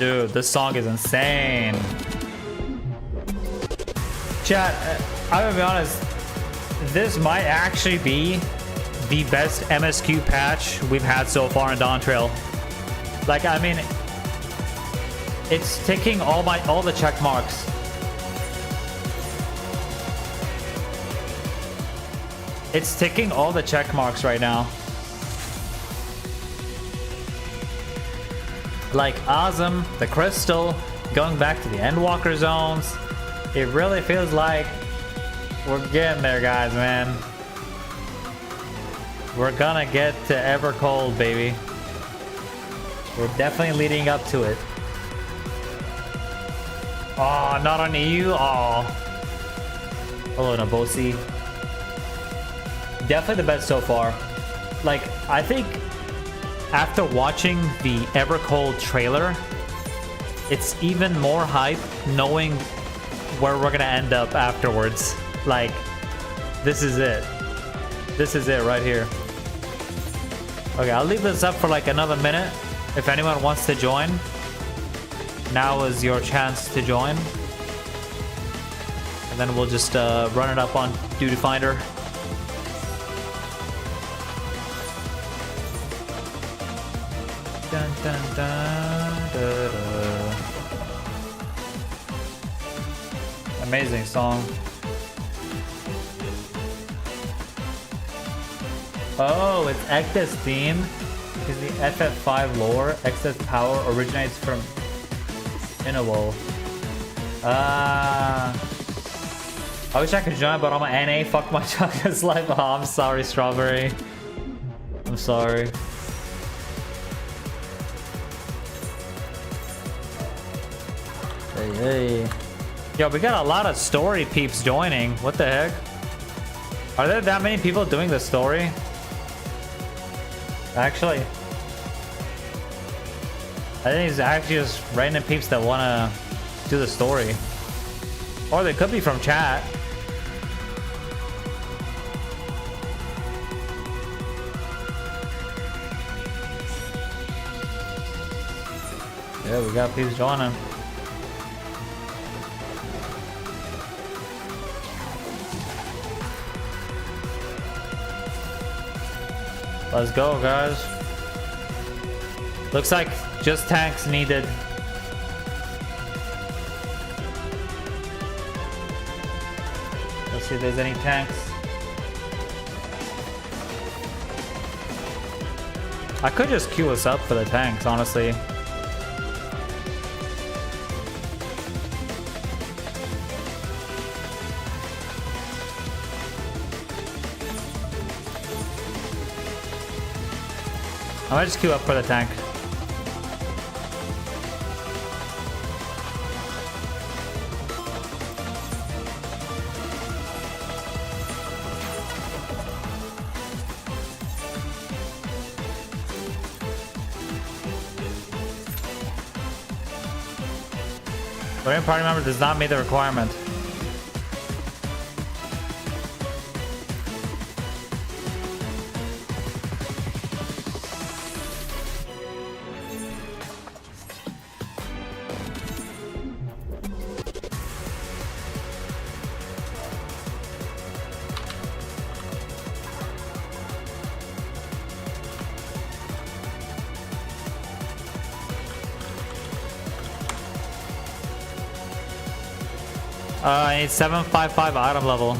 Dude, this song is insane. Chat, I'm gonna be honest. This might actually be the best MSQ patch we've had so far in Dawn Trail. Like, I mean, it's ticking all the check marks. It's ticking all the check marks right now. Like Awesome, the Crystal, going back to the Endwalker zones. It really feels like we're getting there, guys, man. We're gonna get to Evercold, baby. We're definitely leading up to it. Oh, not on EU. Oh. Hello, Nabosi. Definitely the best so far. Like, I think after watching the Evercold trailer, it's even more hype knowing where we're gonna end up afterwards. Like, this is it. This is it right here. Okay, I'll leave this up for like another minute. If anyone wants to join, now is your chance to join. And then we'll just run it up on Duty Finder. Dun, dun, dun, da, da. Amazing song. Oh, it's Ekta's theme because the FF5 lore, Ekta's power originates from Inawol. I wish I could join, but on my NA, fuck my chocolate's life. Oh, I'm sorry, Strawberry. I'm sorry. Hey. Yo, we got a lot of story peeps joining. What the heck? Are there that many people doing the story? Actually, I think it's actually just random peeps that want to do the story. Or they could be from chat. Yeah, we got peeps joining. Let's go, guys. Looks like just tanks needed. Let's see if there's any tanks. I could just queue us up for the tanks, honestly. I might just queue up for the tank. But party member does not meet the requirement. I need 755 item level.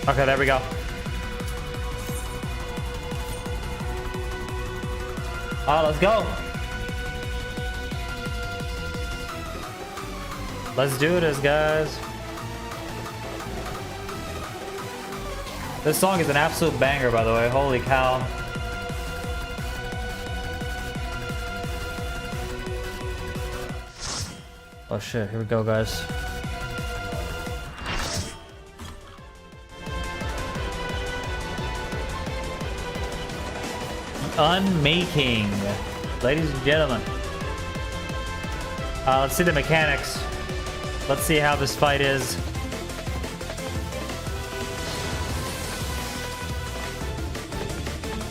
Okay, there we go. Alright, let's go. Let's do this, guys. This song is an absolute banger, by the way. Holy cow. Oh shit, here we go, guys. Unmaking, ladies and gentlemen. Let's see the mechanics. Let's see how this fight is.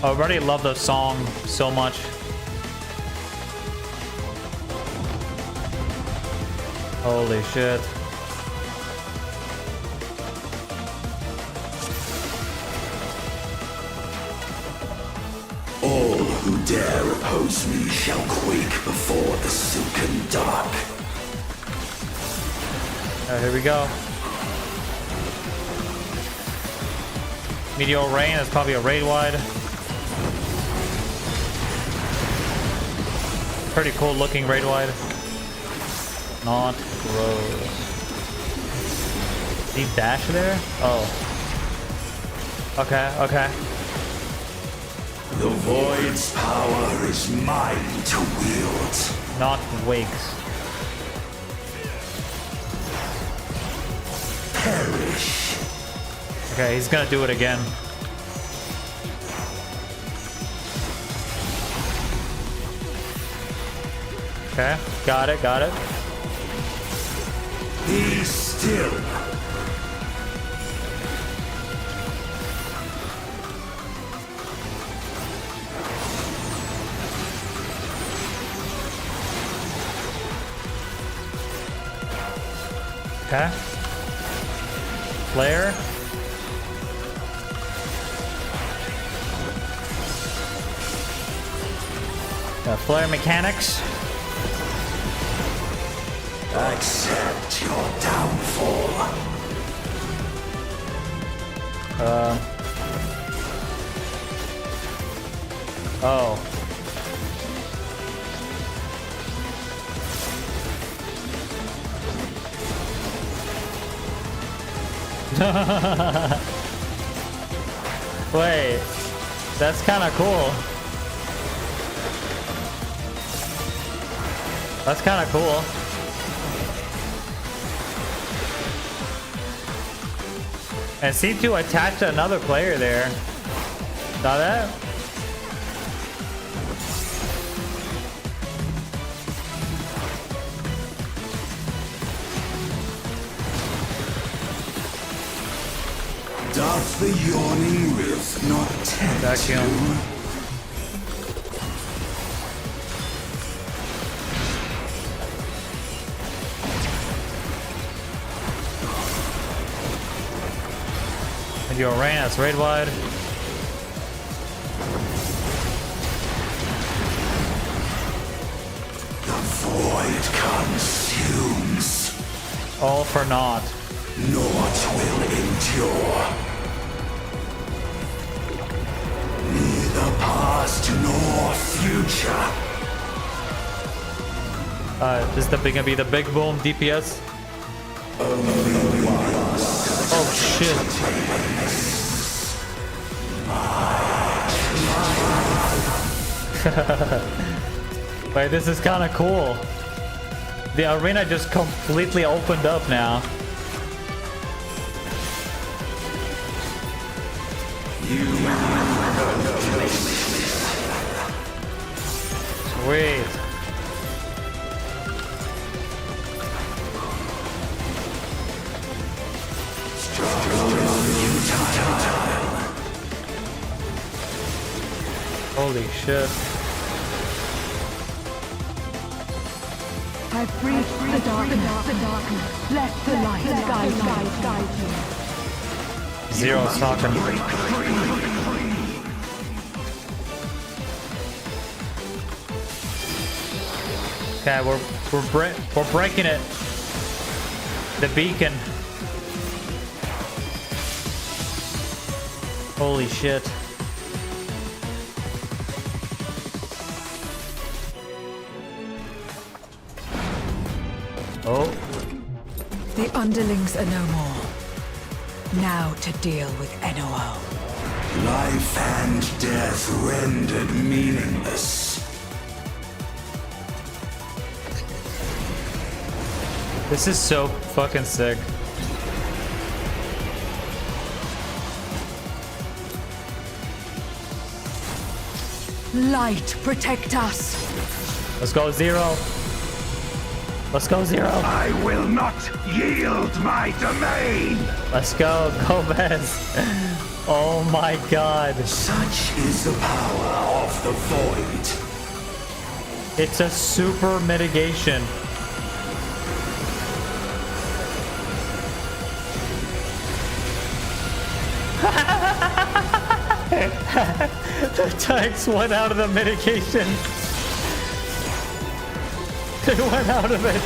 I already love the song so much. Holy shit. All who dare oppose me shall quake before the silken dark. Here we go. Meteor Rain, that's probably a raid wide. Pretty cool looking raid wide. Not gross. Did he dash there? Oh. Okay, okay. The Void's power is mine to wield. Not Wakes. Perish. Okay, he's gonna do it again. Okay, got it, got it. Be still. Okay. Flare. Flare mechanics. Accept your downfall. Oh. Wait, that's kind of cool. That's kind of cool. And C2 attached to another player there. Saw that? Doth the yawning rift not tempt you? Your rain, that's raid wide. The void consumes. All for naught. Naught will endure. Neither past nor future. This is gonna be the big boom DPS. Only once. Oh shit. Wait, this is kind of cool. The arena just completely opened up now. Sweet. Holy shit. I've breached the darkness. Let the light guide you. Zero's talking. Okay, we're breaking it. The beacon. Holy shit. Oh. The underlings are no more. Now to deal with NOO. Life and death rendered meaningless. This is so fucking sick. Light, protect us. Let's go, Zero. Let's go, Zero. I will not yield my domain. Let's go, Gomez. Oh my god. Such is the power of the void. It's a super mitigation. The tanks went out of the mitigation. They went out of it.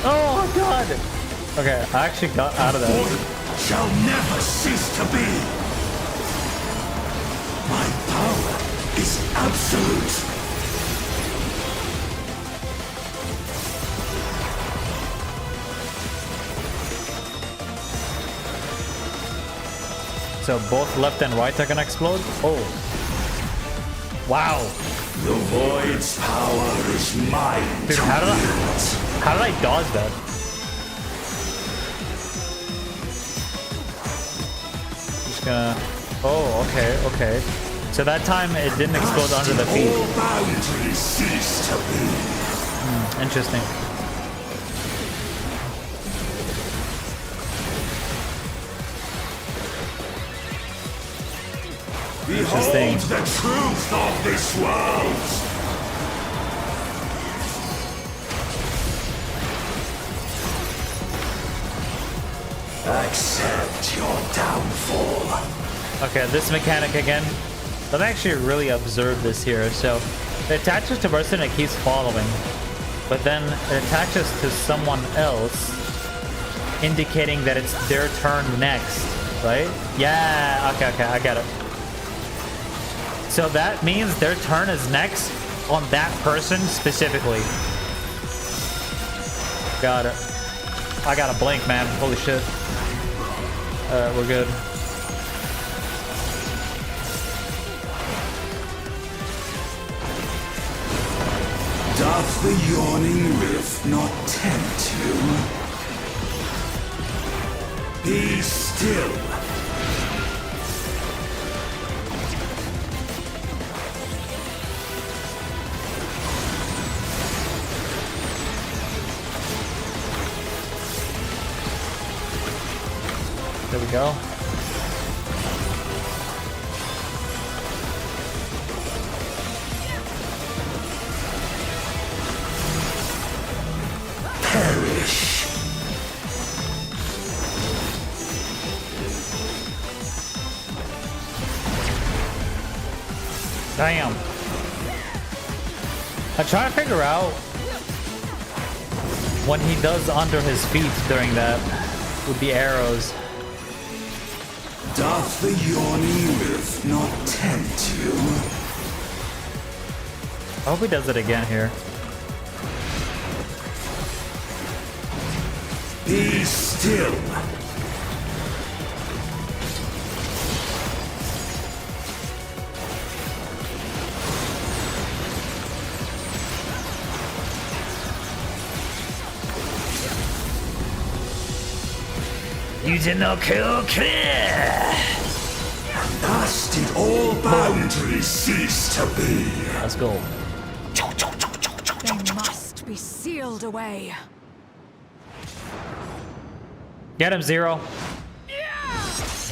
Oh god. Okay, I actually got out of that. Void shall never cease to be. My power is absolute. So both left and right are gonna explode? Oh. Wow. The void's power is mine. Dude, how did I dodge that? Just gonna... Oh, okay. So that time it didn't explode under the feet. All boundaries cease to be. Interesting. Behold the truth of this world! Accept your downfall. Okay, this mechanic again. Let me actually really observe this here. So, it attaches to person it keeps following, but then it attaches to someone else, indicating that it's their turn next, right? Yeah, okay, I get it. So that means their turn is next on that person specifically. Got it. I got a blink, man. Holy shit. Alright, we're good. Doth the yawning rift not tempt you? Be still. There we go. Perish. Damn. I try to figure out what he does under his feet during that with the arrows. Doth the yawning rift not tempt you? I hope he does it again here. Be still. Using no kill clear. Thus did all boundaries cease to be. Let's go. They must be sealed away. Get him, Zero.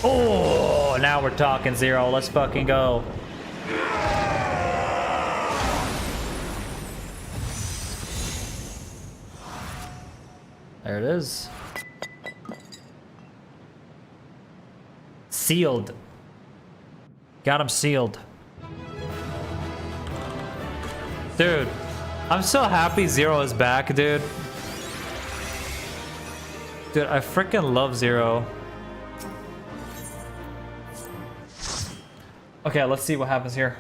Oh, now we're talking, Zero. Let's fucking go. There it is. Sealed. Got him sealed. Dude, I'm so happy Zero is back, dude. Dude, I freaking love Zero. Okay, let's see what happens here.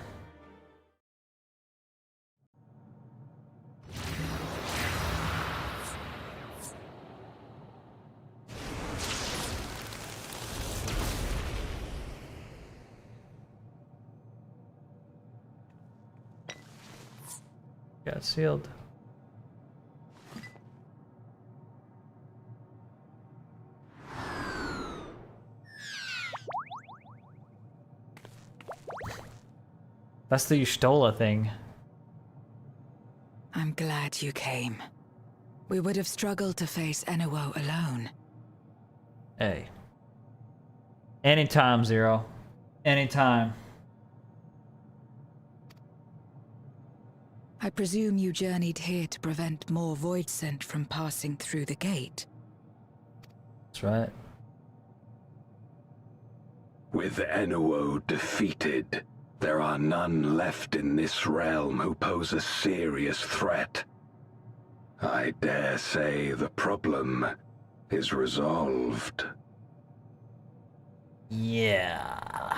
Got sealed. That's the Y'shtola thing. I'm glad you came. We would have struggled to face Enuo alone. Hey. Anytime, Zero. Anytime. I presume you journeyed here to prevent more void scent from passing through the gate. That's right. With Enuo defeated, there are none left in this realm who pose a serious threat. I dare say the problem is resolved. Yeah.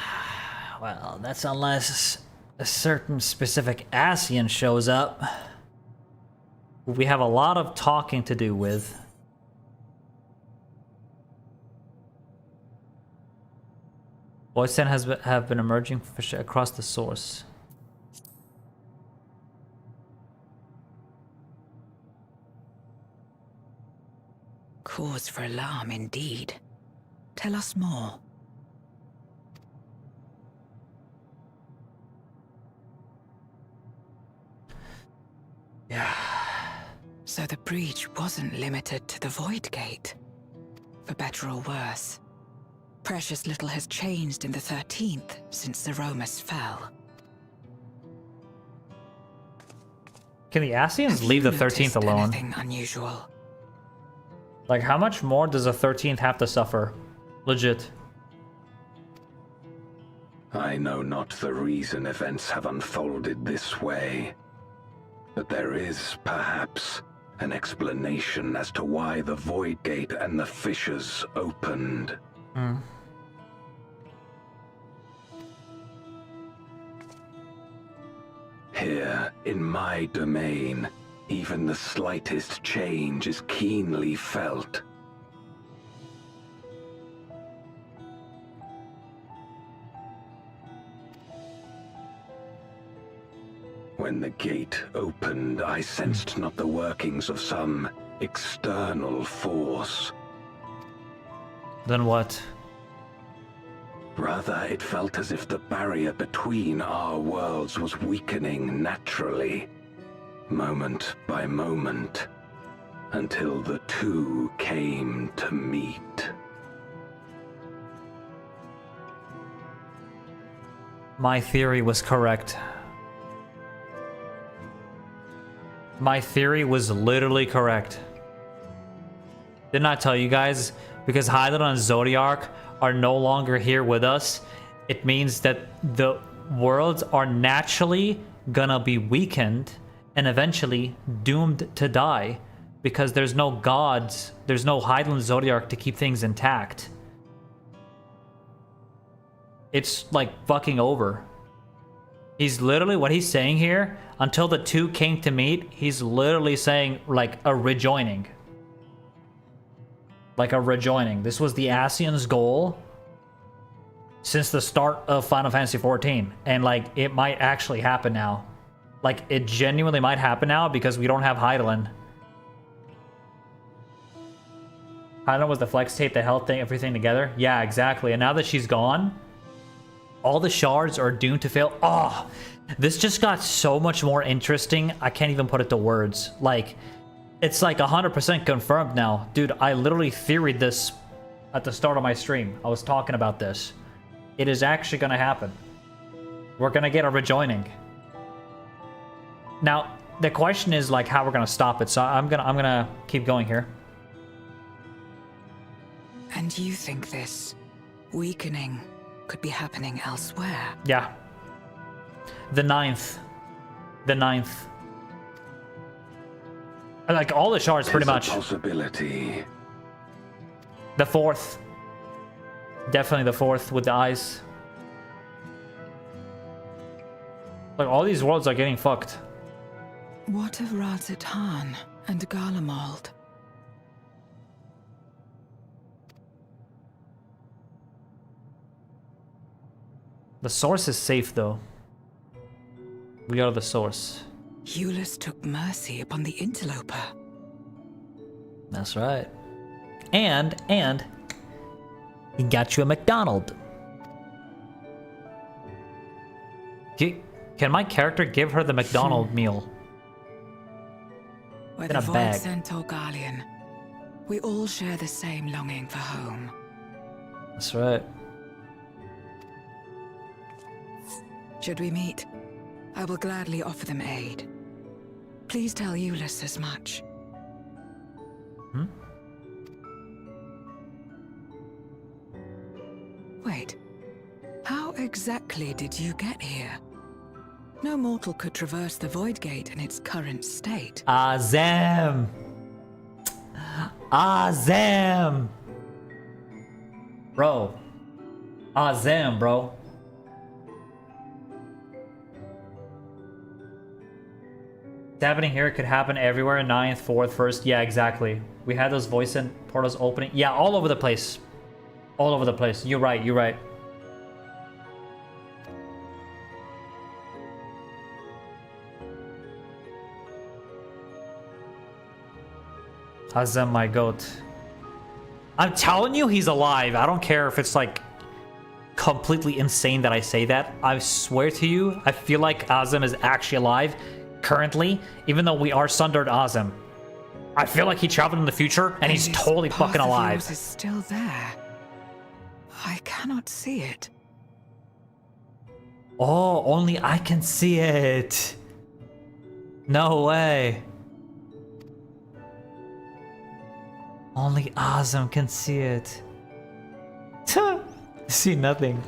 Well, that's unless a certain specific Ascian shows up. We have a lot of talking to do with. Voice have been emerging across the source. Cause for alarm indeed. Tell us more. Yeah. So the breach wasn't limited to the Void Gate. For better or worse, precious little has changed in the 13th since the Romus fell. Can the Ascians leave the 13th alone? Anything unusual? Like, how much more does the 13th have to suffer? Legit. I know not the reason events have unfolded this way, but there is, perhaps, an explanation as to why the Void Gate and the fissures opened. Hmm. Here, in my domain, even the slightest change is keenly felt. When the gate opened, I sensed not the workings of some external force. Then what? Rather, it felt as if the barrier between our worlds was weakening naturally, moment by moment, until the two came to meet. My theory was correct. My theory was literally correct. Didn't I tell you guys? Because Hylian and Zodiark are no longer here with us, it means that the worlds are naturally gonna be weakened and eventually doomed to die because there's no gods, there's no Hylian Zodiark to keep things intact. It's like fucking over. He's literally, what he's saying here, until the two came to meet, he's literally saying like a rejoining. Like a rejoining. This was the Ascians' goal since the start of Final Fantasy XIV. And like, it might actually happen now. Like, it genuinely might happen now because we don't have Hylian. Hylian was the flex tape that held everything together. Yeah, exactly. And now that she's gone, all the shards are doomed to fail. Oh, this just got so much more interesting. I can't even put it to words. Like, it's like 100% confirmed now. Dude, I literally theoried this at the start of my stream. I was talking about this. It is actually going to happen. We're going to get a rejoining. Now, the question is like how we're going to stop it. So I'm going to keep going here. And you think this weakening could be happening elsewhere? Yeah. The 9th. The 9th. Like all the shards, pretty much. Possibility. The 4th. Definitely the 4th with the eyes. Like all these worlds are getting fucked. What of Razatan and Garlemald? The source is safe though. We are the source. Eulus took mercy upon the interloper. That's right. And he got you a McDonald. Can my character give her the McDonald's meal? Whether In a bag. Voidsent or Garlean, we all share the same longing for home. That's right. Should we meet? I will gladly offer them aid. Please tell Euless as much. Hmm? Wait. How exactly did you get here? No mortal could traverse the Void Gate in its current state. Azam! Azam! Bro. Azam, bro. It's happening here, it could happen everywhere. 9th, 4th, 1st. Yeah, exactly. We had those voice and portals opening. Yeah, all over the place. All over the place. You're right, you're right. Azam, my goat. I'm telling you, he's alive. I don't care if it's like completely insane that I say that. I swear to you, I feel like Azam is actually alive currently, even though we are sundered Azam. I feel like he traveled in the future and he's totally fucking alive. Is still there. I cannot see it. Oh, only I can see it. No way. Only Azam can see it. See nothing.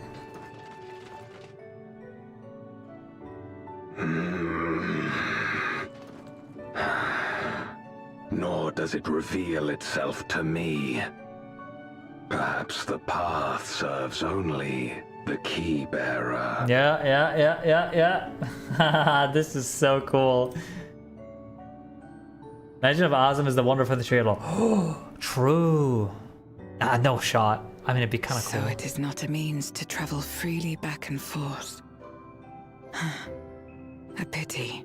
Nor does it reveal itself to me. Perhaps the path serves only the key bearer. Yeah. This is so cool. Imagine if Azam is the wonder for the trailer. True. No shot. I mean, it'd be kind of cool. So it is not a means to travel freely back and forth. A pity.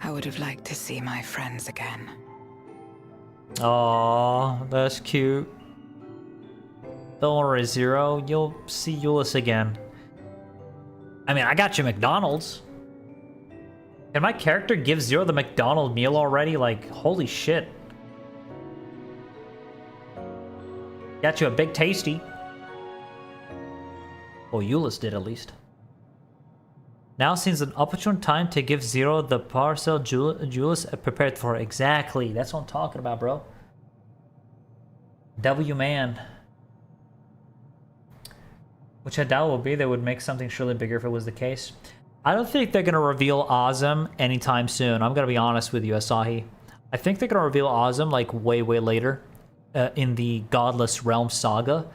I would have liked to see my friends again. Aww, that's cute. Don't worry, Zero. You'll see Euless again. I mean, I got you McDonald's. Can my character give Zero the McDonald's meal already? Like, holy shit. Got you a big tasty. Oh, Euless did at least. Now seems an opportune time to give Zero the parcel Euless prepared for. Exactly. That's what I'm talking about, bro. W man. Which I doubt will be. They would make something surely bigger if it was the case. I don't think they're going to reveal Azam anytime soon. I'm going to be honest with you, Asahi. I think they're going to reveal Azam like way later in the Godless Realm saga.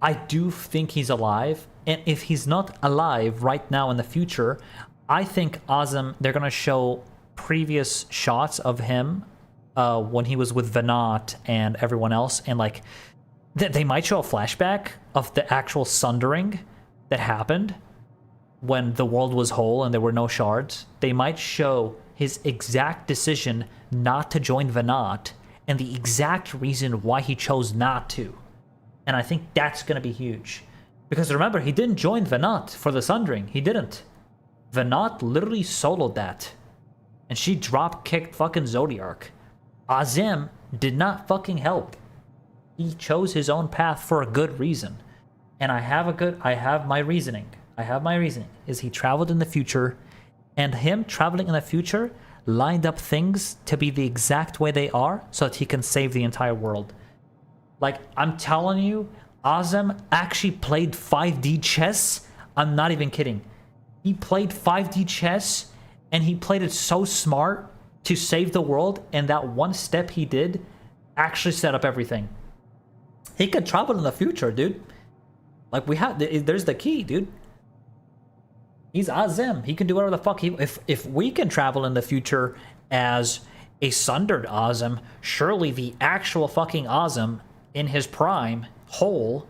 I do think he's alive. And if he's not alive right now in the future, I think Azam, they're going to show previous shots of him when he was with Venat and everyone else. And like, they might show a flashback of the actual sundering that happened when the world was whole and there were no shards. They might show his exact decision not to join Venat and the exact reason why he chose not to. And I think that's going to be huge. Because remember, he didn't join Venat for the sundering. He didn't. Venat literally soloed that. And she drop-kicked fucking Zodiark. Azam did not fucking help. He chose his own path for a good reason. And I have my reasoning. Is he traveled in the future, and him traveling in the future lined up things to be the exact way they are so that he can save the entire world. Like, I'm telling you, Azam actually played 5D chess. I'm not even kidding. He played 5D chess, and he played it so smart to save the world, and that one step he did actually set up everything. He could travel in the future, dude. Like, there's the key, dude. He's Azam. He can do whatever the fuck if we can travel in the future as a sundered Azam, surely the actual fucking Azam in his prime, whole,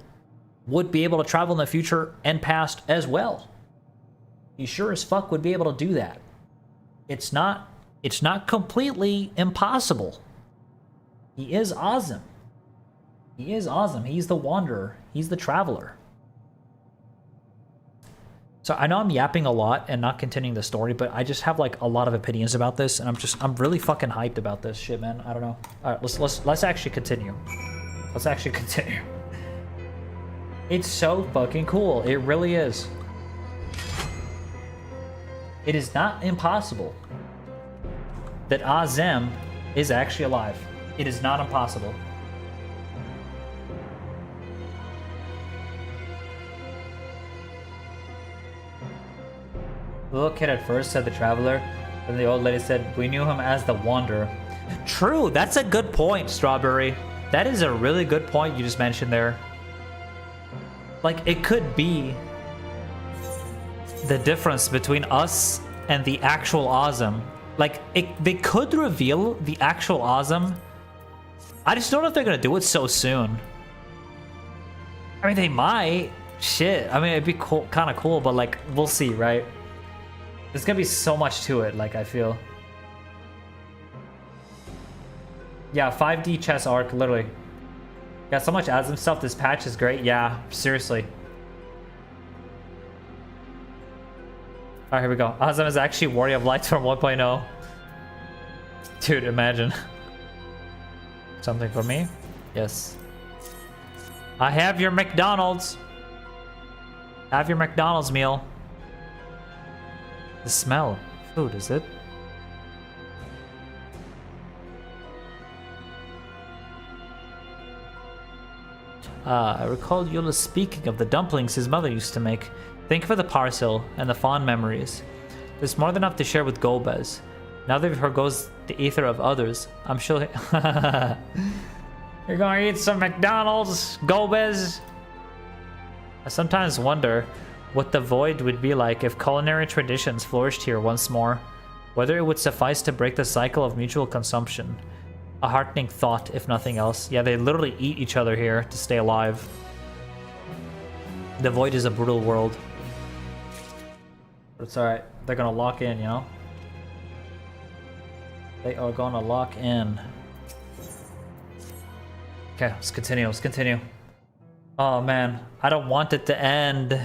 would be able to travel in the future and past as well. He sure as fuck would be able to do that. It's not completely impossible. He is Azam. He is Azam. He's the wanderer. He's the traveler. So I know I'm yapping a lot and not continuing the story, but I just have like a lot of opinions about this, and I'm really fucking hyped about this shit, man. I don't know. All right, let's actually continue. Let's actually continue. It's so fucking cool. It really is. It is not impossible that Azem is actually alive. It is not impossible. The little kid at first said the Traveler, and the old lady said, we knew him as the Wanderer. True, that's a good point, Strawberry. That is a really good point you just mentioned there. Like, it could be the difference between us and the actual Azem. Like, they could reveal the actual Azem. I just don't know if they're gonna do it so soon. I mean, they might. Shit. I mean, it'd be cool, kind of cool, but like, we'll see, right? There's gonna be so much to it, like, I feel. Yeah, 5D chess arc, literally. Got so much Azem stuff. This patch is great. Yeah, seriously. Alright, here we go. Azem is actually Warrior of Light from 1.0. Dude, imagine. Something for me? Yes. I have your McDonald's. Have your McDonald's meal. The smell. Food, is it? I recall Eula speaking of the dumplings his mother used to make. Thank you for the parcel and the fond memories. There's more than enough to share with Golbez. Now that here goes the ether of others, I'm sure... You're gonna eat some McDonald's, Golbez? I sometimes wonder what the Void would be like if culinary traditions flourished here once more. Whether it would suffice to break the cycle of mutual consumption. A heartening thought, if nothing else. Yeah, they literally eat each other here to stay alive. The Void is a brutal world. But it's alright. They're gonna lock in, you know? They are gonna lock in. Okay, let's continue. Let's continue. Oh, man. I don't want it to end.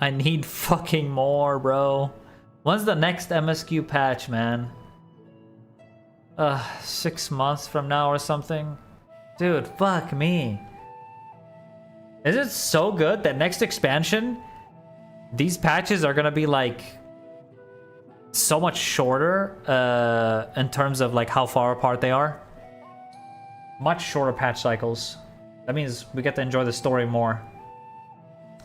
I need fucking more, bro. When's the next MSQ patch, man? 6 months from now or something? Dude, fuck me. Is it so good that next expansion, these patches are gonna be like so much shorter in terms of like how far apart they are? Much shorter patch cycles. That means we get to enjoy the story more.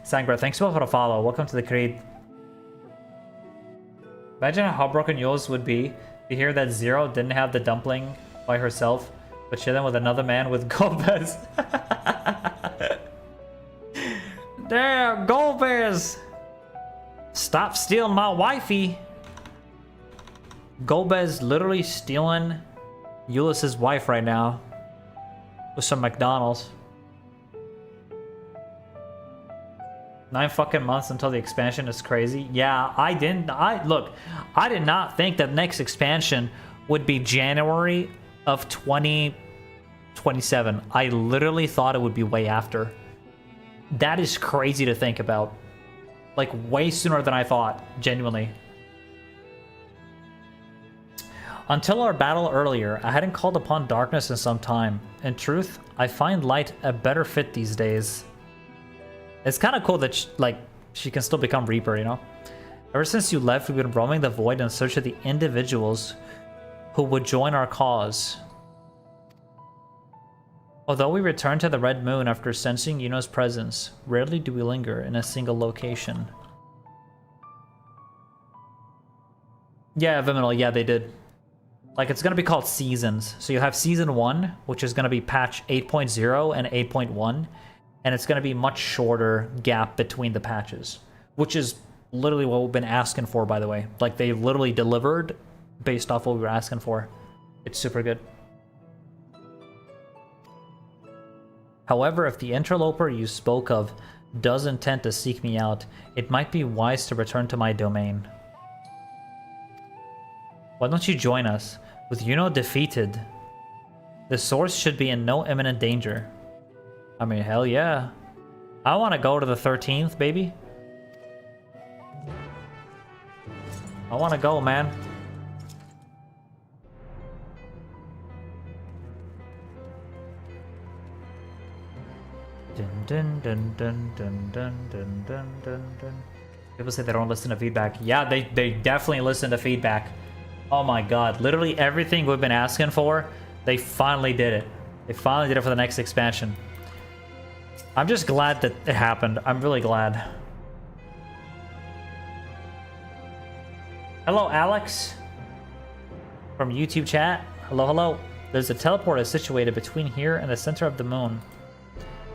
Sangra, thanks so much for the follow. Welcome to the Creed. Imagine how heartbroken yours would be to hear that Zero didn't have the dumpling by herself, but chilling with another man with Golbez. Damn, Golbez! Stop stealing my wifey! Golbez literally stealing Eulis's wife right now with some McDonald's. 9 fucking months until the expansion is crazy. Yeah, I did not think that next expansion would be January of 2027. I literally thought it would be way after. That is crazy to think about. Like, way sooner than I thought, genuinely. Until our battle earlier, I hadn't called upon darkness in some time. In truth, I find light a better fit these days. It's kind of cool that she can still become Reaper, you know? Ever since you left, we've been roaming the Void in search of the individuals who would join our cause. Although we return to the Red Moon after sensing Yuno's presence, rarely do we linger in a single location. Yeah, Viminal, yeah, they did. Like, it's gonna be called Seasons. So you have Season 1, which is gonna be patch 8.0 and 8.1. And it's going to be much shorter gap between the patches, which is literally what we've been asking for, by the way. Like, they literally delivered based off what we were asking for. It's super good. However, if the interloper you spoke of does intend to seek me out, it might be wise to return to my domain. Why don't you join us? With Yuno defeated, the source should be in no imminent danger. I mean, hell yeah. I want to go to the 13th, baby. I want to go, man. Dun, dun, dun, dun, dun, dun, dun, dun, dun, dun. People say they don't listen to feedback. Yeah, they definitely listen to feedback. Oh my god, literally everything we've been asking for, they finally did it. They finally did it for the next expansion. I'm just glad that it happened. I'm really glad. Hello, Alex. From YouTube chat. Hello, hello. There's a teleporter situated between here and the center of the moon.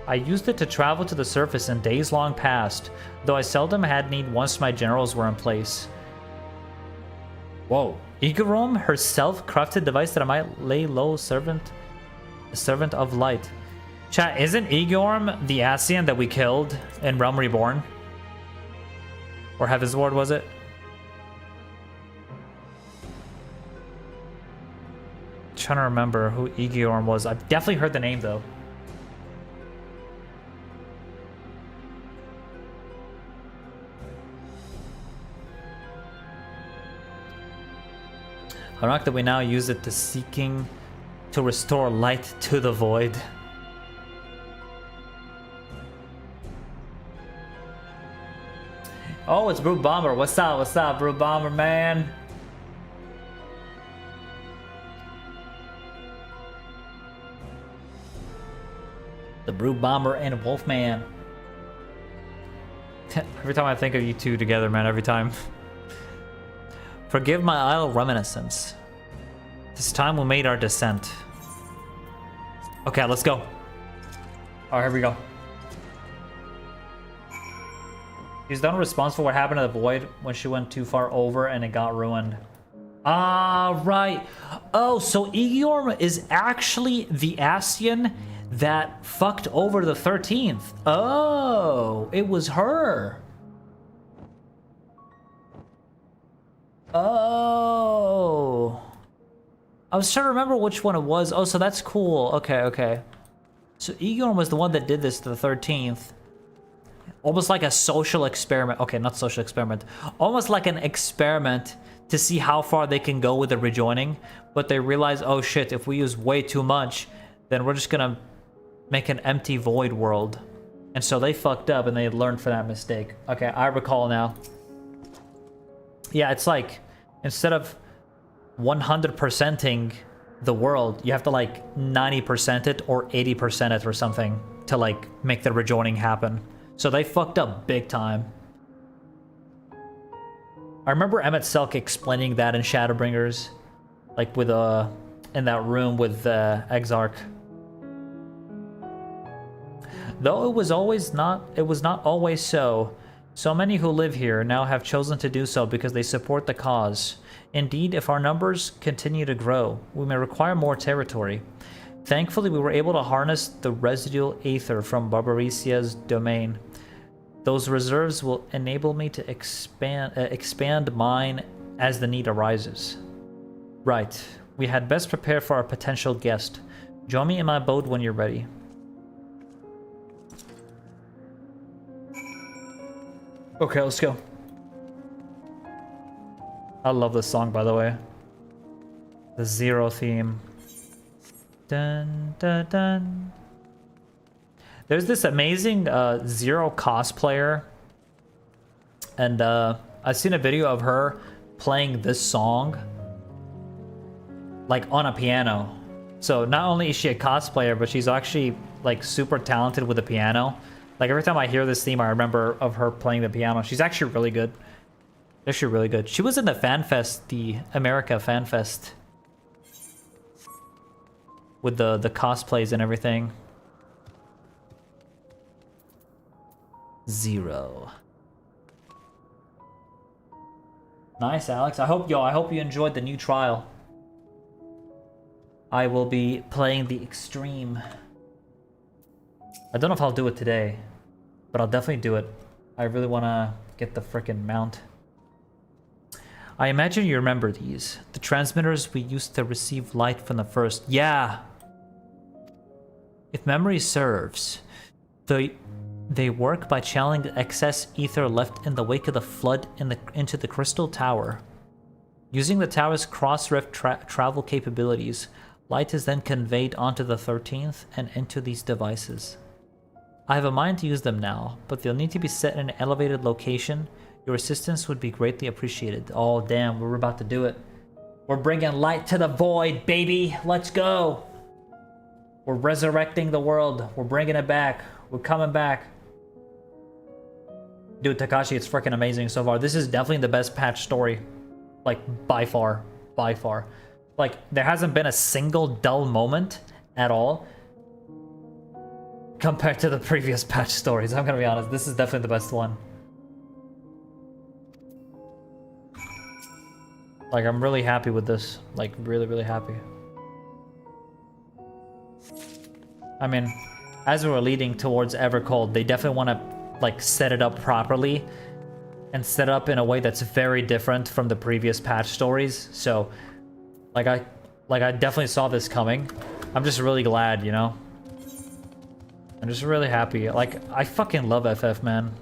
I used it to travel to the surface in days long past, though I seldom had need once my generals were in place. Whoa. Igarum herself crafted device that I might lay low servant of light. Chat, isn't Igarum the Ascian that we killed in Realm Reborn? Or Heaven's Ward, was it? I'm trying to remember who Igarum was. I've definitely heard the name though. Ironic that we now use it to seeking to restore light to the void. Oh, it's Brew Bomber. What's up, Brew Bomber, man? The Brew Bomber and Wolfman. Every time I think of you two together, man, every time. Forgive my idle reminiscence. This time we made our descent. Okay, let's go. Alright, here we go. She's done a response for what happened to the void when she went too far over and it got ruined. Ah, right. Oh, so Egiorm is actually the Ascian that fucked over the 13th. Oh, it was her. Oh. I was trying to remember which one it was. Oh, so that's cool. Okay, okay. So Egon was the one that did this to the 13th. Almost like a social experiment. Okay, not social experiment. Almost like an experiment to see how far they can go with the rejoining. But they realize, oh shit, if we use way too much, then we're just gonna make an empty void world. And so they fucked up and they learned from that mistake. Okay, I recall now. Yeah, it's like, instead of 100%ing the world, you have to like 90% it or 80% it or something to like make the rejoining happen. So they fucked up big time. I remember Emmett Selk explaining that in Shadowbringers, like with in that room with Exarch. Though it was not always so. So many who live here now have chosen to do so because they support the cause. Indeed, if our numbers continue to grow, we may require more territory. Thankfully, we were able to harness the residual aether from Barbaricia's domain. Those reserves will enable me to expand mine as the need arises. Right. We had best prepare for our potential guest. Join me in my boat when you're ready. Okay, let's go. I love this song, by the way. The Zero theme. Dun, dun, dun. There's this amazing Zero cosplayer. And I've seen a video of her playing this song. Like on a piano. So not only is she a cosplayer, but she's actually like super talented with the piano. Like every time I hear this theme, I remember of her playing the piano. She's actually really good. Actually really good. She was in the FanFest, the America FanFest. With the cosplays and everything. Zero. Nice, Alex. I hope you enjoyed the new trial. I will be playing the Extreme. I don't know if I'll do it today, but I'll definitely do it. I really want to get the frickin' mount. I imagine you remember these. The transmitters we used to receive light from the first. Yeah! If memory serves, they work by channeling the excess ether left in the wake of the flood into the crystal tower. Using the tower's cross-rift travel capabilities, light is then conveyed onto the 13th and into these devices. I have a mind to use them now, but they'll need to be set in an elevated location. Your assistance would be greatly appreciated. Oh damn, we're about to do it. We're bringing light to the void, baby! Let's go! We're resurrecting the world. We're bringing it back. We're coming back. Dude, Takashi, it's freaking amazing so far. This is definitely the best patch story. Like, by far. By far. Like, there hasn't been a single dull moment at all compared to the previous patch stories. I'm gonna be honest, this is definitely the best one. Like, I'm really happy with this. Like, really, really happy. I mean, as we were leading towards Evercold, they definitely want to, like, set it up properly and set it up in a way that's very different from the previous patch stories. So, like I definitely saw this coming. I'm just really glad, you know? I'm just really happy. Like, I fucking love FF, man.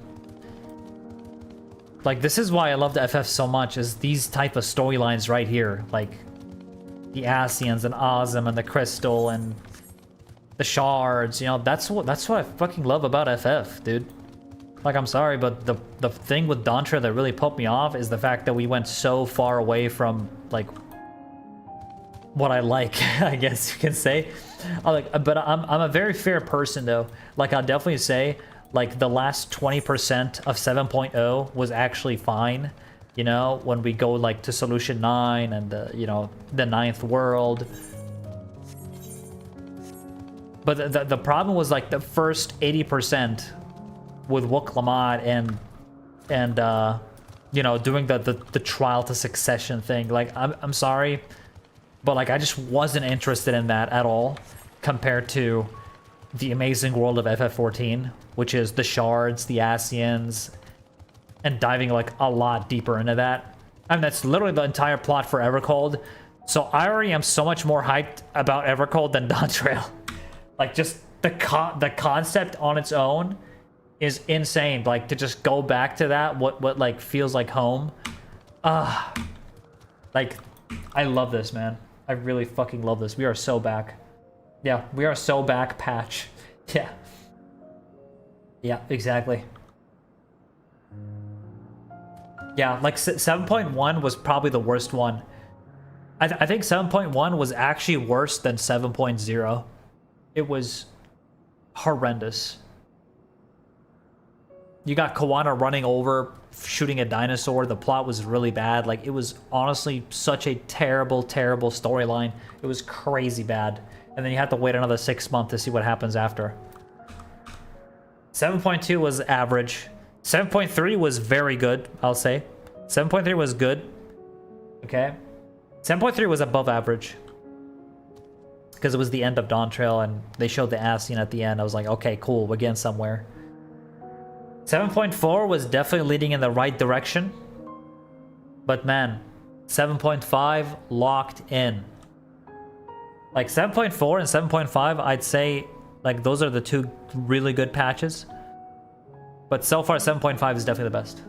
Like, this is why I love the FF so much, is these type of storylines right here. Like, the Ascians and Ozim and the Crystal and the Shards, you know? That's what I fucking love about FF, dude. Like, I'm sorry, but the thing with Dawntrail that really put me off is the fact that we went so far away from, like, what I like, I guess you can say. But I'm a very fair person, though. Like, I'll definitely say, like, the last 20% of 7.0 was actually fine. You know, when we go, like, to Solution 9 and, you know, the 9th world. But the problem was, like, the first 80% with Glamour and you know, doing the trial to succession thing. Like, I'm sorry, but, like, I just wasn't interested in that at all compared to the amazing world of FF14, which is the Shards, the Ascians, and diving, like, a lot deeper into that. And that's literally the entire plot for Evercold. So I already am so much more hyped about Evercold than Dawntrail. Like, just the concept on its own is insane. Like, to just go back to that, what like feels like home. Like, I love this, man. I really fucking love this. We are so back. Yeah, we are so back, patch. Yeah. Yeah, exactly. Yeah, like 7.1 was probably the worst one. I think 7.1 was actually worse than 7.0. It was horrendous. You got Kawana running over, shooting a dinosaur. The plot was really bad. Like, it was honestly such a terrible, terrible storyline. It was crazy bad. And then you have to wait another 6 months to see what happens after. 7.2 was average. 7.3 was very good, I'll say. 7.3 was good. Okay. 7.3 was above average. Because it was the end of Dawntrail and they showed the Ascian at the end. I was like, okay, cool, we're getting somewhere. 7.4 was definitely leading in the right direction. But man, 7.5 locked in. Like 7.4 and 7.5, I'd say, like, those are the two really good patches. But so far, 7.5 is definitely the best.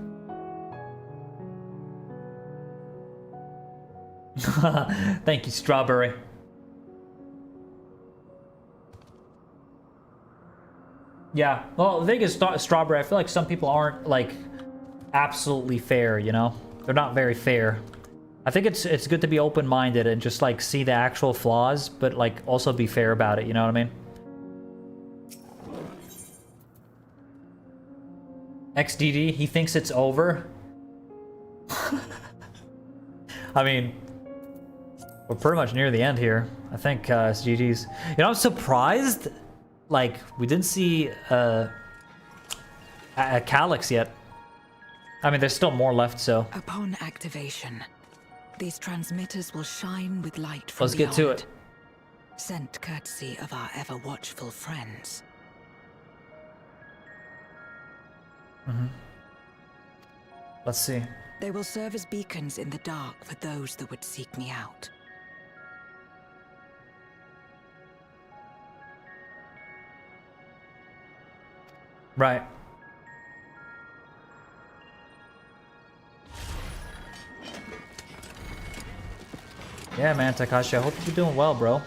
Thank you, Strawberry. Yeah, well, the thing is, Strawberry, I feel like some people aren't, like, absolutely fair, you know? They're not very fair. I think it's good to be open-minded and just, like, see the actual flaws, but, like, also be fair about it, you know what I mean? XDD, he thinks it's over. I mean, we're pretty much near the end here. I think SGD's... You know, I'm surprised... Like, we didn't see a Calyx yet. I mean, there's still more left, so... Upon activation, these transmitters will shine with light from Let's get to it. Sent courtesy of our ever-watchful friends. Let's see. They will serve as beacons in the dark for those that would seek me out. Right. Yeah, man, Takashi, I hope you're doing well, bro.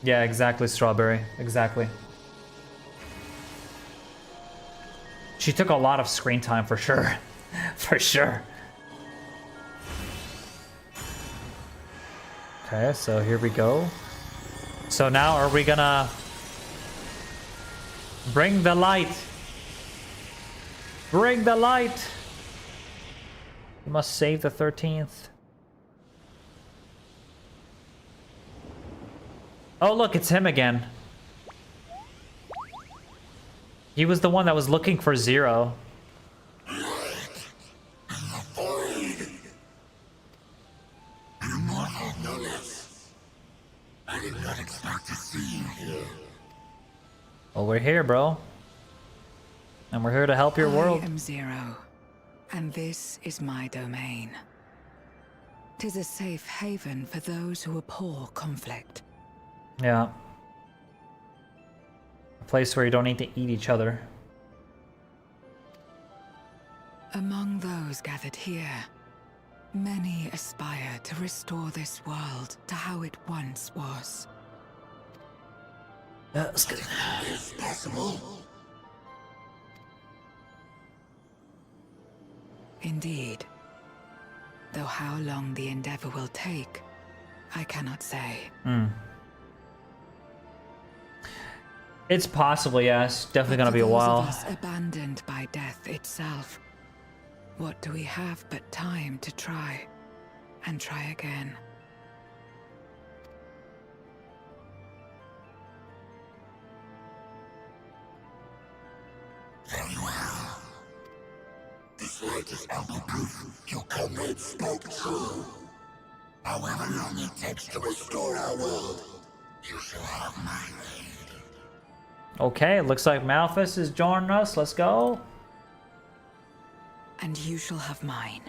Yeah, exactly, Strawberry. Exactly. She took a lot of screen time for sure. For sure. Okay, so here we go. So now are we gonna bring the light? Bring the light! You must save the 13th. Oh, look, it's him again. He was the one that was looking for Zero. I did not expect to see you here. Well, we're here, bro. And we're here to help your world. I am Zero, and this is my domain. 'Tis a safe haven for those who abhor conflict. Yeah. A place where you don't need to eat each other. Among those gathered here, many aspire to restore this world to how it once was. That's good. Is possible? Indeed. Though how long the endeavor will take, I cannot say. It's possible, yes. Definitely gonna be a For those while. of us abandoned by death itself, what do we have but time to try, and try again? Very well. This light is ample proof your comrades spoke true. However long it takes to restore our world, you shall have my aid. Okay, looks like Malphus is joining us. Let's go. And you shall have mine.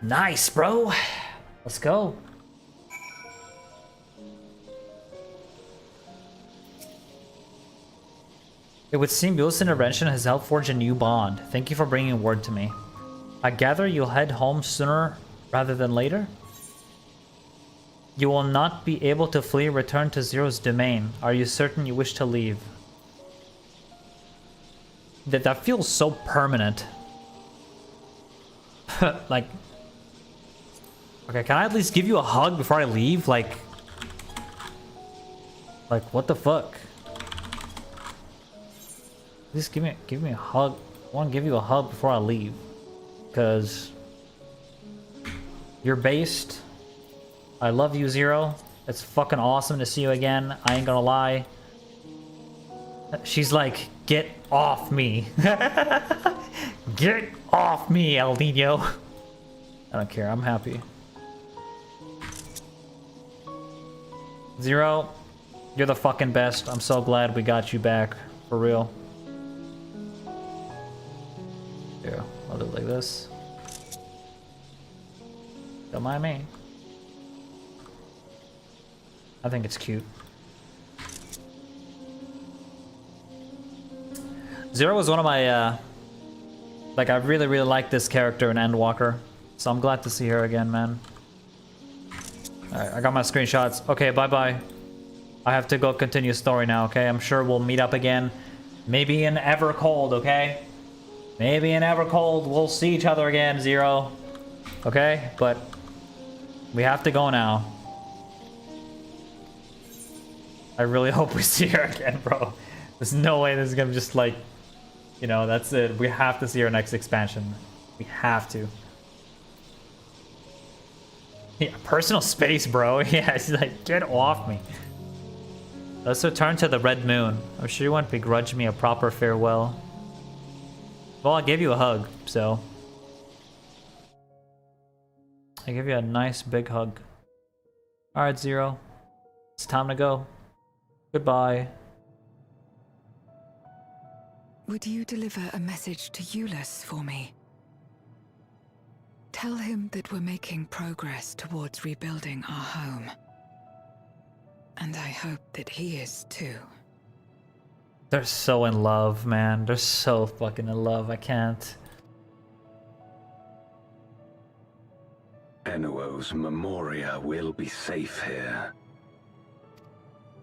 Nice, bro. Let's go. It would seem Buell's intervention has helped forge a new bond. Thank you for bringing word to me. I gather you'll head home sooner rather than later? You will not be able to flee and return to Zero's domain. Are you certain you wish to leave? That feels so permanent. Like... Okay, can I at least give you a hug before I leave? Like, what the fuck? Just give me a hug. I want to give you a hug before I leave, because you're based. I love you, Zero. It's fucking awesome to see you again. I ain't gonna lie. She's like, get off me. Get off me, Alninio. I don't care. I'm happy. Zero, you're the fucking best. I'm so glad we got you back. For real. Here, I'll do it like this. Don't mind me. I think it's cute. Zero was one of my, like, I really like this character in Endwalker. So I'm glad to see her again, man. Alright, I got my screenshots. Okay, bye-bye. I have to go continue story now, okay? I'm sure we'll meet up again. Maybe in Evercold, okay? Maybe in Evercold we'll see each other again, Zero. Okay? But we have to go now. I really hope we see her again, bro. There's no way this is gonna just like... You know, that's it. We have to see her next expansion. We have to. Yeah, personal space, bro. Yeah, she's like, get off me. Let's return to the Red Moon. I'm sure you won't begrudge me a proper farewell. Well, I'll give you a hug, so... I give you a nice big hug. Alright, Zero. It's time to go. Goodbye. Would you deliver a message to Euless for me? Tell him that we're making progress towards rebuilding our home. And I hope that he is too. They're so in love, man. They're so fucking in love. I can't. Enuo's Memoria will be safe here.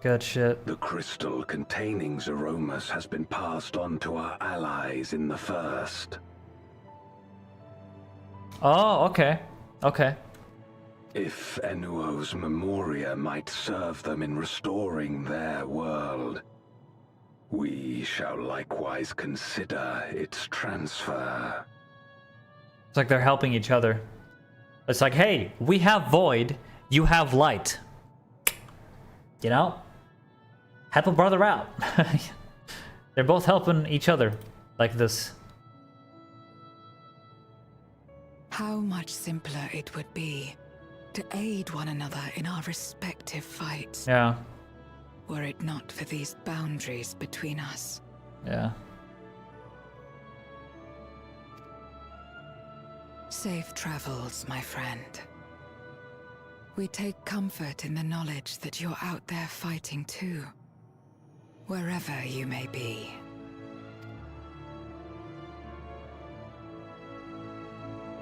Good shit. The crystal containing Zeromus has been passed on to our allies in the First. Oh, okay. Okay. If Enuo's Memoria might serve them in restoring their world, we shall likewise consider its transfer. It's like they're helping each other. It's like, hey, we have void, you have light. You know? Help a brother out. They're both helping each other like this. How much simpler it would be to aid one another in our respective fights. Yeah. Were it not for these boundaries between us. Yeah. Safe travels, my friend. We take comfort in the knowledge that you're out there fighting too. Wherever you may be.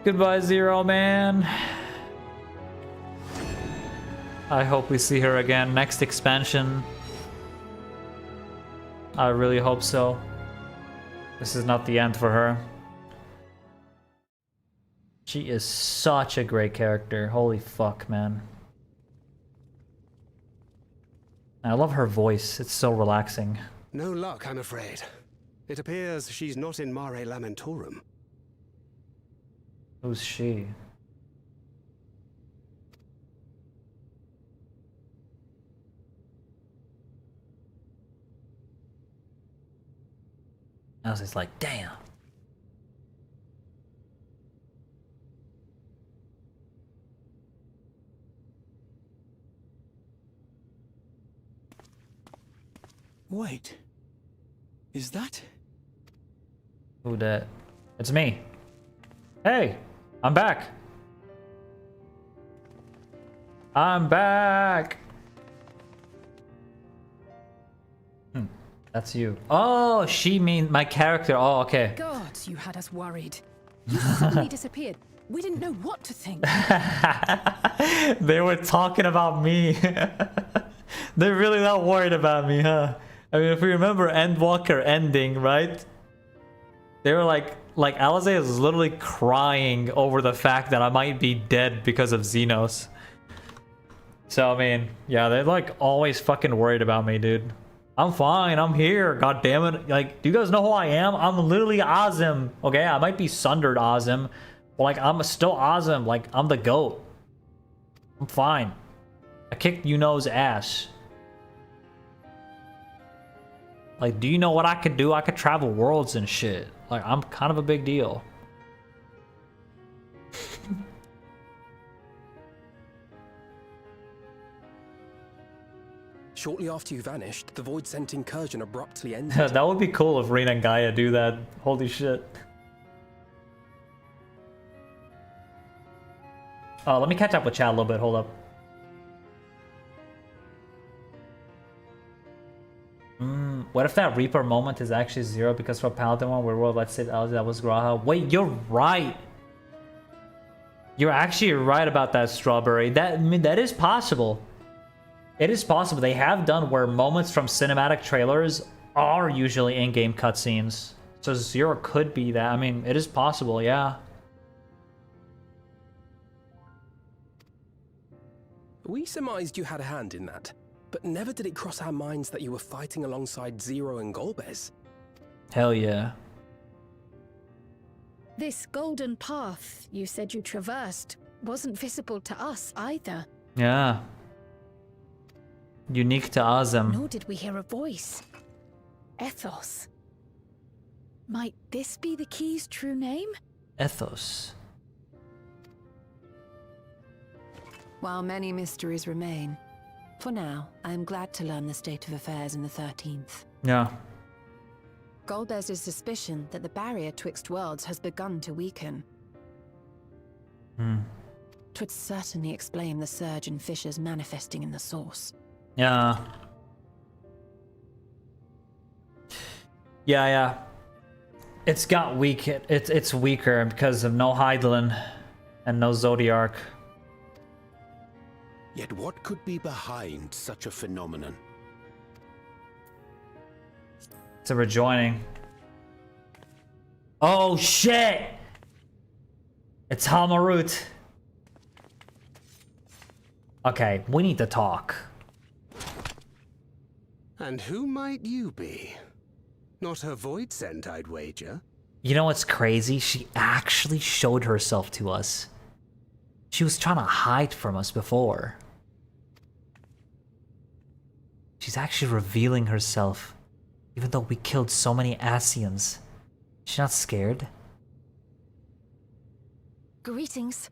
Goodbye, Zero, man. I hope we see her again next expansion. I really hope so. This is not the end for her. She is such a great character. Holy fuck, man. I love her voice. It's so relaxing. No luck, I'm afraid. It appears she's not in Mare Lamentorum. Who's she? I was just like, damn. Wait. Is that? Who that? It's me. Hey, I'm back. I'm back. That's you. Oh, she means my character. Oh, okay. God, you had us worried. You suddenly disappeared. We didn't know what to think. They were talking about me. They're really not worried about me, huh? I mean, if we remember Endwalker ending, right? They were like Alize is literally crying over the fact that I might be dead because of Xenos. So, I mean, yeah, they're like always fucking worried about me, dude. I'm fine, I'm here, god damn it. Like, do you guys know who I am? I'm literally Azim, okay? I might be Sundered Azim, but like, I'm still Azim, like, I'm the GOAT. I'm fine. I kicked you-know's ass. Like, do you know what I could do? I could travel worlds and shit. Like, I'm kind of a big deal. Shortly after you vanished, the Void Sent incursion abruptly ended. That would be cool if Rena and Gaia do that. Holy shit. Let me catch up with chat a little bit. Hold up. What if that Reaper moment is actually 0 because for Paladin one, we're let's say that was Graha. Wait, you're right. You're actually right about that, Strawberry. I mean, that is possible. It is possible. They have done where moments from cinematic trailers are usually in-game cutscenes. So 0 could be that. I mean, it is possible, yeah. We surmised you had a hand in that, but never did it cross our minds that you were fighting alongside Zero and Golbez. Hell yeah. This golden path you said you traversed wasn't visible to us either. Yeah. Unique to Azim. Nor did we hear a voice. Ethos. Might this be the key's true name? Ethos. While many mysteries remain, for now, I am glad to learn the state of affairs in the 13th. Yeah. Golbez's suspicion that the barrier twixt worlds has begun to weaken. Twould certainly explain the surge in fissures manifesting in the source. Yeah. Yeah. It's got weak. It's weaker because of no Hydaelyn and no Zodiarch. Yet what could be behind such a phenomenon? It's a rejoining. Oh shit! It's Halmarut. Okay, we need to talk. And who might you be? Not her void scent, I'd wager. You know what's crazy? She actually showed herself to us. She was trying to hide from us before. She's actually revealing herself. Even though we killed so many Ascians. She's not scared. Greetings.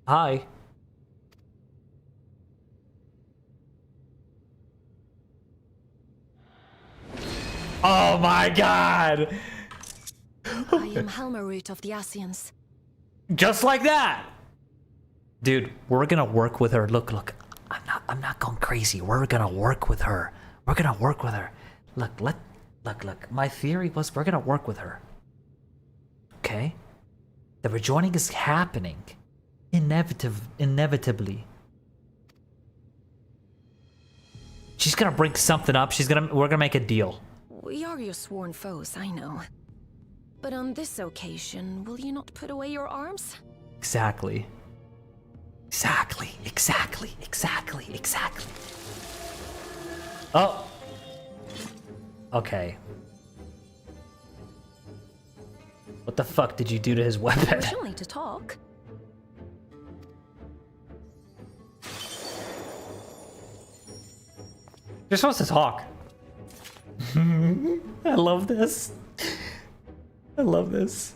Hi. Oh my god! I am Halmarut of the Scions. Just like that! Dude, we're gonna work with her. Look. I'm not going crazy. We're gonna work with her. We're gonna work with her. Look. My theory was we're gonna work with her. Okay? The rejoining is happening. Inevitably. She's gonna bring something up. We're gonna make a deal. We are your sworn foes, I know. But on this occasion, will you not put away your arms? Exactly. Oh. Okay. What the fuck did you do to his weapon? She'll need to talk. You're supposed to talk. I love this. I love this.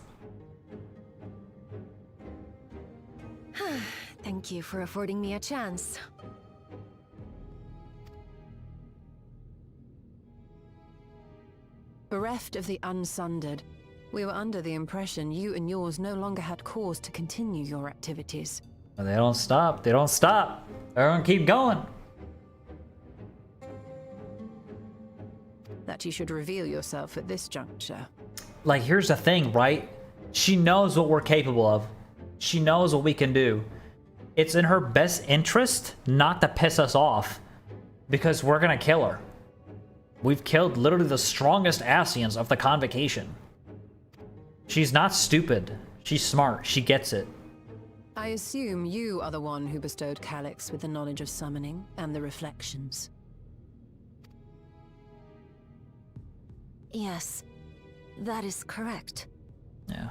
Thank you for affording me a chance. Bereft of the Unsundered, we were under the impression you and yours no longer had cause to continue your activities. But they don't stop. They're gonna keep going. That you should reveal yourself at this juncture. Like, here's the thing, right? She knows what we're capable of. She knows what we can do. It's in her best interest not to piss us off, because we're gonna kill her. We've killed literally the strongest Ascians of the Convocation. She's not stupid. She's smart. She gets it. I assume you are the one who bestowed Calyx with the knowledge of summoning and the reflections. Yes, that is correct. Yeah.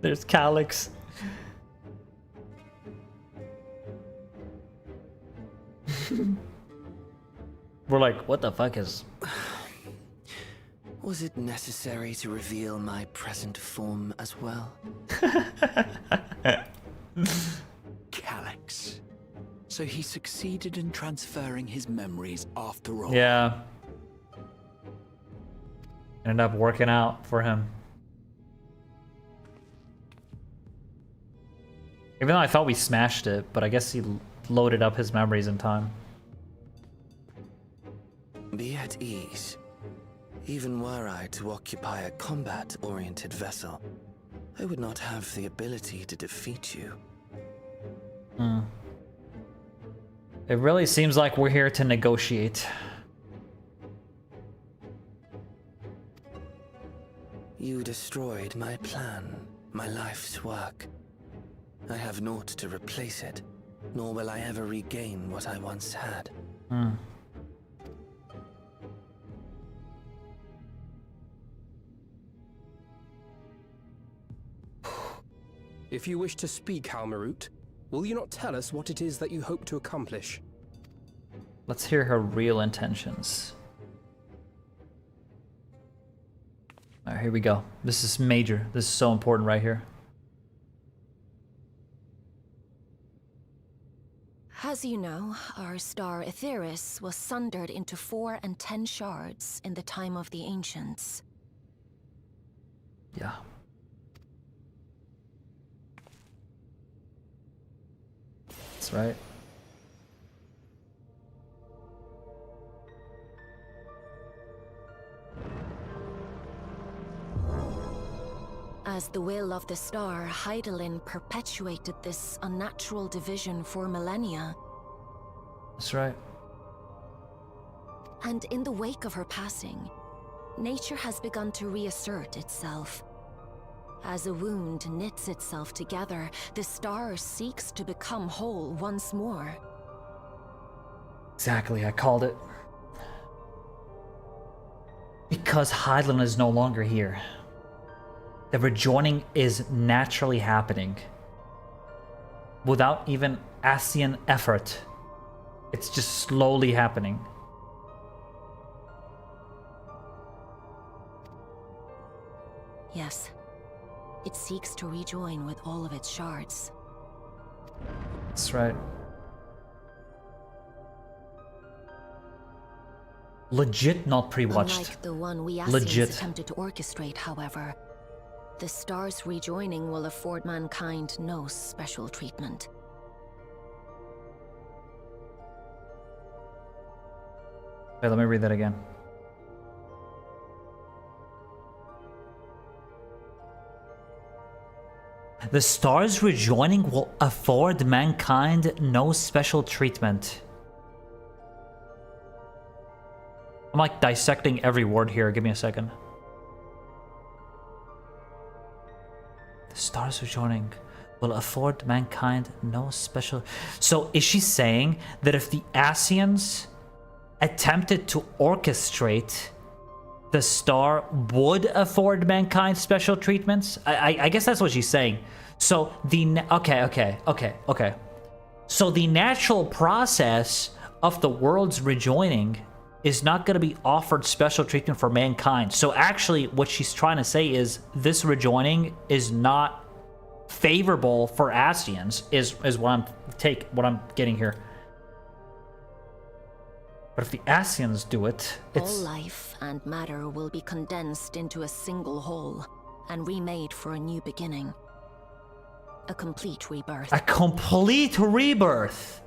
There's Calyx. We're like, what the fuck is... Was it necessary to reveal my present form as well? Calyx. So he succeeded in transferring his memories after all. Yeah. Ended up working out for him. Even though I thought we smashed it, but I guess he loaded up his memories in time. Be at ease. Even were I to occupy a combat-oriented vessel, I would not have the ability to defeat you. It really seems like we're here to negotiate. You destroyed my plan, my life's work. I have naught to replace it, nor will I ever regain what I once had. If you wish to speak, Halmarut, will you not tell us what it is that you hope to accomplish? Let's hear her real intentions. Alright, here we go. This is major. This is so important right here. As you know, our star Aetheris was sundered into 4 and 10 shards in the time of the Ancients. Yeah. That's right. As the will of the star, Hydaelyn perpetuated this unnatural division for millennia. That's right. And in the wake of her passing, nature has begun to reassert itself. As a wound knits itself together, the star seeks to become whole once more. Exactly, I called it. Because Hydaelyn is no longer here. The rejoining is naturally happening. Without even Ascian effort. It's just slowly happening. Yes. It seeks to rejoin with all of its shards. That's right. Legit not pre-watched. Unlike the one we Ascians Legit. attempted to orchestrate, however, the star's rejoining will afford mankind no special treatment. Wait, let me read that again. The star's rejoining will afford mankind no special treatment. I'm like dissecting every word here. Give me a second. The star's rejoining will afford mankind no special... So is she saying that if the Ascians attempted to orchestrate, the star would afford mankind special treatments? I guess that's what she's saying. So the... Okay. So the natural process of the world's rejoining is not going to be offered special treatment for mankind. So actually what she's trying to say is this rejoining is not favorable for Ascians, is what I'm getting here. But if the Ascians do it, it's... All life and matter will be condensed into a single whole and remade for a new beginning. A complete rebirth. A complete rebirth!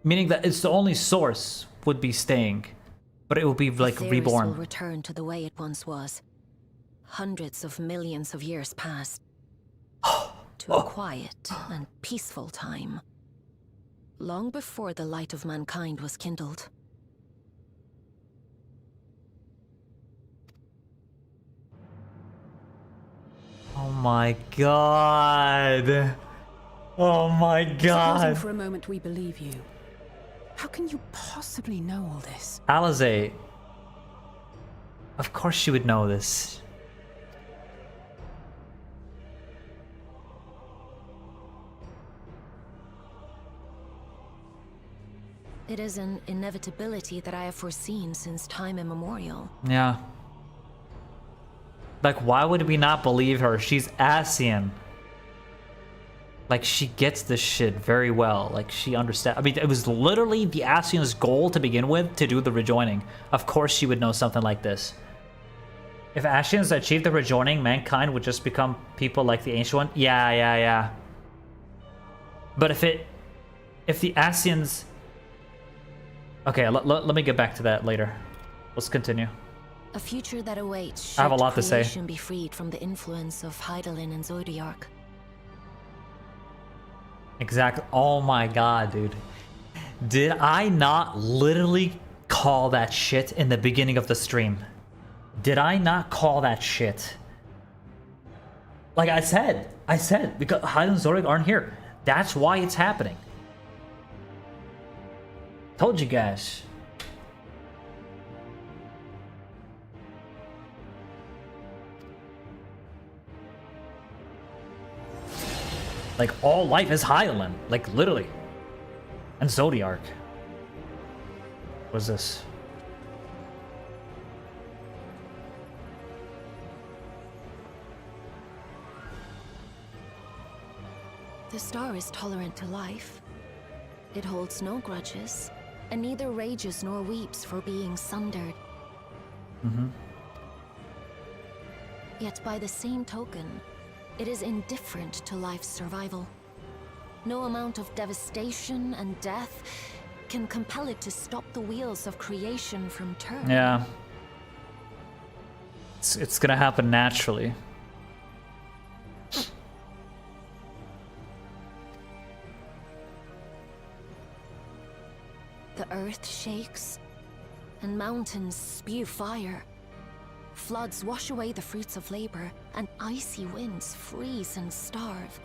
Meaning that it's the only source would be staying. But it will be like Theories reborn. will return to the way it once was. Hundreds of millions of years past. To a quiet and peaceful time. Long before the light of mankind was kindled. Oh my god. Oh my god. Supposing for a moment we believe you. How can you possibly know all this? Alize. Of course she would know this. It is an inevitability that I have foreseen since time immemorial. Yeah. Like, why would we not believe her? She's Ascian. Like, she gets this shit very well. Like, she understands. I mean, it was literally the Ascian's goal to begin with to do the rejoining. Of course she would know something like this. If Ascians achieved the rejoining, mankind would just become people like the Ancient One? Yeah. But if the Ascians... Okay, let me get back to that later. Let's continue. A future that awaits I have a should lot to say. creation be freed from the influence of Hydaelyn and Zodiark. Exactly. Oh my god, dude. Did I not literally call that shit in the beginning of the stream? Did I not call that shit? Like I said, because Hydaelyn and Zodiark aren't here. That's why it's happening. Told you guys. Like, all life is Hydaelyn. Like, literally. And Zodiark. What's this? The star is tolerant to life. It holds no grudges, and neither rages nor weeps for being sundered. Yet by the same token, it is indifferent to life's survival. No amount of devastation and death can compel it to stop the wheels of creation from turning. Yeah. It's gonna happen naturally. The earth shakes, and mountains spew fire. Floods wash away the fruits of labor, and icy winds freeze and starve.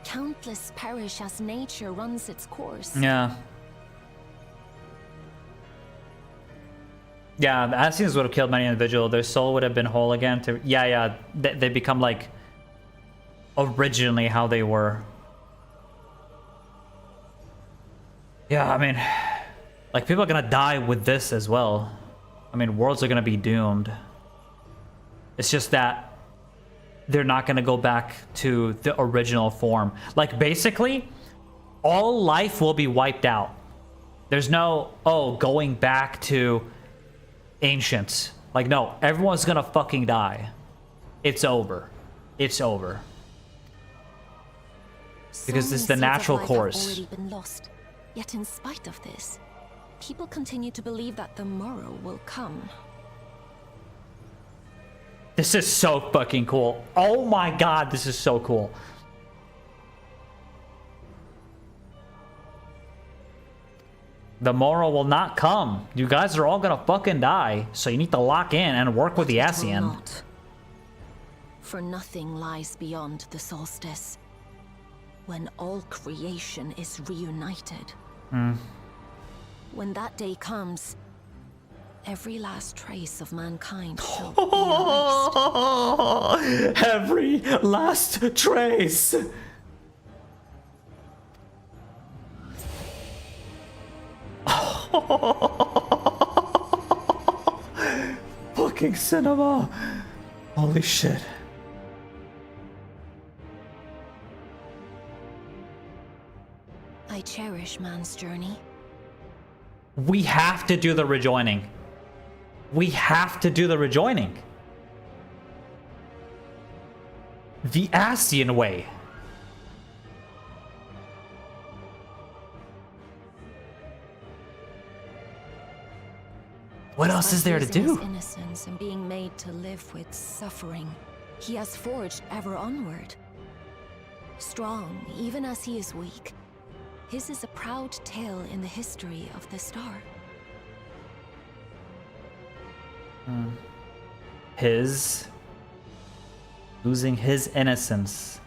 Countless perish as nature runs its course. Yeah. Yeah, the Ascians would have killed many individuals. Their soul would have been whole again. They become like originally how they were. Yeah, I mean, like people are gonna die with this as well. I mean, worlds are gonna be doomed. It's just that they're not gonna go back to the original form. Like basically, all life will be wiped out. There's no, oh, going back to ancients. Like, no, everyone's gonna fucking die. It's over. It's over. Because this is the natural course. Already been lost. Yet in spite of this, people continue to believe that the morrow will come. This is so fucking cool. Oh my god, this is so cool. The morrow will not come. You guys are all gonna fucking die, so you need to lock in and work with the Ascian. For nothing lies beyond the solstice, when all creation is reunited. When that day comes, every last trace of mankind shall be erased. Every last trace. Fucking cinema. Holy shit. I cherish man's journey. We have to do the rejoining. We have to do the rejoining. The Ascian way. What else is there to do? His innocence and being made to live with suffering, he has forged ever onward. Strong, even as he is weak, his is a proud tale in the history of the star. His losing his innocence.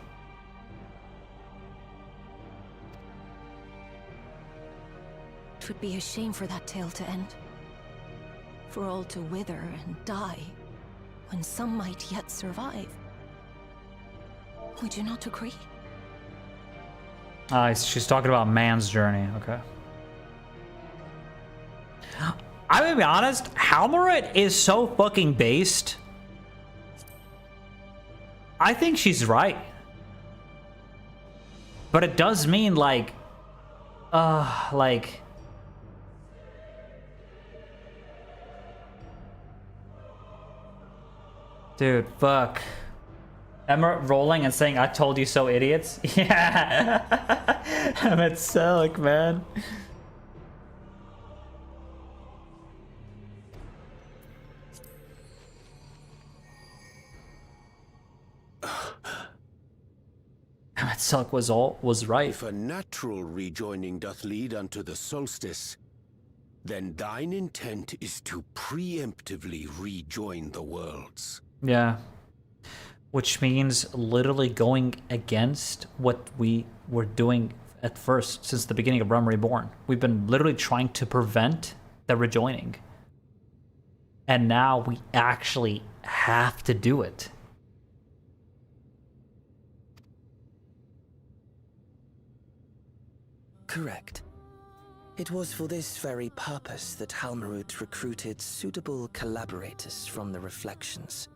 It would be a shame for that tale to end. For all to wither and die, when some might yet survive. Would you not agree? She's talking about man's journey. Okay. I'm gonna be honest, Halmarit is so fucking based. I think she's right. But it does mean like... Dude, fuck. Emma rolling and saying, "I told you so, idiots." Yeah. Emmett Selleck, man. Emmett Selleck was right. If a natural rejoining doth lead unto the solstice, then thine intent is to preemptively rejoin the worlds. Yeah. Which means literally going against what we were doing at first since the beginning of Realm Reborn. We've been literally trying to prevent the rejoining. And now we actually have to do it. Correct. It was for this very purpose that Halmarut recruited suitable collaborators from the Reflections.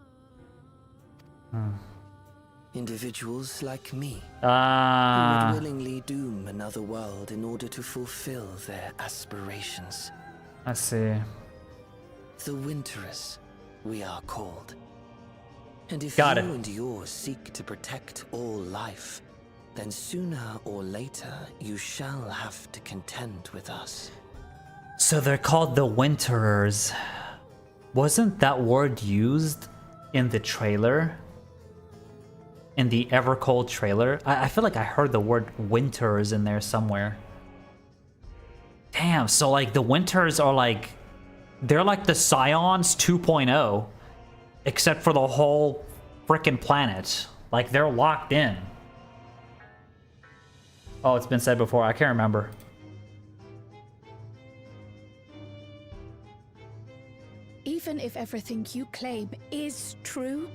Individuals like me, who Ah. would willingly doom another world in order to fulfill their aspirations. I see. The Winterers, we are called. And if Got you it. and yours seek to protect all life, then sooner or later you shall have to contend with us. So they're called the Winterers. Wasn't that word used in the trailer? In the Evercold trailer? I feel like I heard the word Winters in there somewhere. Damn, so like the Winters are like... They're like the Scions 2.0. Except for the whole frickin' planet. Like they're locked in. Oh, it's been said before. I can't remember. Even if everything you claim is true,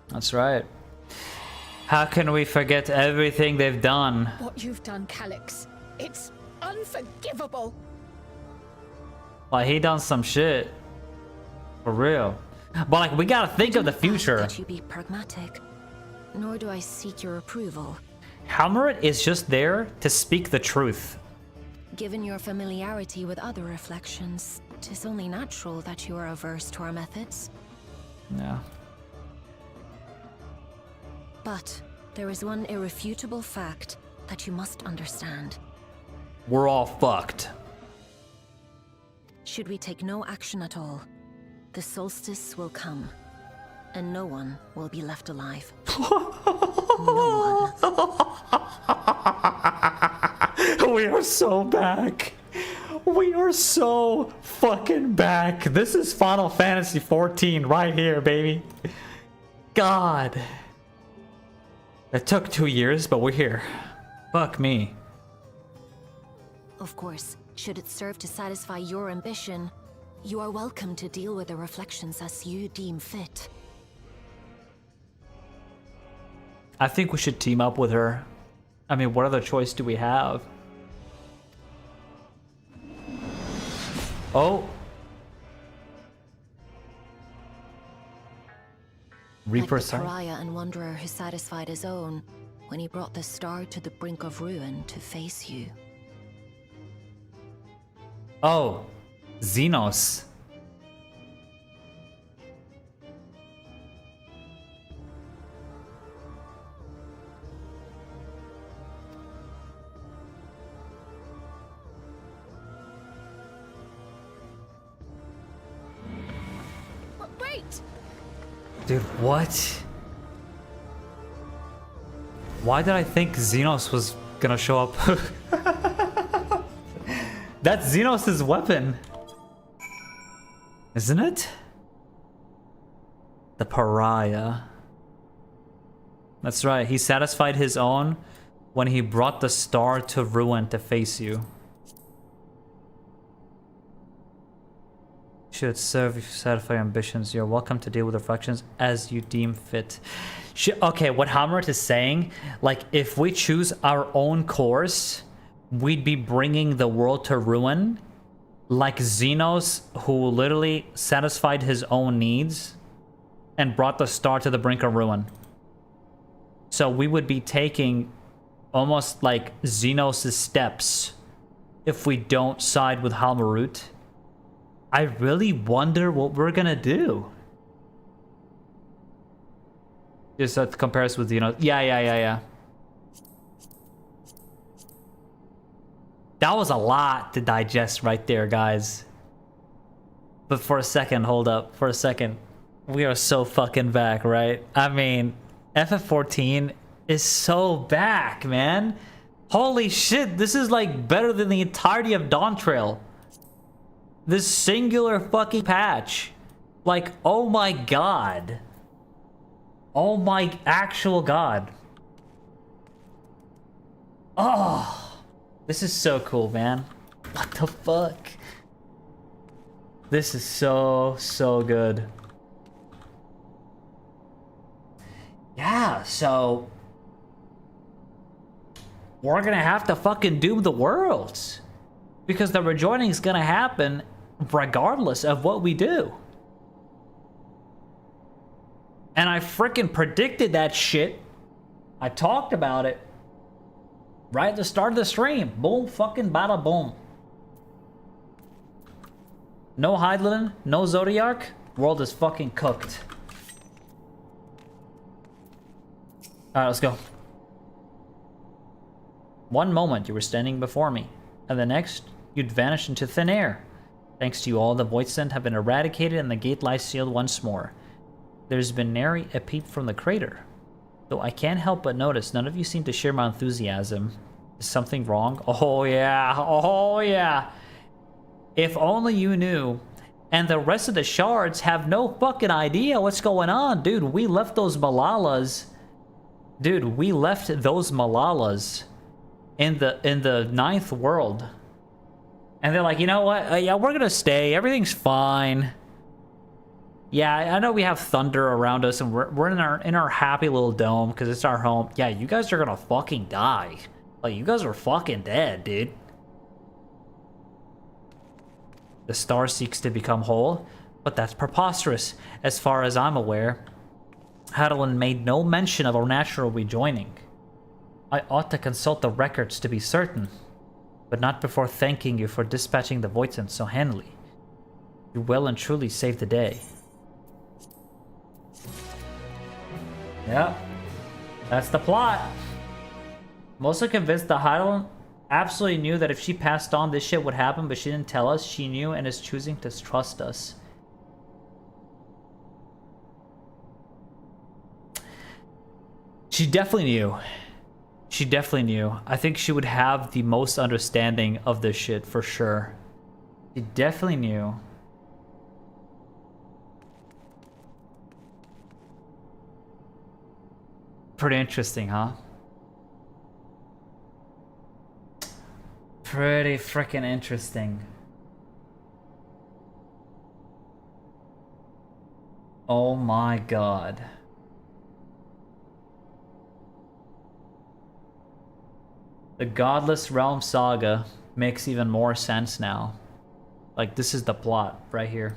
That's right. How can we forget everything they've done? what you've done, Calyx, it's unforgivable. Like, he done some shit. For real. But, like, we gotta think of the future. That you be pragmatic, nor do I seek your approval. Halmuret is just there to speak the truth. Given your familiarity with other reflections, 'tis only natural that you are averse to our methods. Yeah. But there is one irrefutable fact that you must understand. We're all fucked. Should we take no action at all, the solstice will come, and no one will be left alive. No one. We are so back. We are so fucking back. This is Final Fantasy 14 right here, baby. God. It took 2 years, but we're here. Fuck me. Of course, should it serve to satisfy your ambition, you are welcome to deal with the reflections as you deem fit. I think we should team up with her. I mean, what other choice do we have? Oh. Reaper like the sight. pariah and wanderer who satisfied his own when he brought the star to the brink of ruin to face you. Oh, Xenos. Wait! Dude, what? Why did I think Xenos was gonna show up? That's Xenos' weapon. Isn't it? The pariah. That's right, he satisfied his own when he brought the star to ruin to face you. Should serve if you satisfy ambitions. You're welcome to deal with reflections as you deem fit. Okay, what Hamlet is saying, like, if we choose our own course, we'd be bringing the world to ruin. Like Xenos, who literally satisfied his own needs and brought the star to the brink of ruin. So we would be taking almost like Xenos' steps if we don't side with Halmarut. I really wonder what we're gonna do. Just that compares with Xenos. Yeah. That was a lot to digest right there, guys. But for a second, hold up. For a second. We are so fucking back, right? I mean, FF14 is so back, man. Holy shit, this is like better than the entirety of Dawn Trail. This singular fucking patch. Like, oh my god. Oh my actual god. Oh, this is so cool, man. What the fuck? This is so good. Yeah, so we're gonna have to fucking doom the worlds. Because the rejoining is gonna happen regardless of what we do. And I freaking predicted that shit. I talked about it right at the start of the stream. Boom, fucking bada boom. No Hydaelyn, no Zodiark. World is fucking cooked. Alright, let's go. One moment you were standing before me, and the next you'd vanished into thin air. Thanks to you all, the Voidsent have been eradicated and the gate lies sealed once more. There's been nary a peep from the crater. Though I can't help but notice none of you seem to share my enthusiasm. Is something wrong? Oh yeah, oh yeah. If only you knew. And the rest of the shards have no fucking idea what's going on. Dude, we left those Malalas. Dude, we left those Malalas in the ninth world. And they're like, you know what? Yeah, we're gonna stay. Everything's fine. Yeah, I know we have thunder around us and we're in our happy little dome because it's our home. Yeah, you guys are gonna fucking die. Like, you guys are fucking dead, dude. The star seeks to become whole, but that's preposterous. As far as I'm aware, Hydaelyn made no mention of our natural rejoining. I ought to consult the records to be certain, but not before thanking you for dispatching the Voidsent so handily. You well and truly saved the day. Yep, that's the plot. I'm also convinced that Hydaelyn absolutely knew that if she passed on, this shit would happen, but she didn't tell us. She knew and is choosing to trust us. She definitely knew. She definitely knew. I think she would have the most understanding of this shit for sure. She definitely knew. Pretty interesting, huh? Pretty freaking interesting. Oh my god. The Godless Realm Saga makes even more sense now. Like, this is the plot right here.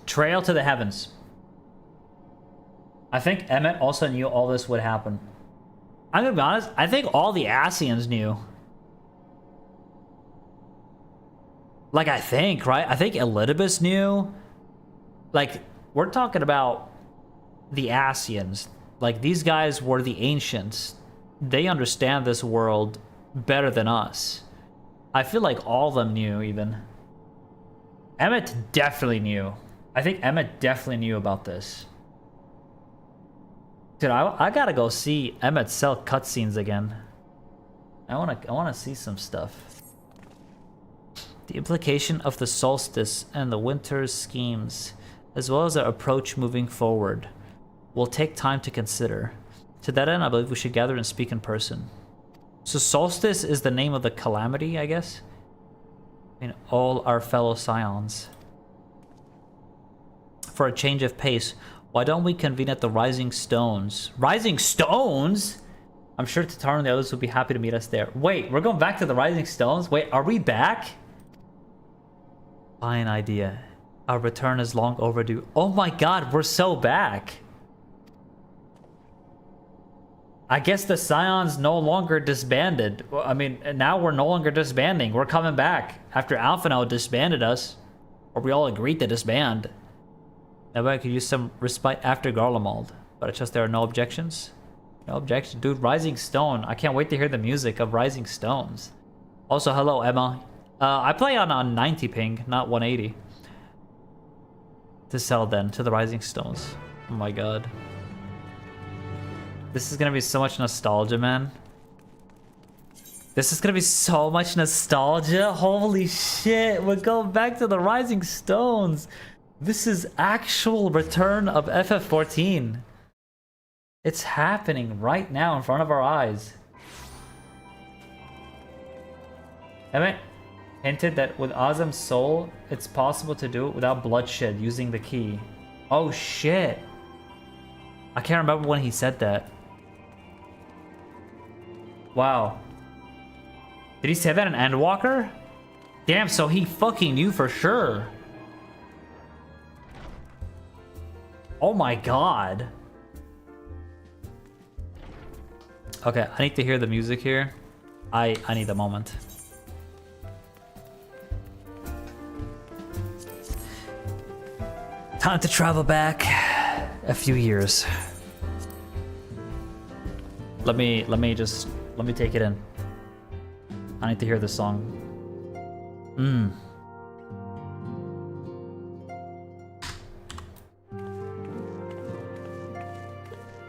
Trail to the Heavens. I think Emmett also knew all this would happen. I'm gonna be honest, I think all the Scions knew. Like, I think, right? I think Elidibus knew. Like, we're talking about the Scions. Like, these guys were the ancients. They understand this world better than us. I feel like all of them knew, even. Emmett definitely knew. I think Emmett definitely knew about this. Dude, I gotta go see Emmett sell cutscenes again. I wanna see some stuff. The implication of the solstice and the winter's schemes, as well as our approach moving forward, will take time to consider. To that end, I believe we should gather and speak in person. So solstice is the name of the calamity, I guess? I mean, all our fellow Scions. For a change of pace, why don't we convene at the Rising Stones? Rising Stones? I'm sure Tataru and the others would be happy to meet us there. Wait, we're going back to the Rising Stones? Wait, are we back? Fine idea. Our return is long overdue. Oh my god, we're so back. I guess the Scions no longer disbanded. Well, I mean, now we're no longer disbanding. We're coming back after Alphinaud disbanded us. Or we all agreed to disband. That way I could use some respite after Garlemald. But I trust there are no objections. No objection. Dude, Rising Stone. I can't wait to hear the music of Rising Stones. Also, hello, Emma. I play on 90 ping, not 180. To sell then, to the Rising Stones. Oh my god. This is gonna be so much nostalgia, man. This is gonna be so much nostalgia. Holy shit, we're going back to the Rising Stones. This is actual return of FF14. It's happening right now in front of our eyes. Emmett hinted that with Azam's soul, it's possible to do it without bloodshed using the key. Oh shit. I can't remember when he said that. Wow. Did he say that in Endwalker? Damn, so he fucking knew for sure. Oh my god. Okay, I need to hear the music here. I need a moment. Time to travel back a few years. Let me take it in. I need to hear this song.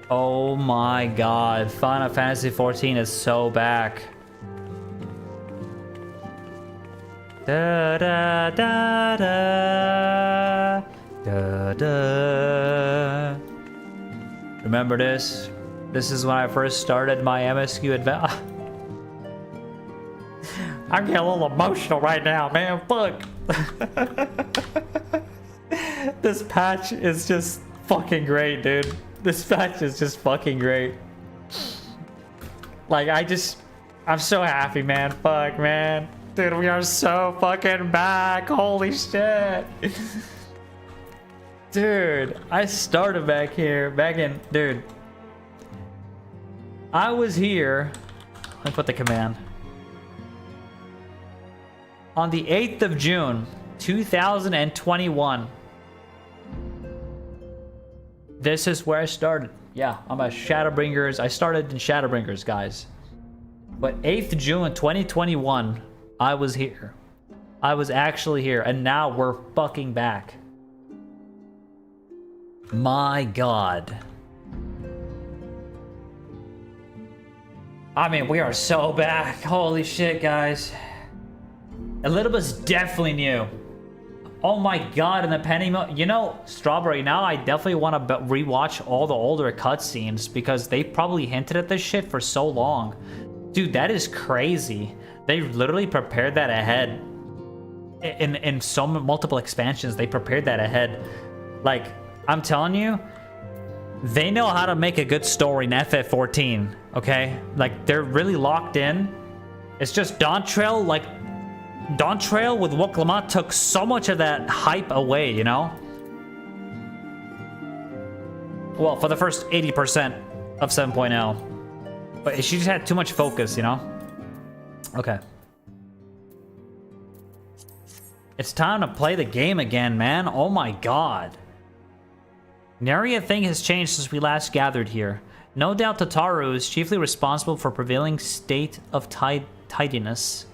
Oh my god, Final Fantasy 14 is so back. Da da da da da da. Remember this? This is when I first started my MSQ adventure. I'm getting a little emotional right now, man. Fuck. This patch is just fucking great, dude. This patch is just fucking great. Like, I'm so happy, man. Fuck, man. Dude, we are so fucking back. Holy shit. Dude, I started back here. Dude. I was here. Let me put the command. On the 8th of June, 2021. This is where I started. Yeah, I'm a Shadowbringers. I started in Shadowbringers, guys. But 8th June 2021, I was here. I was actually here, and now we're fucking back. My god. I mean, we are so back. Holy shit, guys. Elidibus definitely knew. Oh my god, and the penny you know, Strawberry, now I definitely want to rewatch all the older cutscenes because they probably hinted at this shit for so long. Dude, that is crazy. They literally prepared that ahead. In so multiple expansions, they prepared that ahead. Like, I'm telling you, they know how to make a good story in FF14, okay? Like, they're really locked in. It's just Dawntrail, like, Dawntrail with Glamour took so much of that hype away, you know? Well, for the first 80% of 7.0. But she just had too much focus, you know? Okay. It's time to play the game again, man. Oh my god. Nary a thing has changed since we last gathered here. No doubt Tataru is chiefly responsible for prevailing state of tidiness.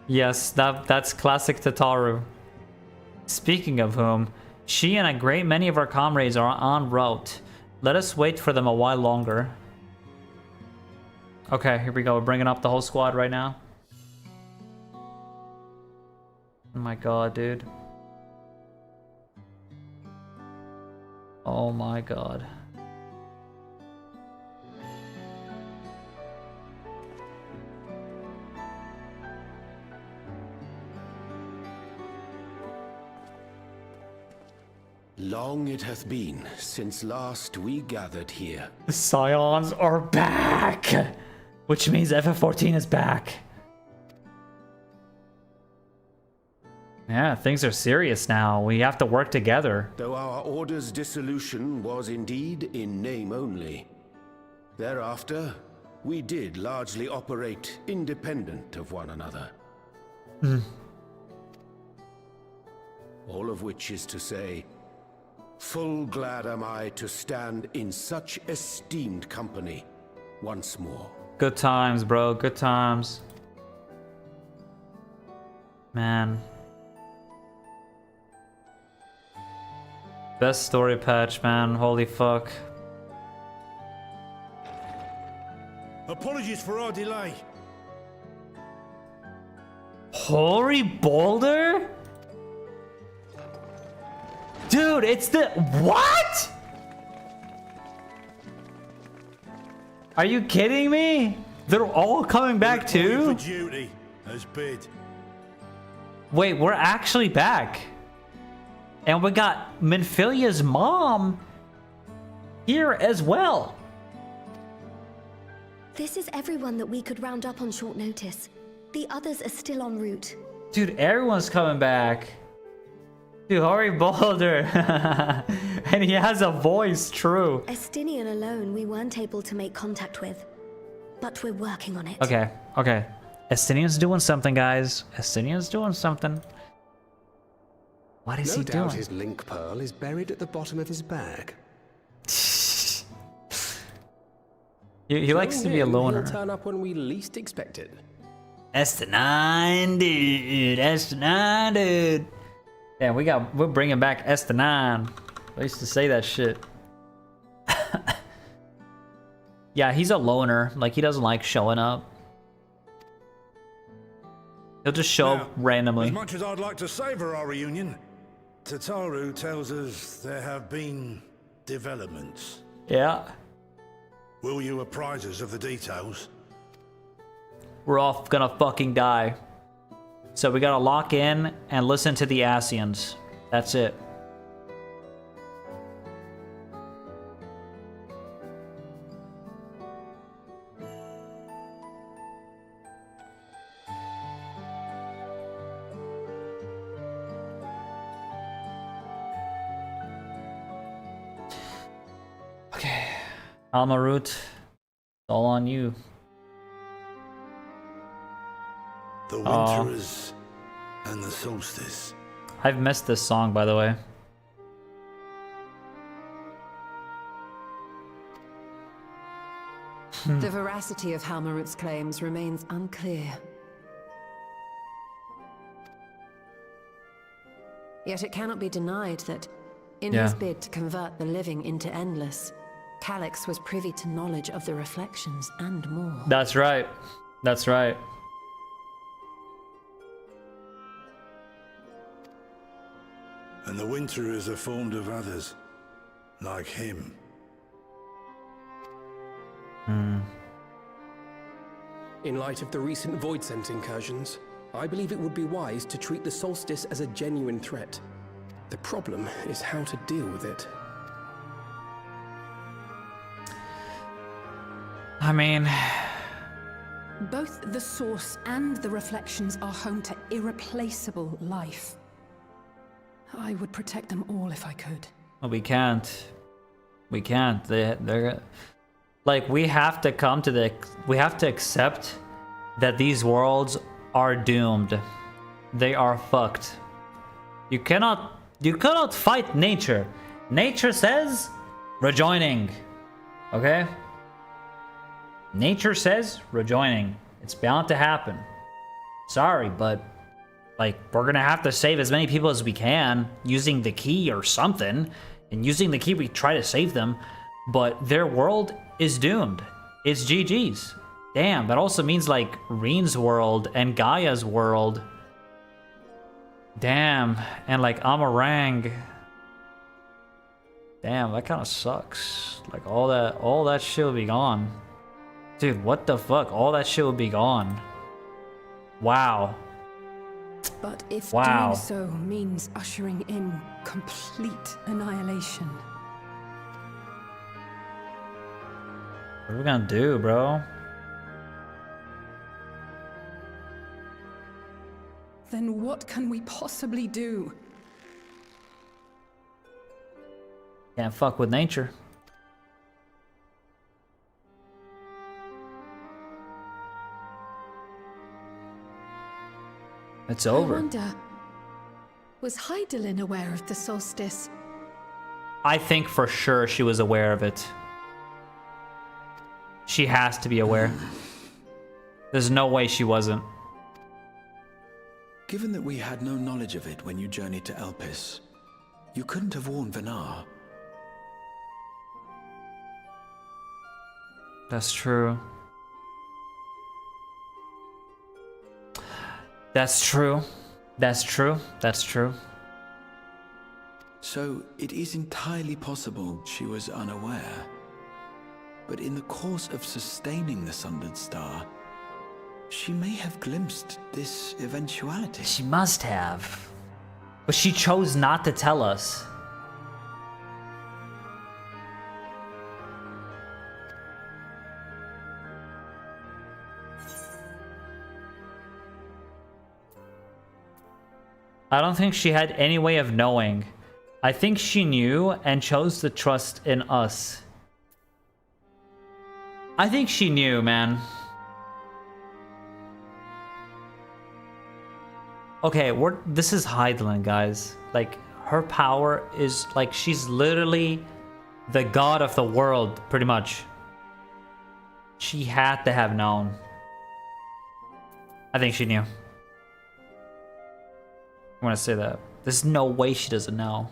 Yes, that's classic Tataru. Speaking of whom, she and a great many of our comrades are en route. Let us wait for them a while longer. Okay, here we go. We're bringing up the whole squad right now. Oh my god, dude. Oh my god. Long it hath been since last we gathered here. The Scions are back! Which means FF14 is back. Yeah, things are serious now. We have to work together. Though our order's dissolution was indeed in name only. Thereafter, we did largely operate independent of one another. All of which is to say, full glad am I to stand in such esteemed company once more. Good times, bro. Good times. Man. Best story patch, man. Holy fuck. Apologies for our delay. Hoary Boulder? Dude, it's the... What? Are you kidding me? They're all coming back too? For duty, as bid. Wait, we're actually back. And we got Minfilia's mom here as well. This is everyone that we could round up on short notice. The others are still en route. Dude, everyone's coming back. Dude, hurry, Boulder. And he has a voice, true. Estinian alone we weren't able to make contact with. But we're working on it. Okay, okay. Estinian's doing something, guys. Estinian's doing something. What is he doing? No doubt his link pearl is buried at the bottom of his bag. He likes to be a loner. He'll turn up when we least expect it. S9, dude. S9, dude. Yeah, we're bringing back S9. I used to say that shit. Yeah, he's a loner. Like, he doesn't like showing up. He'll just show up randomly. As much as I'd like to savor our reunion, Tataru tells us there have been developments. Yeah. Will you apprise us of the details? We're all gonna fucking die. So we gotta lock in and listen to the Scions. That's it. Okay. Almarut, it's all on you. The Winterers and the Solstice. I've missed this song, by the way. The veracity of Halmarut's claims remains unclear. Yet it cannot be denied that, in his bid to convert the living into endless, Calyx was privy to knowledge of the reflections and more. That's right. That's right. And the Winterers are formed of others, like him. In light of the recent Voidsent incursions, I believe it would be wise to treat the Solstice as a genuine threat. The problem is how to deal with it. I mean... Both the source and the reflections are home to irreplaceable life. I would protect them all if I could. Well, we can't. We can't. They're... Like, we have to come to the... We have to accept that these worlds are doomed. They are fucked. You cannot fight nature. Nature says rejoining. Okay? Nature says rejoining. It's bound to happen. Sorry, but like, we're gonna have to save as many people as we can using the key or something. And using the key, we try to save them. But their world is doomed. It's GG's. Damn, that also means like Reen's world and Gaia's world. Damn, and like Amarang. Damn, that kind of sucks. Like all that shit would be gone. Dude, what the fuck? All that shit would be gone. Wow. But if wow. doing so means ushering in complete annihilation. What are we gonna do, bro? Then what can we possibly do? Can't fuck with nature. It's over. I wonder, was Hydaelyn aware of the solstice? I think for sure she was aware of it. She has to be aware. There's no way she wasn't. Given that we had no knowledge of it when you journeyed to Elpis, you couldn't have warned Venar. That's true. That's true. That's true. That's true. So it is entirely possible she was unaware. But in the course of sustaining the Sundered Star, she may have glimpsed this eventuality. She must have. But she chose not to tell us. I don't think she had any way of knowing. I think she knew and chose to trust in us. I think she knew, man. Okay, this is Hydaelyn, guys. Like, her power is like, she's literally the god of the world, pretty much. She had to have known. I think she knew. I want to say that. There's no way she doesn't know.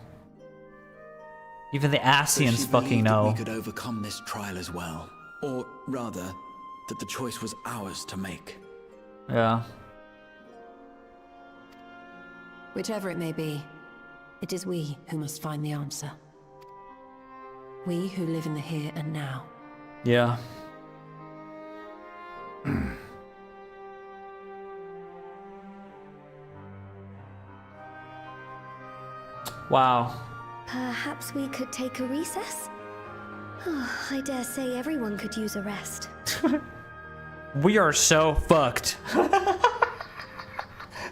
Even the Ascians fucking know. We could overcome this trial as well. Or rather, that the choice was ours to make. Yeah. Whichever it may be, it is we who must find the answer. We who live in the here and now. Yeah. Wow. Perhaps we could take a recess? Oh, I dare say everyone could use a rest. We are so fucked.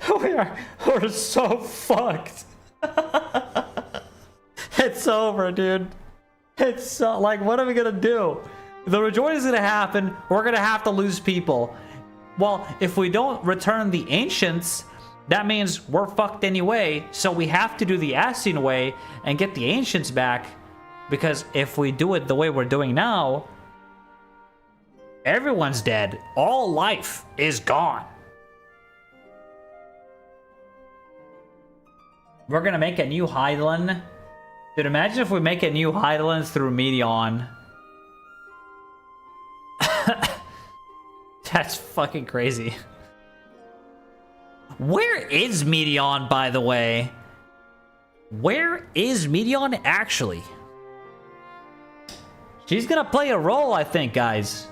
We're so fucked. It's over, dude. It's so, like, what are we gonna do? The rejoice is gonna happen. We're gonna have to lose people. Well, if we don't return the ancients, that means we're fucked anyway. So we have to do the Ascian way and get the ancients back. Because if we do it the way we're doing now, everyone's dead. All life is gone. We're gonna make a new Hydaelyn. Dude, imagine if we make a new Hydaelyn through Medion. That's fucking crazy. Where is Medion, by the way? Where is Medion actually? She's gonna play a role, I think, guys.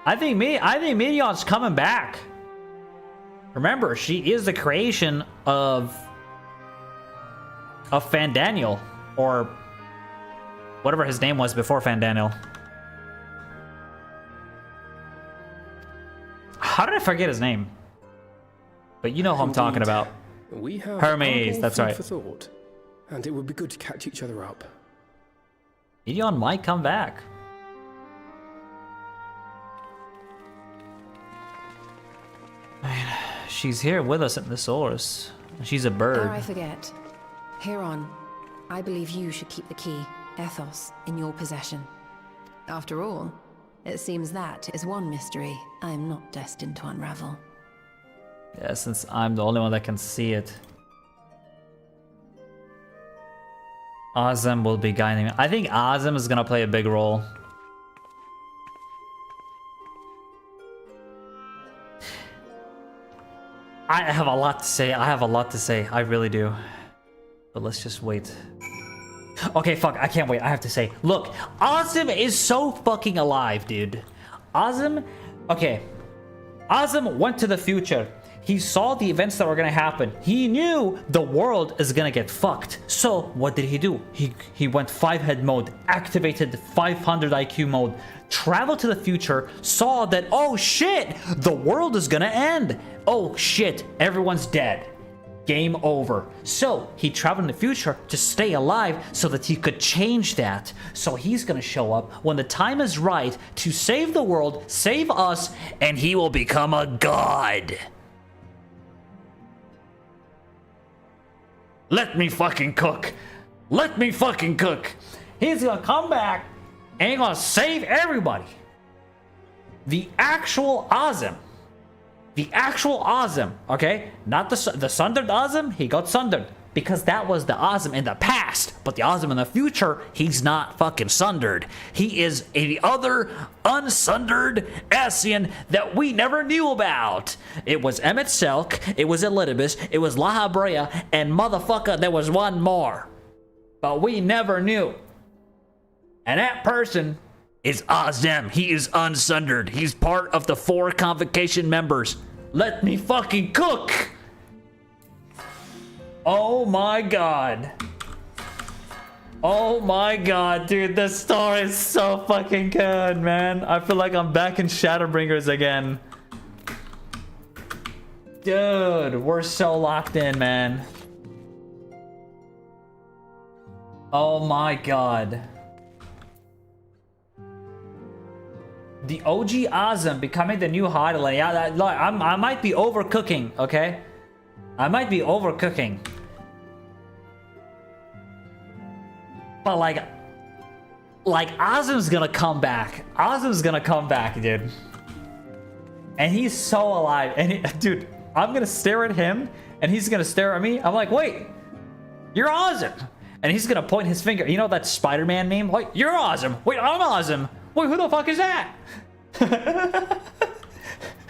I think Medion's coming back. Remember, she is the creation of Fandaniel, or whatever his name was before Fandaniel. How did I forget his name? But you know who I'm talking about. We have Hermes, that's right. For thought, and it would be good to catch each other up. Medion might come back. I mean, she's here with us at the Source. She's a bird. Ere I forget, Heron, I believe you should keep the key, Ethos, in your possession. After all, it seems that is one mystery I am not destined to unravel. Yeah, since I'm the only one that can see it. Azem will be guiding me. I think Azem is gonna play a big role. I have a lot to say. I really do. But let's just wait. Okay, fuck. I can't wait. I have to say. Look, Azem is so fucking alive, dude. Azem... Okay. Azem went to the future. He saw the events that were gonna happen. He knew the world is gonna get fucked. So, what did he do? He went 5-head mode, activated 500 IQ mode, traveled to the future, saw that, oh shit, the world is gonna end. Oh shit, everyone's dead. Game over. So, he traveled in the future to stay alive so that he could change that. So he's gonna show up when the time is right to save the world, save us, and he will become a god. Let me fucking cook. Let me fucking cook. He's gonna come back and he's gonna save everybody. The actual Azem. The actual Azem, okay? Not the sundered Azem, he got sundered. Because that was the Azem in the past. But the Azem in the future, he's not fucking sundered. He is the other unsundered Ascian that we never knew about. It was Emmett Selk, it was Elidibus, it was Laha Brea, and motherfucker, there was one more. But we never knew. And that person is Azem. He is unsundered. He's part of the 4 convocation members. Let me fucking cook! Oh my god. Oh my god, dude, this story is so fucking good, man. I feel like I'm back in Shadowbringers again. Dude, we're so locked in, man. Oh my god. The OG Azam becoming the new Heidelin. Yeah, I might be overcooking, okay? I might be overcooking. But like Azam's gonna come back. Azam's gonna come back, dude. And he's so alive. And dude, I'm gonna stare at him and he's gonna stare at me. I'm like, wait, you're Azam. And he's gonna point his finger. You know that Spider-Man meme? Wait, you're Azam. Wait, I'm Azam. Wait, who the fuck is that?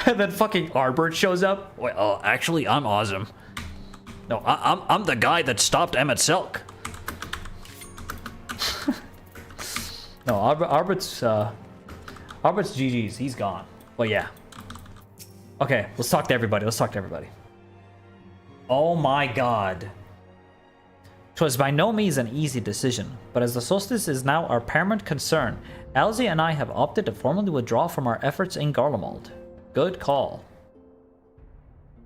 And then fucking Arbor shows up. Wait, actually, I'm Azam. No, I'm the guy that stopped Emmett Silk. No, Arbert's GG's. He's gone. But yeah. Okay, let's talk to everybody. Let's talk to everybody. Oh my god. 'Twas by no means an easy decision, but as the solstice is now our paramount concern, Alzi and I have opted to formally withdraw from our efforts in Garlemald. Good call.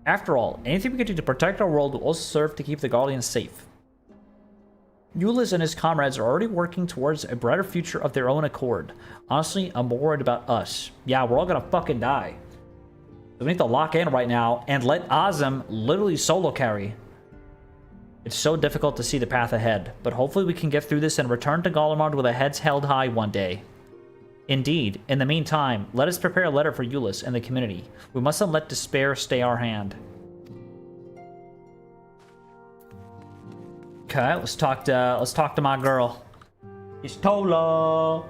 After all, anything we can do to protect our world will also serve to keep the Guardians safe. Ulyss and his comrades are already working towards a brighter future of their own accord. Honestly, I'm more worried about us. Yeah, we're all gonna fucking die. So we need to lock in right now and let Azam literally solo carry. It's so difficult to see the path ahead, but hopefully we can get through this and return to Garlemald with our heads held high one day. Indeed, in the meantime, let us prepare a letter for Ulyss and the community. We mustn't let despair stay our hand. Okay, let's talk to my girl. It's Tola.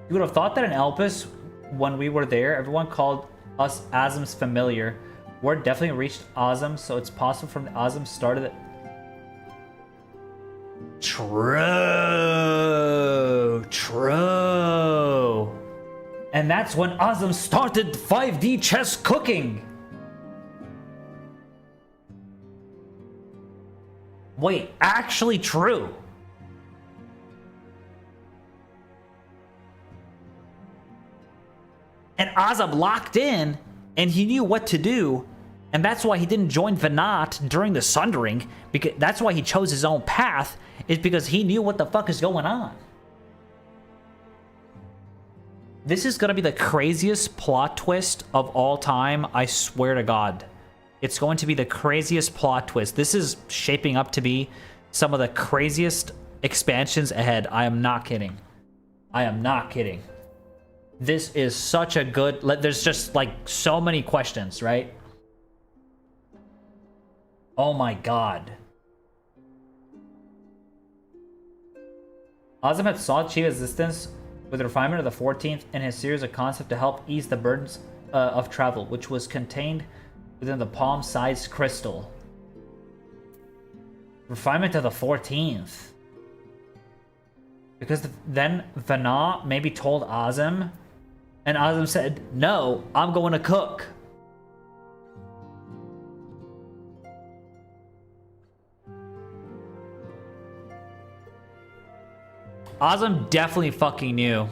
You would have thought that in Elpis, when we were there, everyone called us Azam's familiar. Word definitely reached Azam, so it's possible from the Azam started it. True. And that's when Azam started 5D chess cooking. Wait, actually true. And Azam locked in, and he knew what to do, and that's why he didn't join Venat during the Sundering, because that's why he chose his own path, is because he knew what the fuck is going on. This is gonna be the craziest plot twist of all time, I swear to God. It's going to be the craziest plot twist. This is shaping up to be some of the craziest expansions ahead. I am not kidding. I am not kidding. This is such a good... There's just, like, so many questions, right? Oh my god. Azam had sought Ffxiv assistance with the refinement of the 14th in his series of concepts to help ease the burdens of travel, which was contained within the palm-sized crystal. Refinement of the 14th. Because then Venat maybe told Azam, and Azam said, no, I'm going to cook. Azam definitely fucking knew.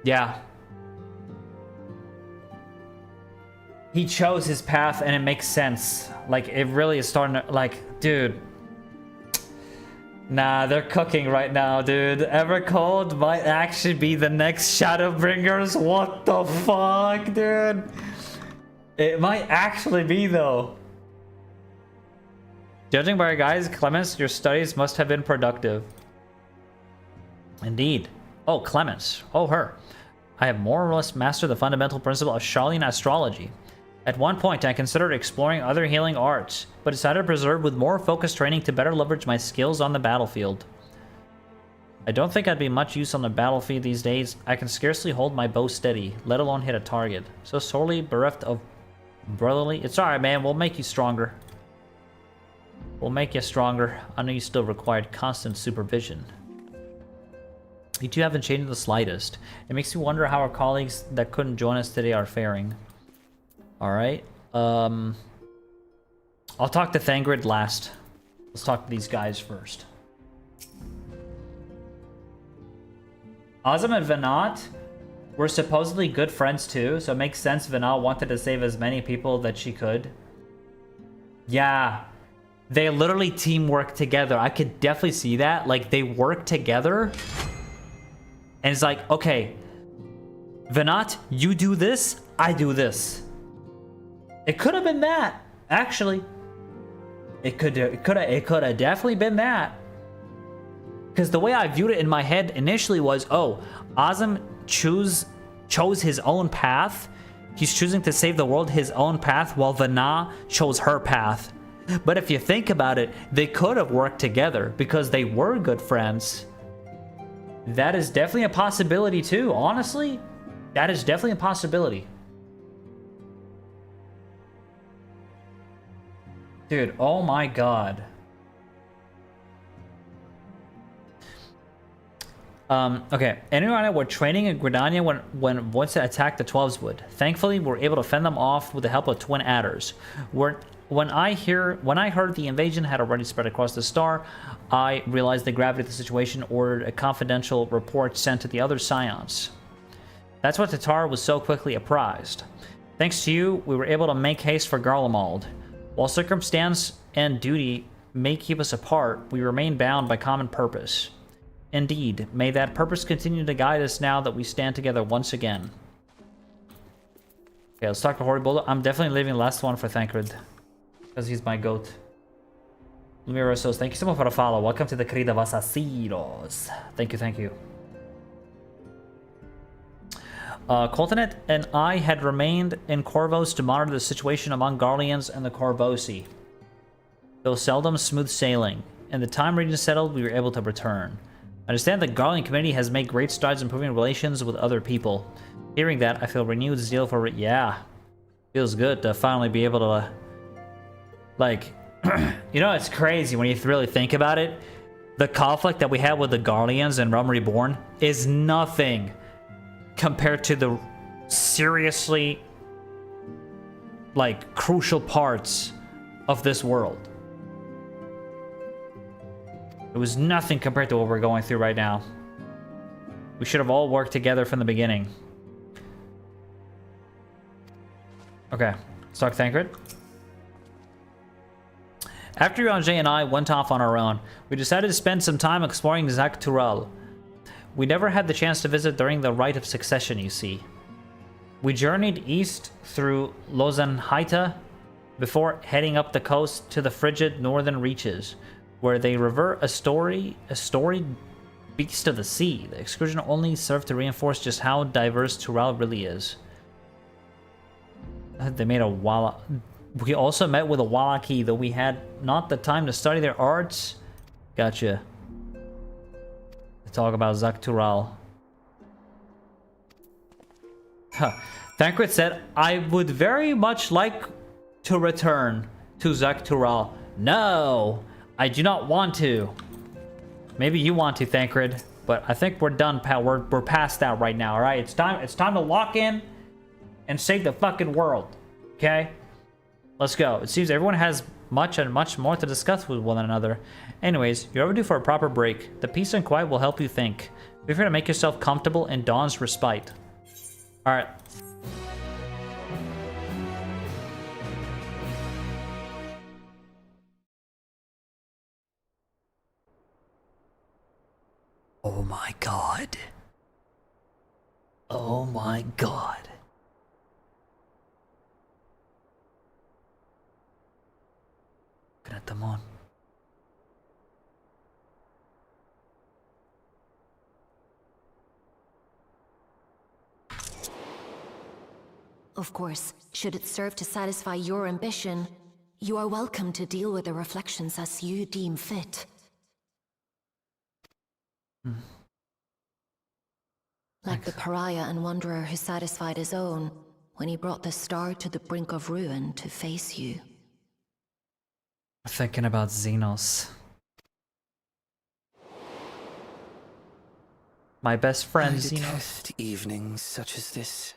Yeah. He chose his path and it makes sense. Like, it really is starting to, like, dude. Nah, they're cooking right now, dude. Evercold might actually be the next Shadowbringers. What the fuck, dude? It might actually be, though. Judging by our guys, Clemens, your studies must have been productive. Indeed. Oh, Clemens. Oh, her. I have more or less mastered the fundamental principle of Charlene astrology. At one point, I considered exploring other healing arts, but decided to preserve with more focused training to better leverage my skills on the battlefield. I don't think I'd be much use on the battlefield these days. I can scarcely hold my bow steady, let alone hit a target. So sorely bereft of brotherly... It's alright, man. We'll make you stronger. We'll make you stronger. I know you still required constant supervision. You two haven't changed the slightest. It makes me wonder how our colleagues that couldn't join us today are faring. Alright. I'll talk to Thangrid last. Let's talk to these guys first. Azam and Venat were supposedly good friends too, so it makes sense Venat wanted to save as many people that she could. Yeah. They literally teamwork together. I could definitely see that. Like, they work together. And it's like, okay, Venat, you do this, I do this. It could have been that, actually. It could have definitely been that. Because the way I viewed it in my head initially was, oh, Azam chose his own path. He's choosing to save the world his own path, while Vana chose her path. But if you think about it, they could have worked together because they were good friends. That is definitely a possibility too, honestly. That is definitely a possibility. Dude, oh my god. Okay, Enu and I were training in Gridania when Voids attacked the 12s wood. Thankfully, we were able to fend them off with the help of twin adders. When I heard the invasion had already spread across the star, I realized the gravity of the situation, ordered a confidential report sent to the other Scions. That's what Tatar was so quickly apprised. Thanks to you, we were able to make haste for Garlemald. While circumstance and duty may keep us apart, we remain bound by common purpose. Indeed, may that purpose continue to guide us now that we stand together once again. Okay, let's talk to Horrible. I'm definitely leaving the last one for Thancred, because he's my goat. Lumirosos, thank you so much for the follow. Welcome to the Querida Vasaciros. Thank you, thank you. Coltonet and I had remained in Corvos to monitor the situation among Garleans and the Corvosi. Though seldom smooth sailing, and the time region settled, we were able to return. I understand the Garlean community has made great strides improving relations with other people. Hearing that, I feel renewed zeal for yeah. Feels good to finally be able to, like, you know, it's crazy when you really think about it. The conflict that we had with the Garleans and Realm Reborn is nothing compared to the seriously, like, crucial parts of this world. It was nothing compared to what we're going through right now. We should have all worked together from the beginning. Okay, let's talk Thancred. After Yonjay and I went off on our own, we decided to spend some time exploring Zaktural. We never had the chance to visit during the Rite of Succession, you see. We journeyed east through Lozanhaita before heading up the coast to the frigid northern reaches, where they revert a storied beast of the sea. The excursion only served to reinforce just how diverse Tural really is. They made a Walla. We also met with a Wallaki, though we had not the time to study their arts. Gotcha. To talk about Zaktural. Huh. Thancred said, I would very much like to return to Zaktural. No! I do not want to. Maybe you want to, Thancred, but I think we're done, pal. We're past that right now, alright? It's time to lock in and save the fucking world. Okay? Let's go. It seems everyone has much and much more to discuss with one another. Anyways, you're overdue for a proper break. The peace and quiet will help you think. Be sure to make yourself comfortable in Dawn's respite. Alright. Oh my god. Oh my god. Looking at them on. Of course, should it serve to satisfy your ambition, you are welcome to deal with the reflections as you deem fit. Like the pariah and wanderer who satisfied his own when he brought the star to the brink of ruin to face you. Thinking about Xenos. My best friend, I Xenos. detest evenings such as this.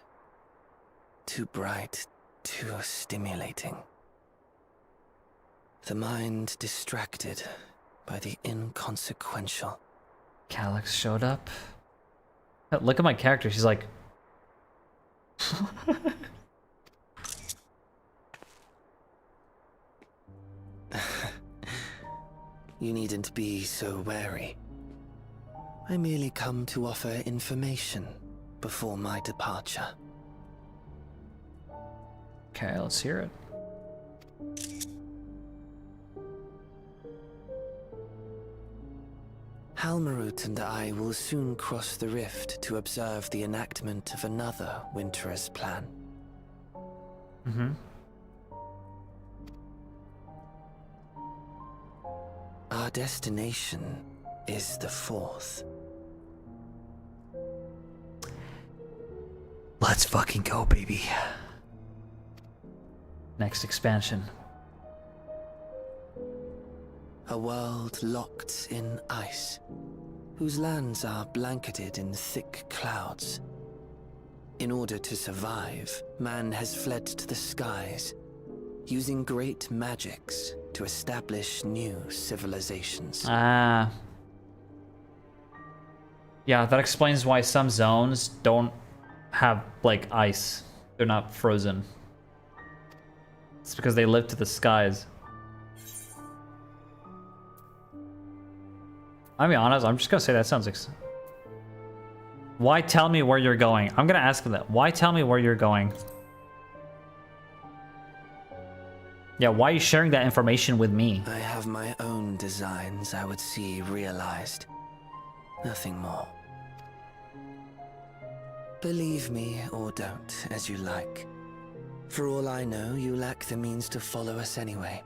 Too bright, too stimulating. The mind distracted by the inconsequential. Calyx showed up. Look at my character, she's like... You needn't be so wary. I merely come to offer information before my departure. Okay, let's hear it. Halmarut and I will soon cross the rift to observe the enactment of another Winter's plan. Mm-hmm. Our destination is the fourth. Let's fucking go, baby. Next expansion. A world locked in ice, whose lands are blanketed in thick clouds. In order to survive, man has fled to the skies, using great magics to establish new civilizations. Ah. Yeah, that explains why some zones don't have, like, ice. They're not frozen. It's because they live to the skies. I'll be honest, I'm just gonna say that sounds why tell me where you're going? I'm gonna ask him that. Why tell me where you're going? Yeah, why are you sharing that information with me? I have my own designs I would see realized. Nothing more. Believe me or don't, as you like. For all I know, you lack the means to follow us anyway.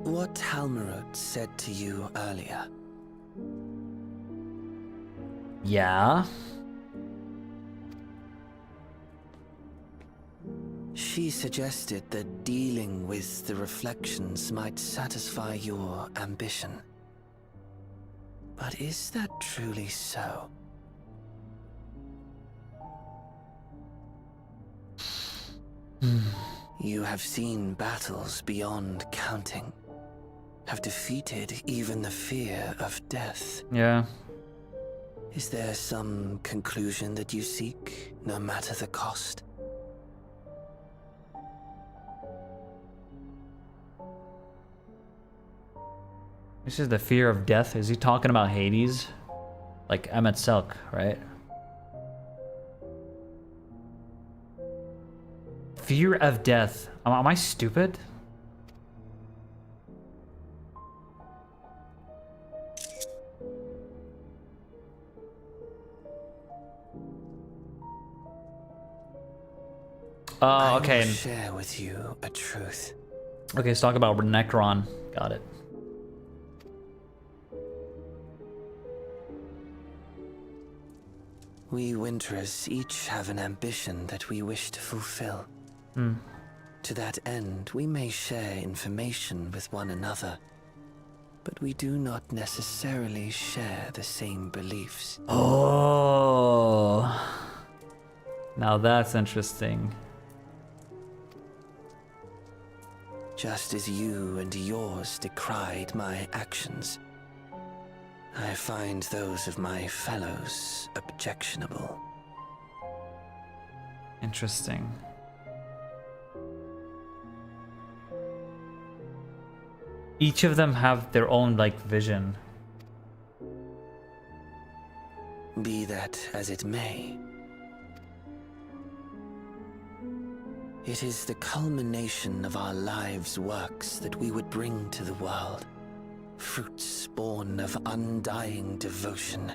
What Halmarut said to you earlier. Yeah? She suggested that dealing with the reflections might satisfy your ambition. But is that truly so? You have seen battles beyond counting. Have defeated even the fear of death. Yeah. Is there some conclusion that you seek, no matter the cost? This is the fear of death. Is he talking about Hades? Like Emmett Selk, right? Fear of death. Am I stupid? Oh, okay. I will share with you a truth. Okay, let's talk about Necron. Got it. We Winterers each have an ambition that we wish to fulfill. Hmm. To that end, we may share information with one another, but we do not necessarily share the same beliefs. Oh. Now that's interesting. Just as you and yours decried my actions, I find those of my fellows objectionable. Interesting. Each of them have their own, like, vision. Be that as it may, it is the culmination of our lives' works that we would bring to the world. Fruits born of undying devotion,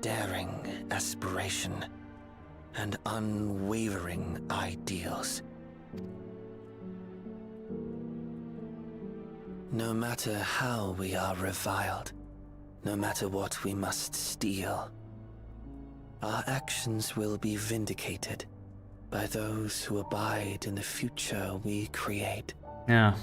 daring aspiration, and unwavering ideals. No matter how we are reviled, no matter what we must steal, our actions will be vindicated by those who abide in the future we create. Yeah.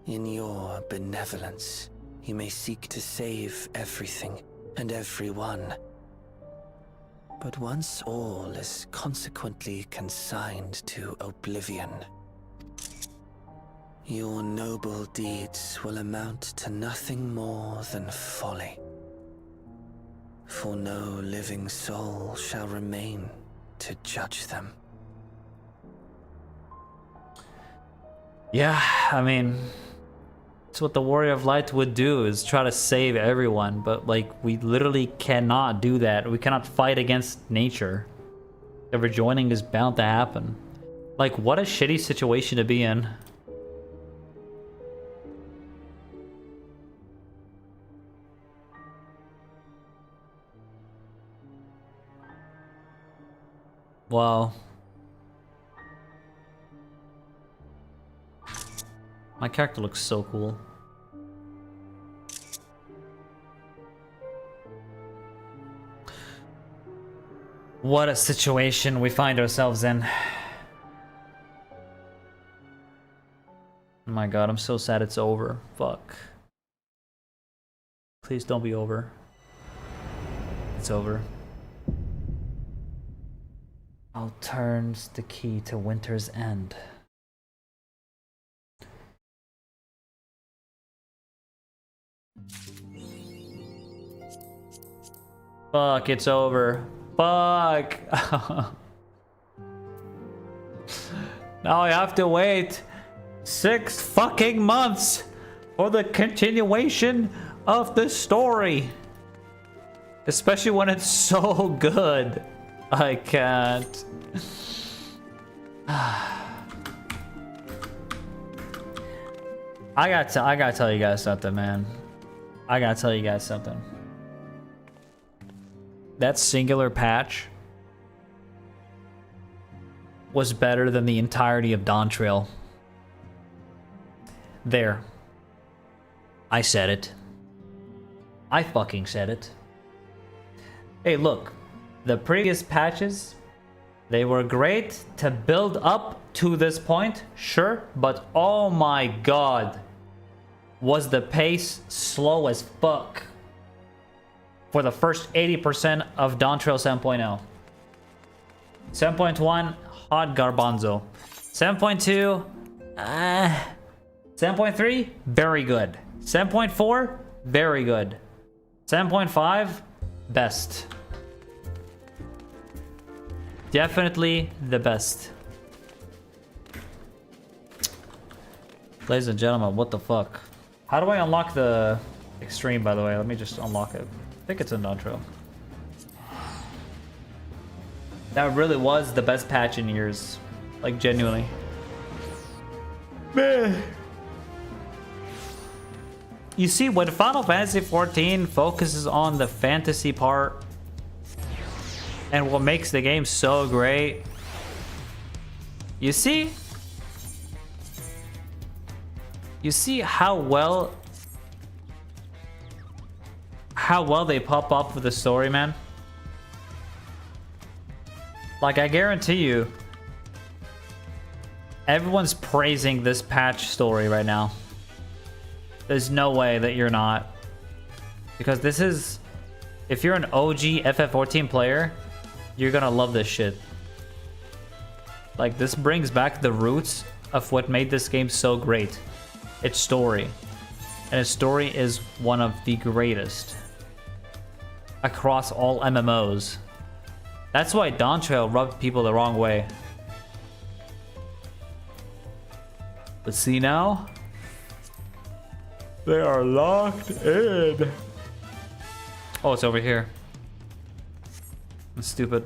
In your benevolence, you may seek to save everything and everyone. But once all is consequently consigned to oblivion, your noble deeds will amount to nothing more than folly. For no living soul shall remain to judge them. Yeah, I mean, it's what the Warrior of Light would do, is try to save everyone, but like, we literally cannot do that. We cannot fight against nature. The rejoining is bound to happen. Like, what a shitty situation to be in. Wow. My character looks so cool. What a situation we find ourselves in. Oh my god, I'm so sad it's over. Fuck. Please don't be over. It's over. I'll turns the key to Winter's End. Fuck, it's over. Fuck. Now I have to wait 6 fucking months for the continuation of the story. Especially when it's so good. I can't. I gotta tell you guys something, man. I gotta tell you guys something. That singular patch was better than the entirety of Dawn Trail. There. I said it. I fucking said it. Hey, look. The previous patches, they were great to build up to this point, sure, but oh my god, was the pace slow as fuck for the first 80% of Dawn Trail 7.0. 7.1, hot garbanzo. 7.2, 7.3, very good. 7.4, very good. 7.5, best. Definitely the best. Ladies and gentlemen, what the fuck? How do I unlock the extreme, by the way? Let me just unlock it. I think it's in Dawn Trail. That really was the best patch in years. Like, genuinely. Man. You see, when Final Fantasy XIV focuses on the fantasy part, and what makes the game so great, you see how well they pop up with the story, man. Like, I guarantee you, everyone's praising this patch story right now. There's no way that you're not, because this is, if you're an OG FF14 player, you're gonna love this shit. Like, this brings back the roots of what made this game so great. Its story. And its story is one of the greatest across all MMOs. That's why Dawn Trail rubbed people the wrong way. But see now? They are locked in. Oh, it's over here. That's stupid.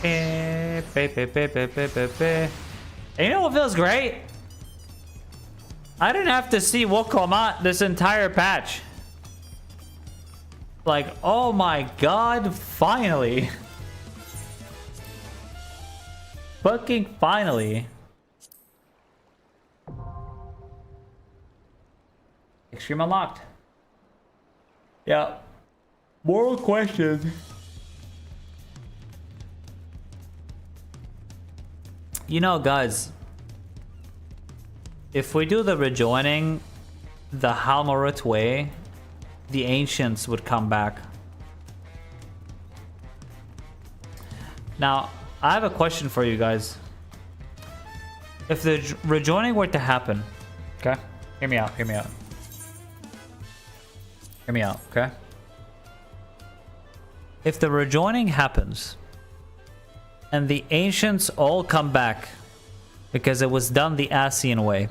And you know what feels great? I didn't have to see Wokomat this entire patch. Like, oh my god, finally. Fucking finally. Extreme unlocked. Yeah. Moral question. You know, guys, if we do the rejoining the Halmarut way, the ancients would come back. Now, I have a question for you guys. If the rejoining were to happen, okay? Hear me out, hear me out. Hear me out, okay? If the rejoining happens, and the ancients all come back, because it was done the Ascian way,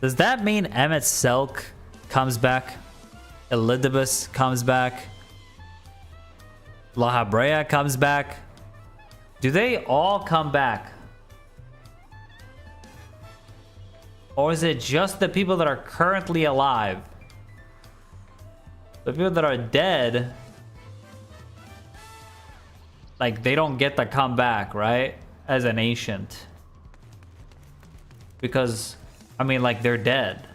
does that mean Emmet Selk comes back? Elidibus comes back? La Habrea comes back? Do they all come back? Or is it just the people that are currently alive? The people that are dead, like, they don't get to come back, right? As an ancient. Because, I mean, like, they're dead.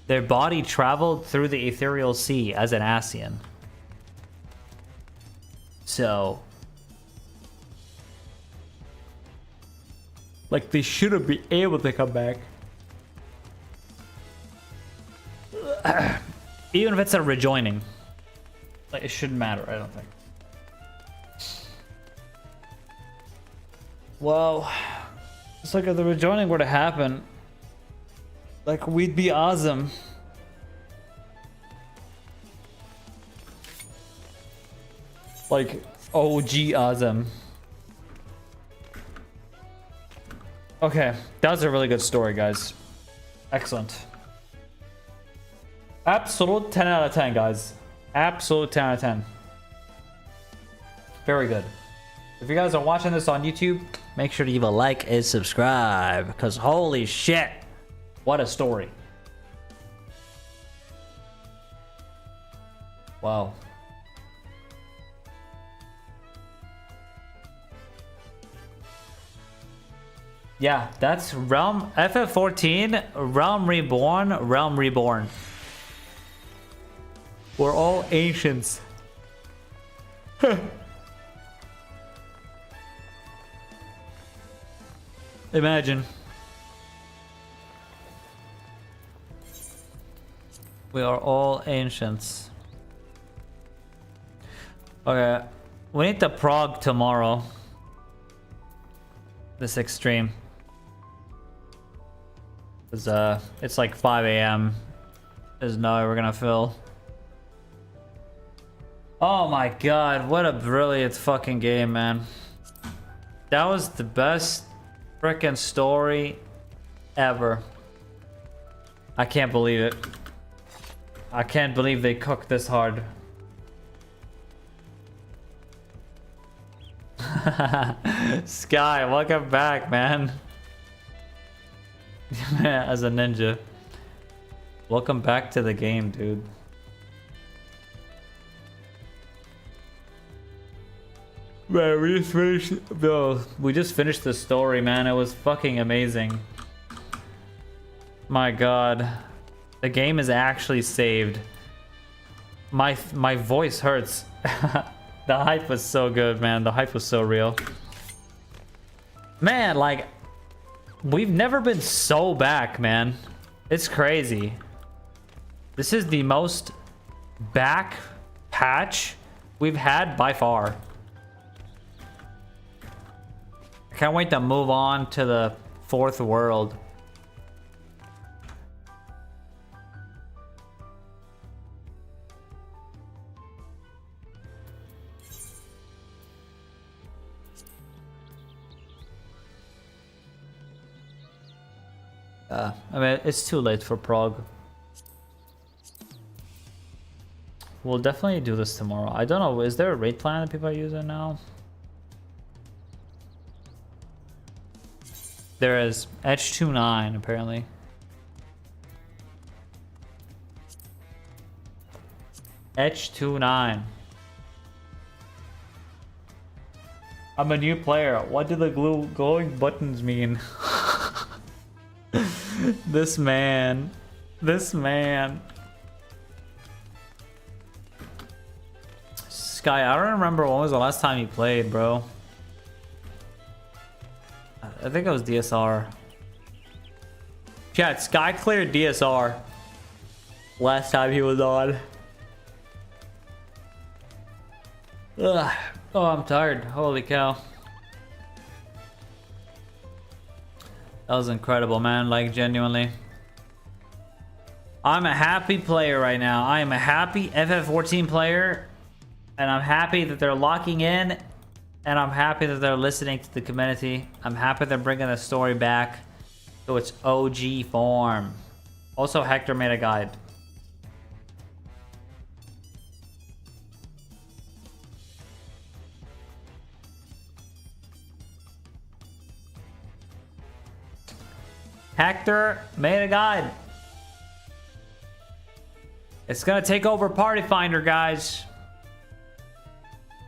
Their body traveled through the ethereal sea as an Ascian. So, like, they shouldn't be able to come back. Even if it's a rejoining. Like, it shouldn't matter, I don't think. Well, it's like if the rejoining were to happen, like, we'd be awesome. Like, OG awesome. Okay, that was a really good story, guys. Excellent. Absolute 10 out of 10, guys. Absolute 10 out of 10. Very good. If you guys are watching this on YouTube, make sure to leave a like and subscribe, because holy shit, what a story. Wow. Yeah, that's Realm FF14, Realm Reborn, Realm Reborn. We're all ancients. Imagine. We are all ancients. Okay, we need to prog tomorrow. This extreme. It's like 5 a.m. There's no way we're gonna fill. Oh my god, what a brilliant fucking game, man. That was the best freaking story ever. I can't believe it. I can't believe they cooked this hard. Sky, welcome back, man. As a ninja. Welcome back to the game, dude. Man, we just finished the story, man. It was fucking amazing. My god. The game is actually saved. My voice hurts. The hype was so good, man. The hype was so real. Man, like, we've never been so back, man. It's crazy. This is the most back patch we've had by far. I can't wait to move on to the 4th world. I mean, it's too late for Prague. We'll definitely do this tomorrow. I don't know, is there a raid plan that people are using now? There is H29 apparently. H29. I'm a new player. What do the glowing buttons mean? This man. This man. Sky, I don't remember when was the last time you played, bro. I think it was DSR. Chat, Sky cleared DSR last time he was on. Ugh. Oh, I'm tired. Holy cow. That was incredible, man. Like, genuinely. I'm a happy player right now. I am a happy FF14 player. And I'm happy that they're locking in. And I'm happy that they're listening to the community. I'm happy they're bringing the story back to its OG form. Also, Hector made a guide. Hector made a guide. It's gonna take over Party Finder, guys.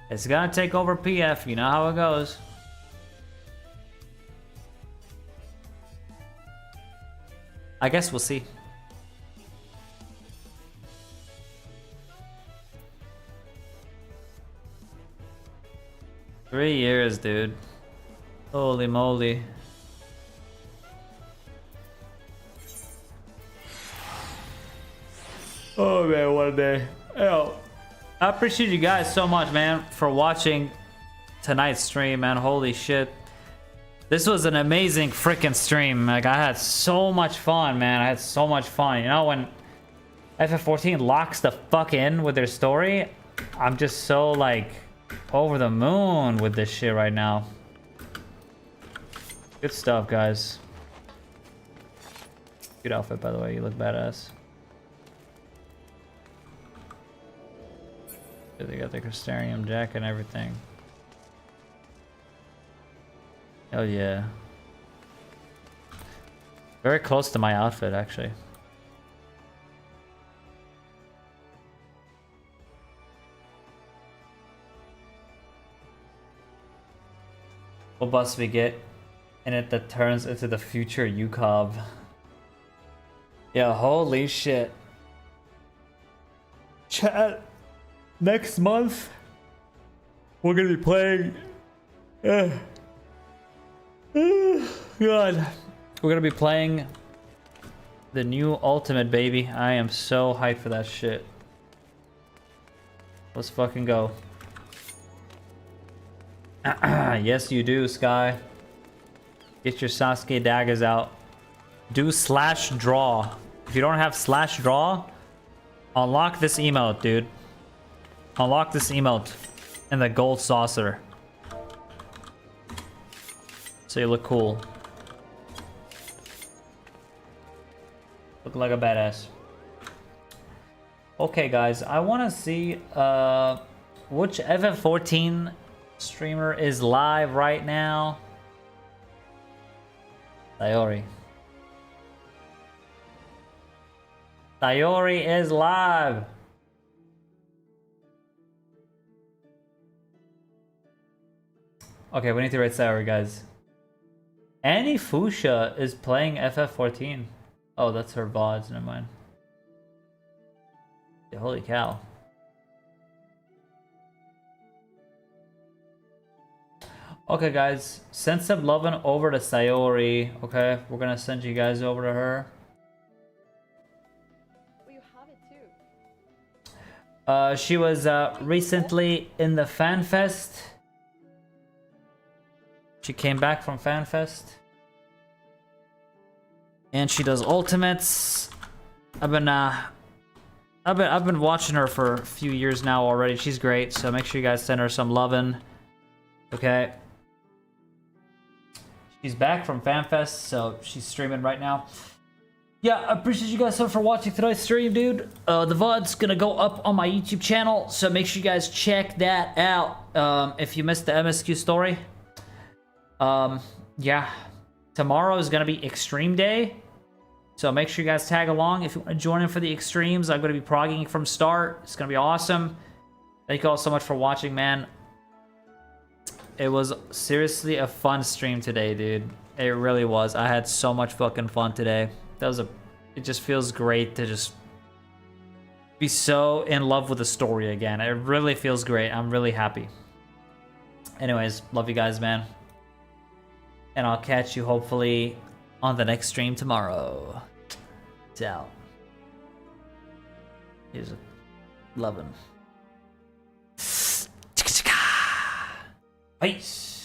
It's gonna take over PF. You know how it goes. I guess we'll see. Three years, dude. Holy moly. Oh man, what a day. Yo, I appreciate you guys so much, man, for watching tonight's stream, man. Holy shit. This was an amazing freaking stream. Like, I had so much fun, man. I had so much fun. You know, when FF14 locks the fuck in with their story, I'm just so, like, over the moon with this shit right now. Good stuff, guys. Good outfit, by the way. You look badass. They got the Crystarium jacket and everything. Oh yeah. Very close to my outfit, actually. What bus we get in it that turns into the future UCOV? Yeah, holy shit. Chat. Next month, we're gonna be playing. God, we're gonna be playing the new Ultimate, baby. I am so hyped for that shit. Let's fucking go. Yes, you do, Sky. Get your Sasuke daggers out. Do slash draw. If you don't have slash draw, unlock this emote, dude. Unlock this emote and the gold saucer. So you look cool. Look like a badass. Okay, guys, I want to see which FF14 streamer is live right now. Sayori. Sayori is live. Okay, we need to rate Sayori, guys. Annie Fuchsia is playing FF14. Oh, that's her VODs, never mind. Yeah, holy cow. Okay, guys, send some loving over to Sayori. Okay, we're gonna send you guys over to her. Well, you have it too. She was recently in the FanFest. She came back from FanFest. And she does ultimates. I've been watching her for a few years now already. She's great, so make sure you guys send her some lovin'. Okay. She's back from FanFest, so she's streaming right now. Yeah, I appreciate you guys so for watching tonight's stream, dude. The VOD's gonna go up on my YouTube channel, so make sure you guys check that out. If you missed the MSQ story. Yeah, tomorrow is gonna be Extreme Day, so make sure you guys tag along if you want to join in for the extremes. I'm gonna be progging from start. It's gonna be awesome. Thank you all so much for watching, man. It was seriously a fun stream today, dude. It really was. I had so much fucking fun today. It just feels great to just be so in love with the story again. It really feels great. I'm really happy. Anyways, love you guys, man. And I'll catch you hopefully on the next stream tomorrow. It's out. Here's a lovin'. Peace.